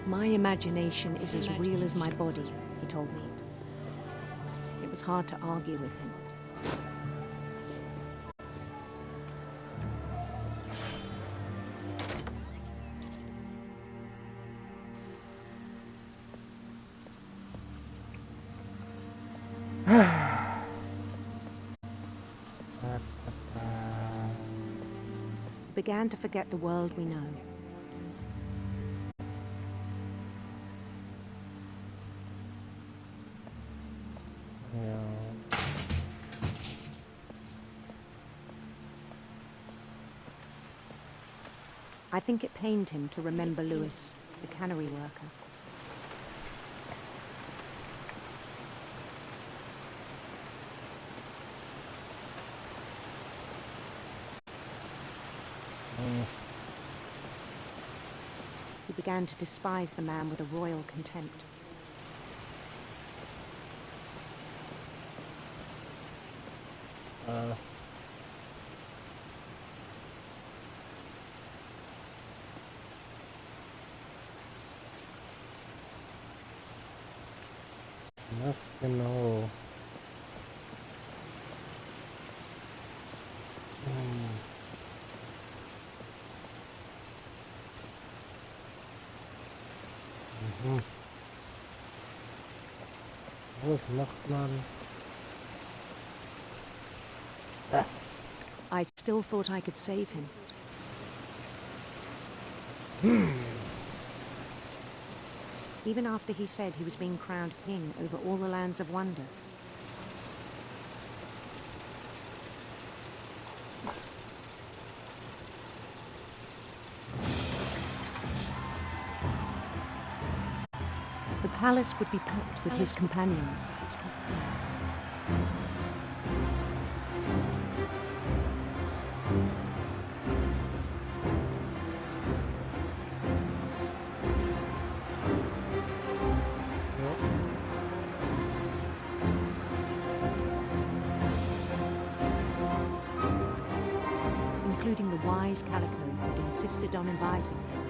My imagination is as real as my body, he told me. It was hard to argue with him. We began to forget the world we know. I think it pained him to remember Lewis, the cannery worker. He began to despise the man with a royal contempt. Was genau? Was macht man? I still thought I could save him. Even after he said he was being crowned king over all the lands of wonder. The palace would be packed with his companions. Including the wise Calico who'd insisted on advising him.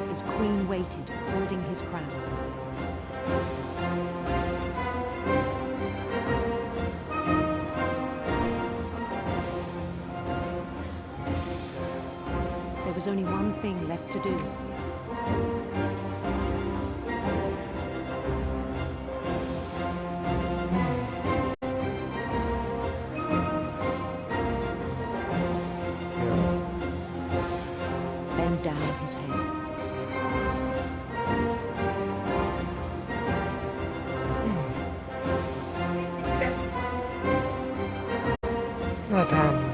His queen waited, holding his crown. There has only one thing left to do. Bend down his head. Na dann.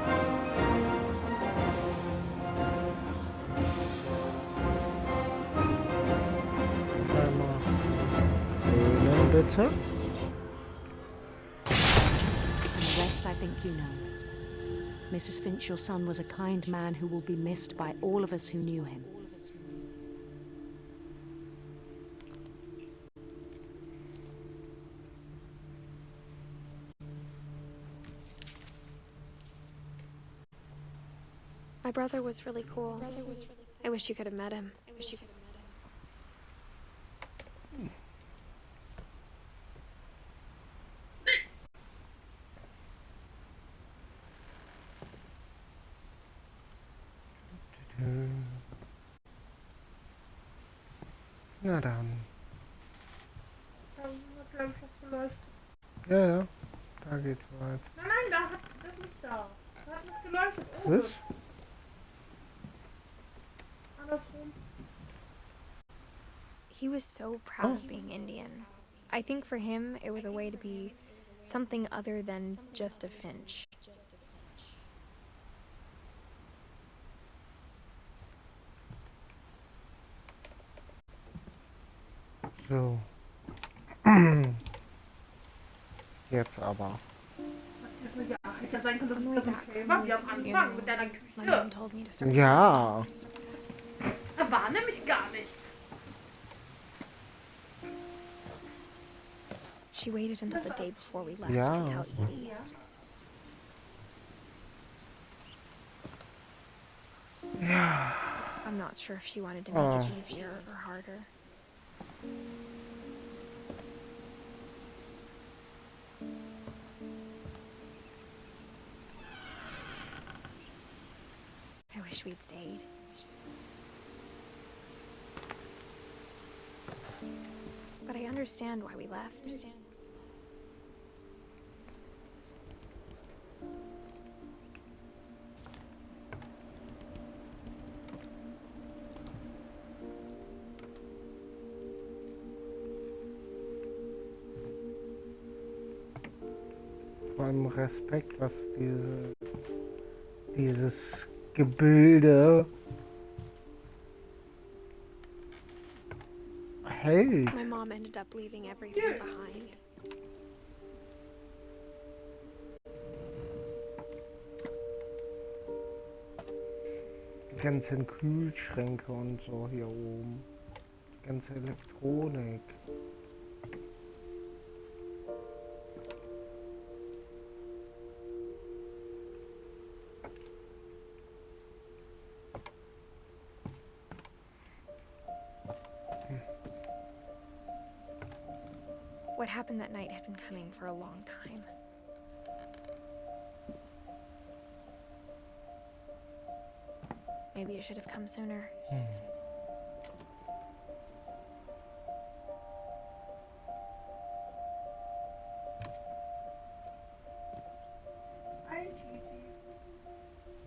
Einmal wohnen, bitte. The rest I think you know. Mrs. Finch, your son was a kind man who will be missed by all of us who knew him. My brother was really cool. I wish you could have met him. Na dann. Das hat einfach geleuchtet. Ja, ja. Da geht's weit. Nein, da hat das nicht da. Da hat nicht geleuchtet. Was? Andersrum. He was so proud of being Indian. I think for him, it was a way to be something other than just a Finch. So. Jetzt aber. Ja, hätte ja sein können, dass On the es way das back nicht from war. Wie am Lisa's Anfang funeral, mit deiner my Tür. mom told me to start. Ja. Da war nämlich gar nichts. She waited until the day before we left Ja. to tell Edie. Ja. I'm not sure if she wanted to make it easier or harder. I wish we'd stayed. But I understand why we left. Vor allem Respekt, was dieses Gebilde hält. My mom ended up leaving everything behind. Die ganzen Kühlschränke und so hier oben. Die ganze Elektronik. What happened that night had been coming for a long time. Maybe it should have come sooner. Ein Titi.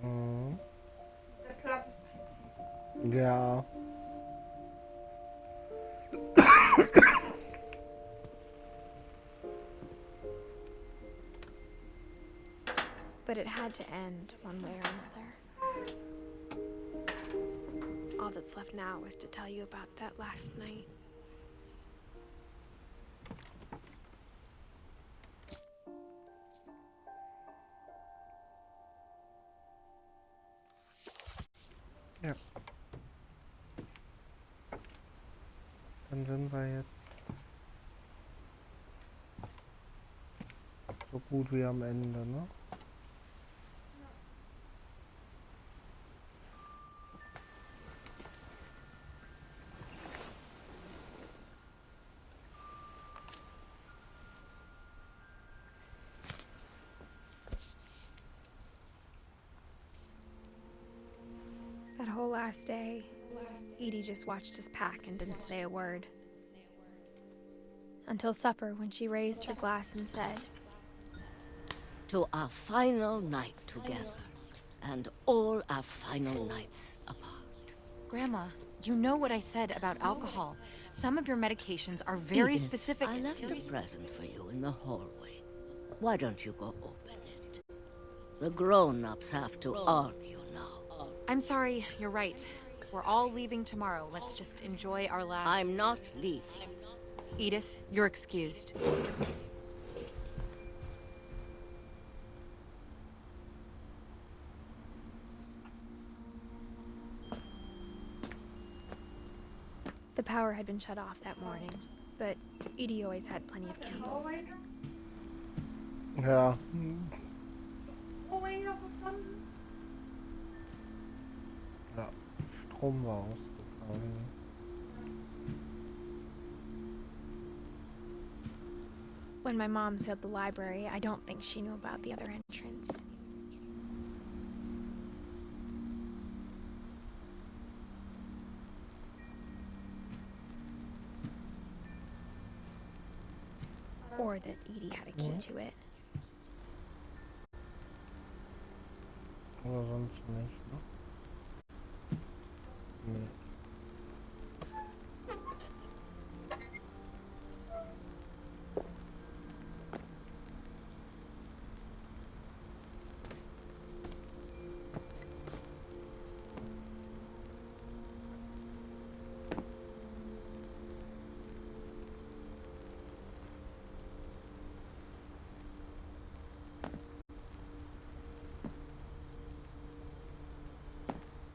Mhm. Der Platz. Ja. But it had to end one way or another. All that's left now is to tell you about that last night. Ja. Dann sind wir jetzt so gut wie am Ende, ne? That whole last day, Edie just watched us pack and didn't say a word. Until supper, when she raised her glass and said, "To our final night together, and all our final nights apart." Grandma, you know what I said about alcohol. Some of your medications are very Edith, specific. I left a present for you in the hallway. Why don't you go open it? The grown-ups have to argue now. I'm sorry, you're right. We're all leaving tomorrow. Let's just enjoy our last... I'm not leaving. Edith, you're excused. the power had been shut off that morning, but Edie always had plenty of candles. Ja. Ja, Strom war ausgefallen. When my mom sealed the library, I don't think she knew about the other entrance. Or that Edie had a key to it. Aber sonst nicht, ne? Nee.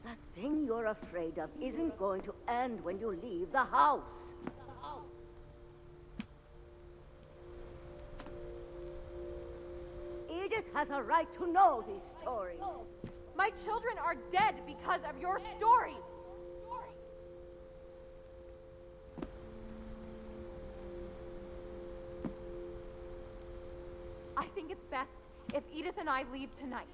That thing you're afraid of isn't going to end when you leave the house. Edith has a right to know these stories. My children are dead because of your stories. I think it's best if Edith and I leave tonight.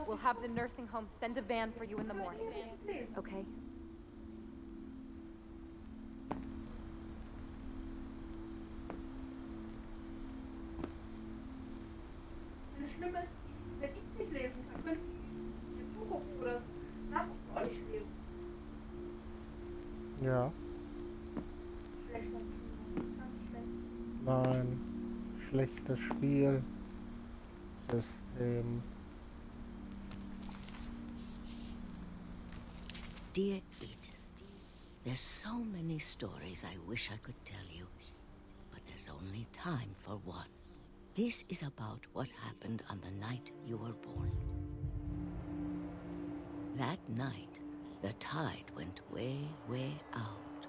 We'll have the nursing home send a van for you in the morning. Okay? Wenn es schlimm ist, wenn ich nicht lesen kann, können Sie in Zukunft oder nach auch nicht lesen. Ja. Schlechter Spiel. Ganz schlecht. Nein. Schlechtes Spielsystem. Dear Edith, there's so many stories I wish I could tell you, but there's only time for one. This is about what happened on the night you were born. That night, the tide went way, way out.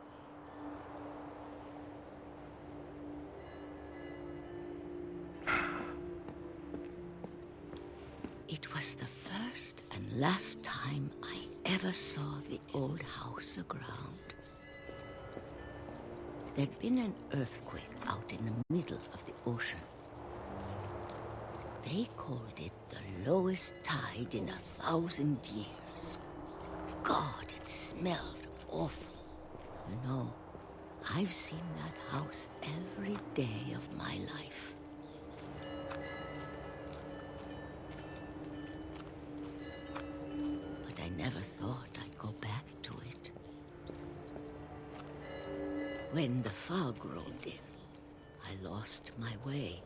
It was the first and last time I ever saw the old house aground. There'd been an earthquake out in the middle of the ocean. They called it the lowest tide in 1,000 years. God, it smelled awful. You know, I've seen that house every day of my life. But I never thought I'd go back to it. When the fog rolled in, I lost my way.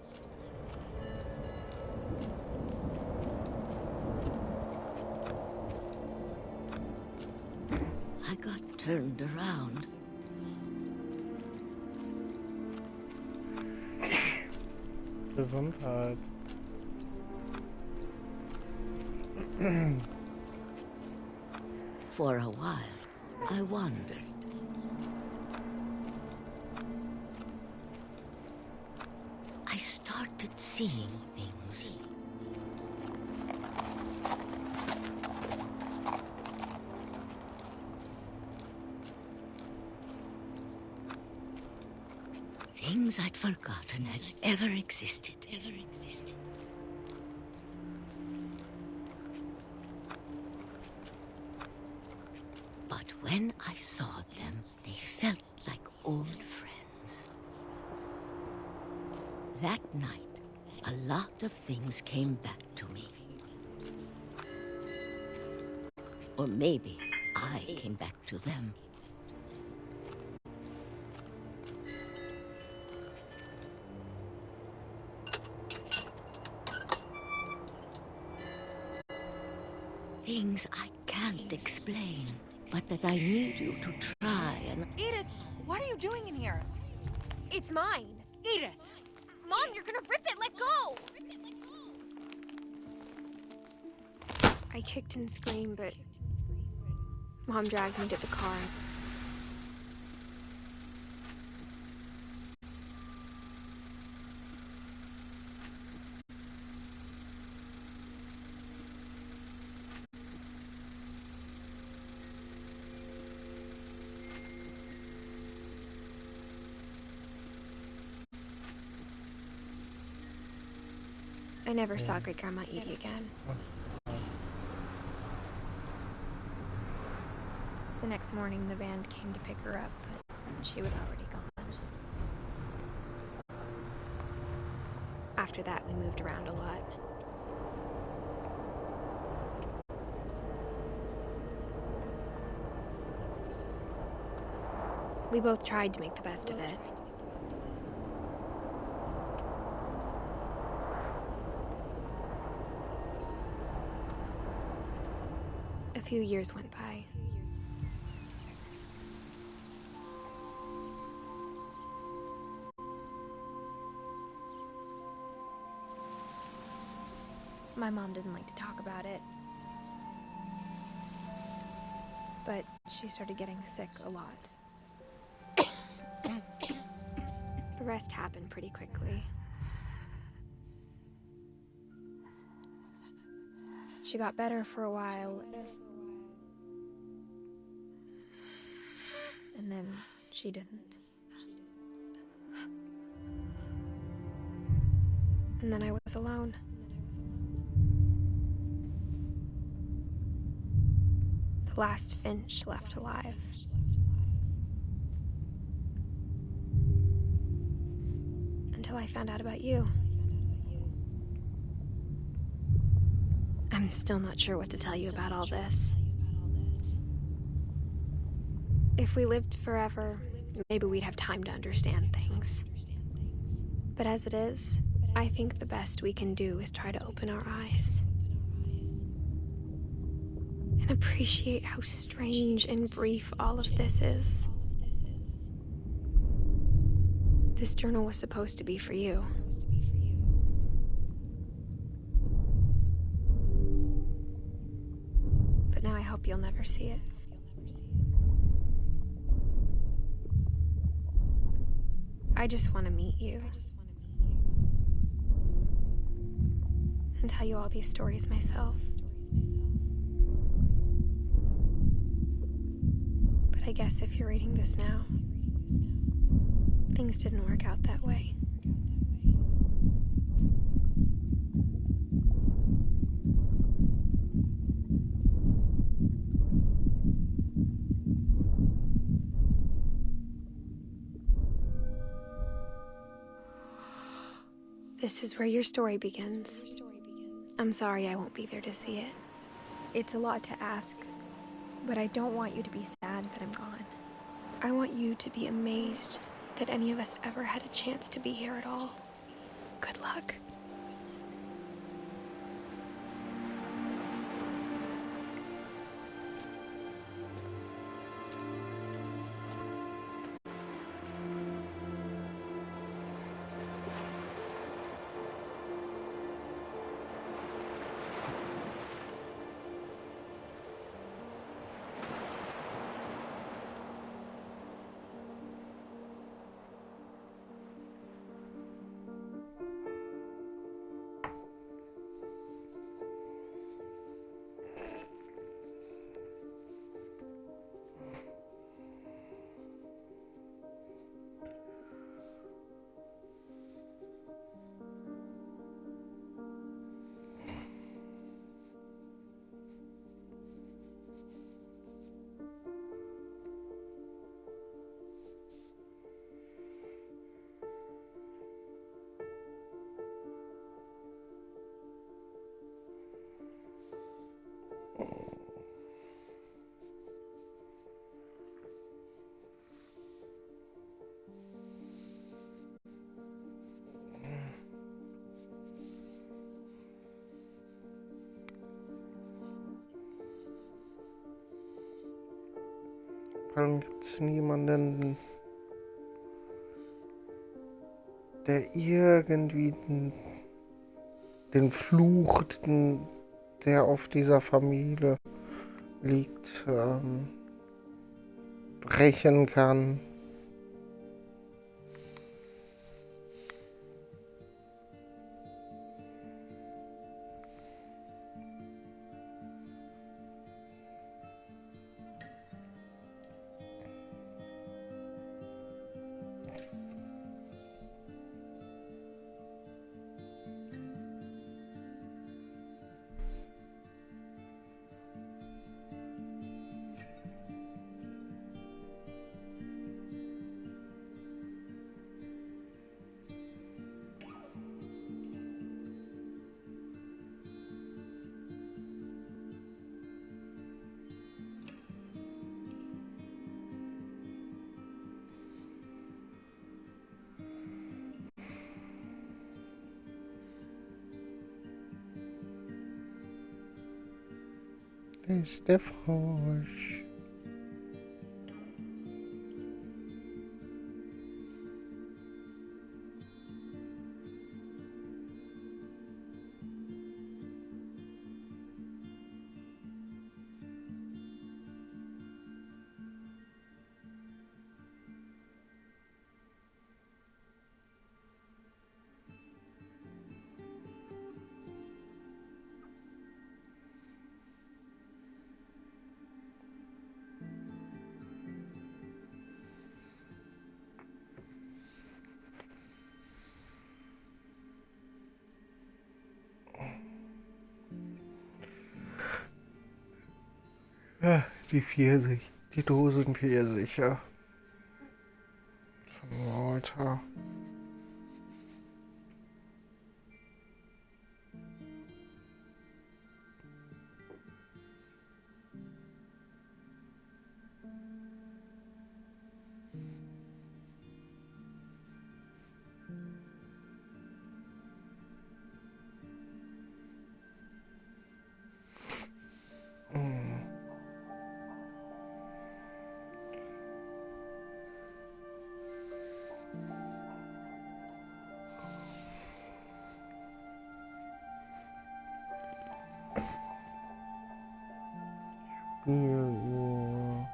I got turned around. Gesundheit. For a while, I wandered. I started seeing things. Things I'd forgotten had ever existed. But when I saw them, they felt like old friends. That night, a lot of things came back to me. Or maybe I came back to them. Things I can't explain, but that I need you to try and... Edith, what are you doing in here? It's mine. Edith! Mom, you're gonna rip it! Let go! I kicked and screamed, but Mom dragged me to the car. I never saw Great Grandma Edie again. The next morning, the band came to pick her up, but she was already gone. After that, we moved around a lot. We both tried to make the best of it. A few years went by. My mom didn't like to talk about it, but she started getting sick a lot. The rest happened pretty quickly. She got better for a while, and then she didn't. And then I was alone. The last Finch left alive. Until I found out about you. I'm still not sure what to tell you about all this. If we lived forever, maybe we'd have time to understand things. But as it is, I think the best we can do is try to open our eyes. And appreciate how strange and brief all of this is. This journal was supposed to be for you. But now I hope you'll never see it. I just want to meet you. And tell you all these stories myself. But I guess if you're reading this now, things didn't work out that way. This is where your story begins. I'm sorry I won't be there to see it. It's a lot to ask, but I don't want you to be sad that I'm gone. I want you to be amazed that any of us ever had a chance to be here at all. Good luck. allem gibt es niemanden, der irgendwie den Fluch, der auf dieser Familie liegt, brechen kann. Ist der Frosch. Ja, die Pfirsich, die Dosenpfirsiche von Walter. Spieluhr.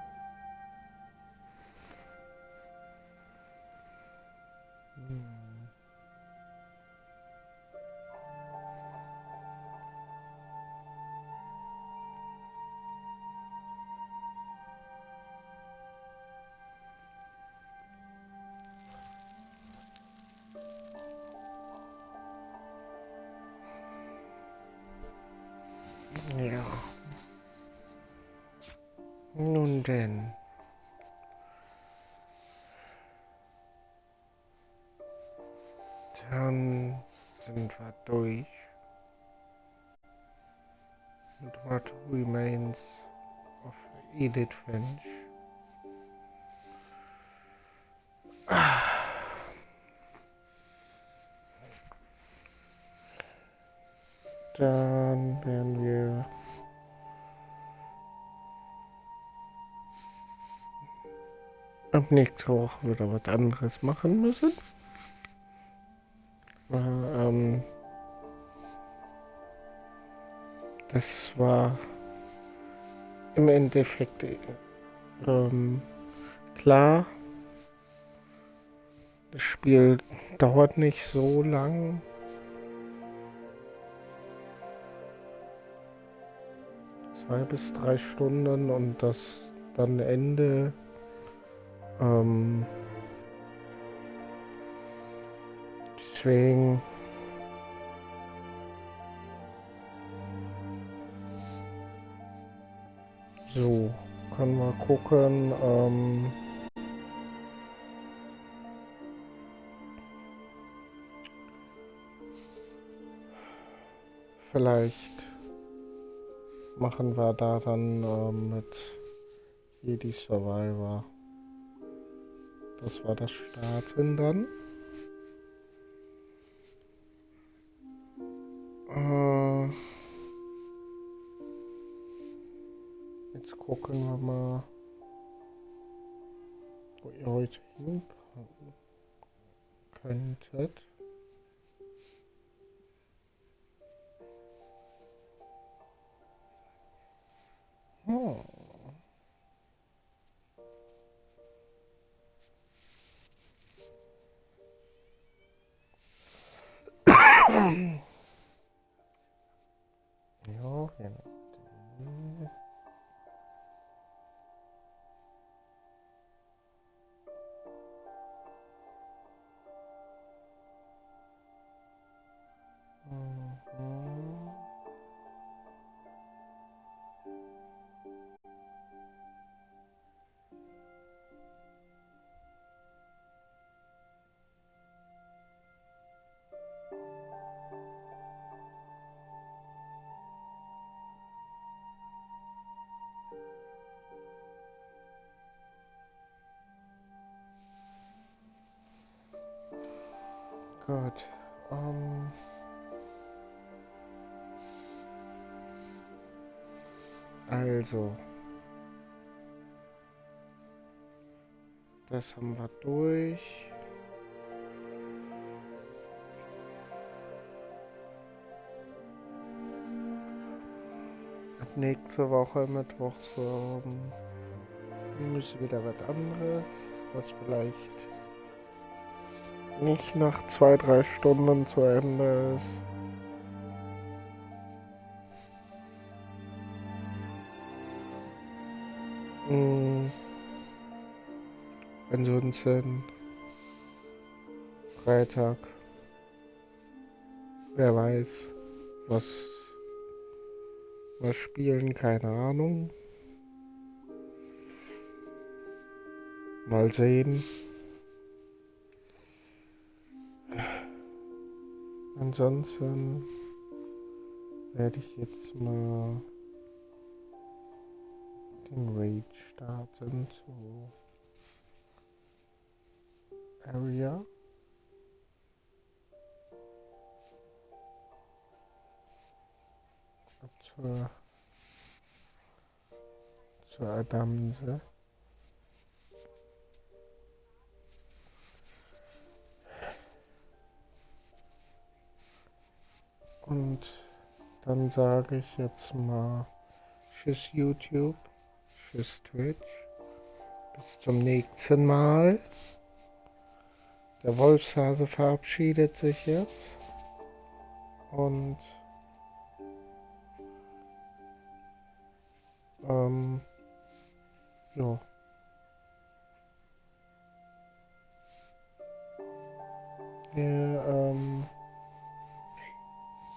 Ja. Nun denn. Dann sind wir durch. Und what remains of Edith Finch. Dann werden wir ab nächste Woche wieder was anderes machen müssen. Das war im Endeffekt klar. Das Spiel dauert nicht so lang. Zwei bis drei Stunden und das dann Ende deswegen so können wir gucken. Vielleicht machen wir da dann mit Jedi Survivor. Das war das Starten dann. Jetzt gucken wir mal. wo ihr heute hinkommen könntet. Hm. Ja, genau. Mhm. Gut. Also, das haben wir durch. Ab nächste Woche Mittwoch muss wieder was anderes, was vielleicht nicht nach 2, 3 Stunden zu Ende ist. Ansonsten Freitag, wer weiß, was wir spielen, keine Ahnung. Mal sehen. Ansonsten werde ich jetzt mal den Raid starten zu Area. Zur Adamse. Und dann sage ich jetzt mal Tschüss YouTube, Tschüss Twitch, bis zum nächsten Mal. Der Wolfshase verabschiedet sich jetzt und ja.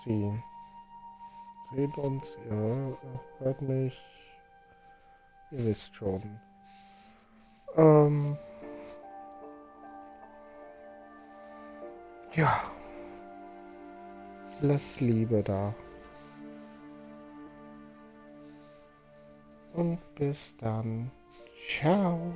Wir seht uns, ihr hört mich, ihr wisst schon. Ja, lasst Liebe da. Und bis dann. Ciao.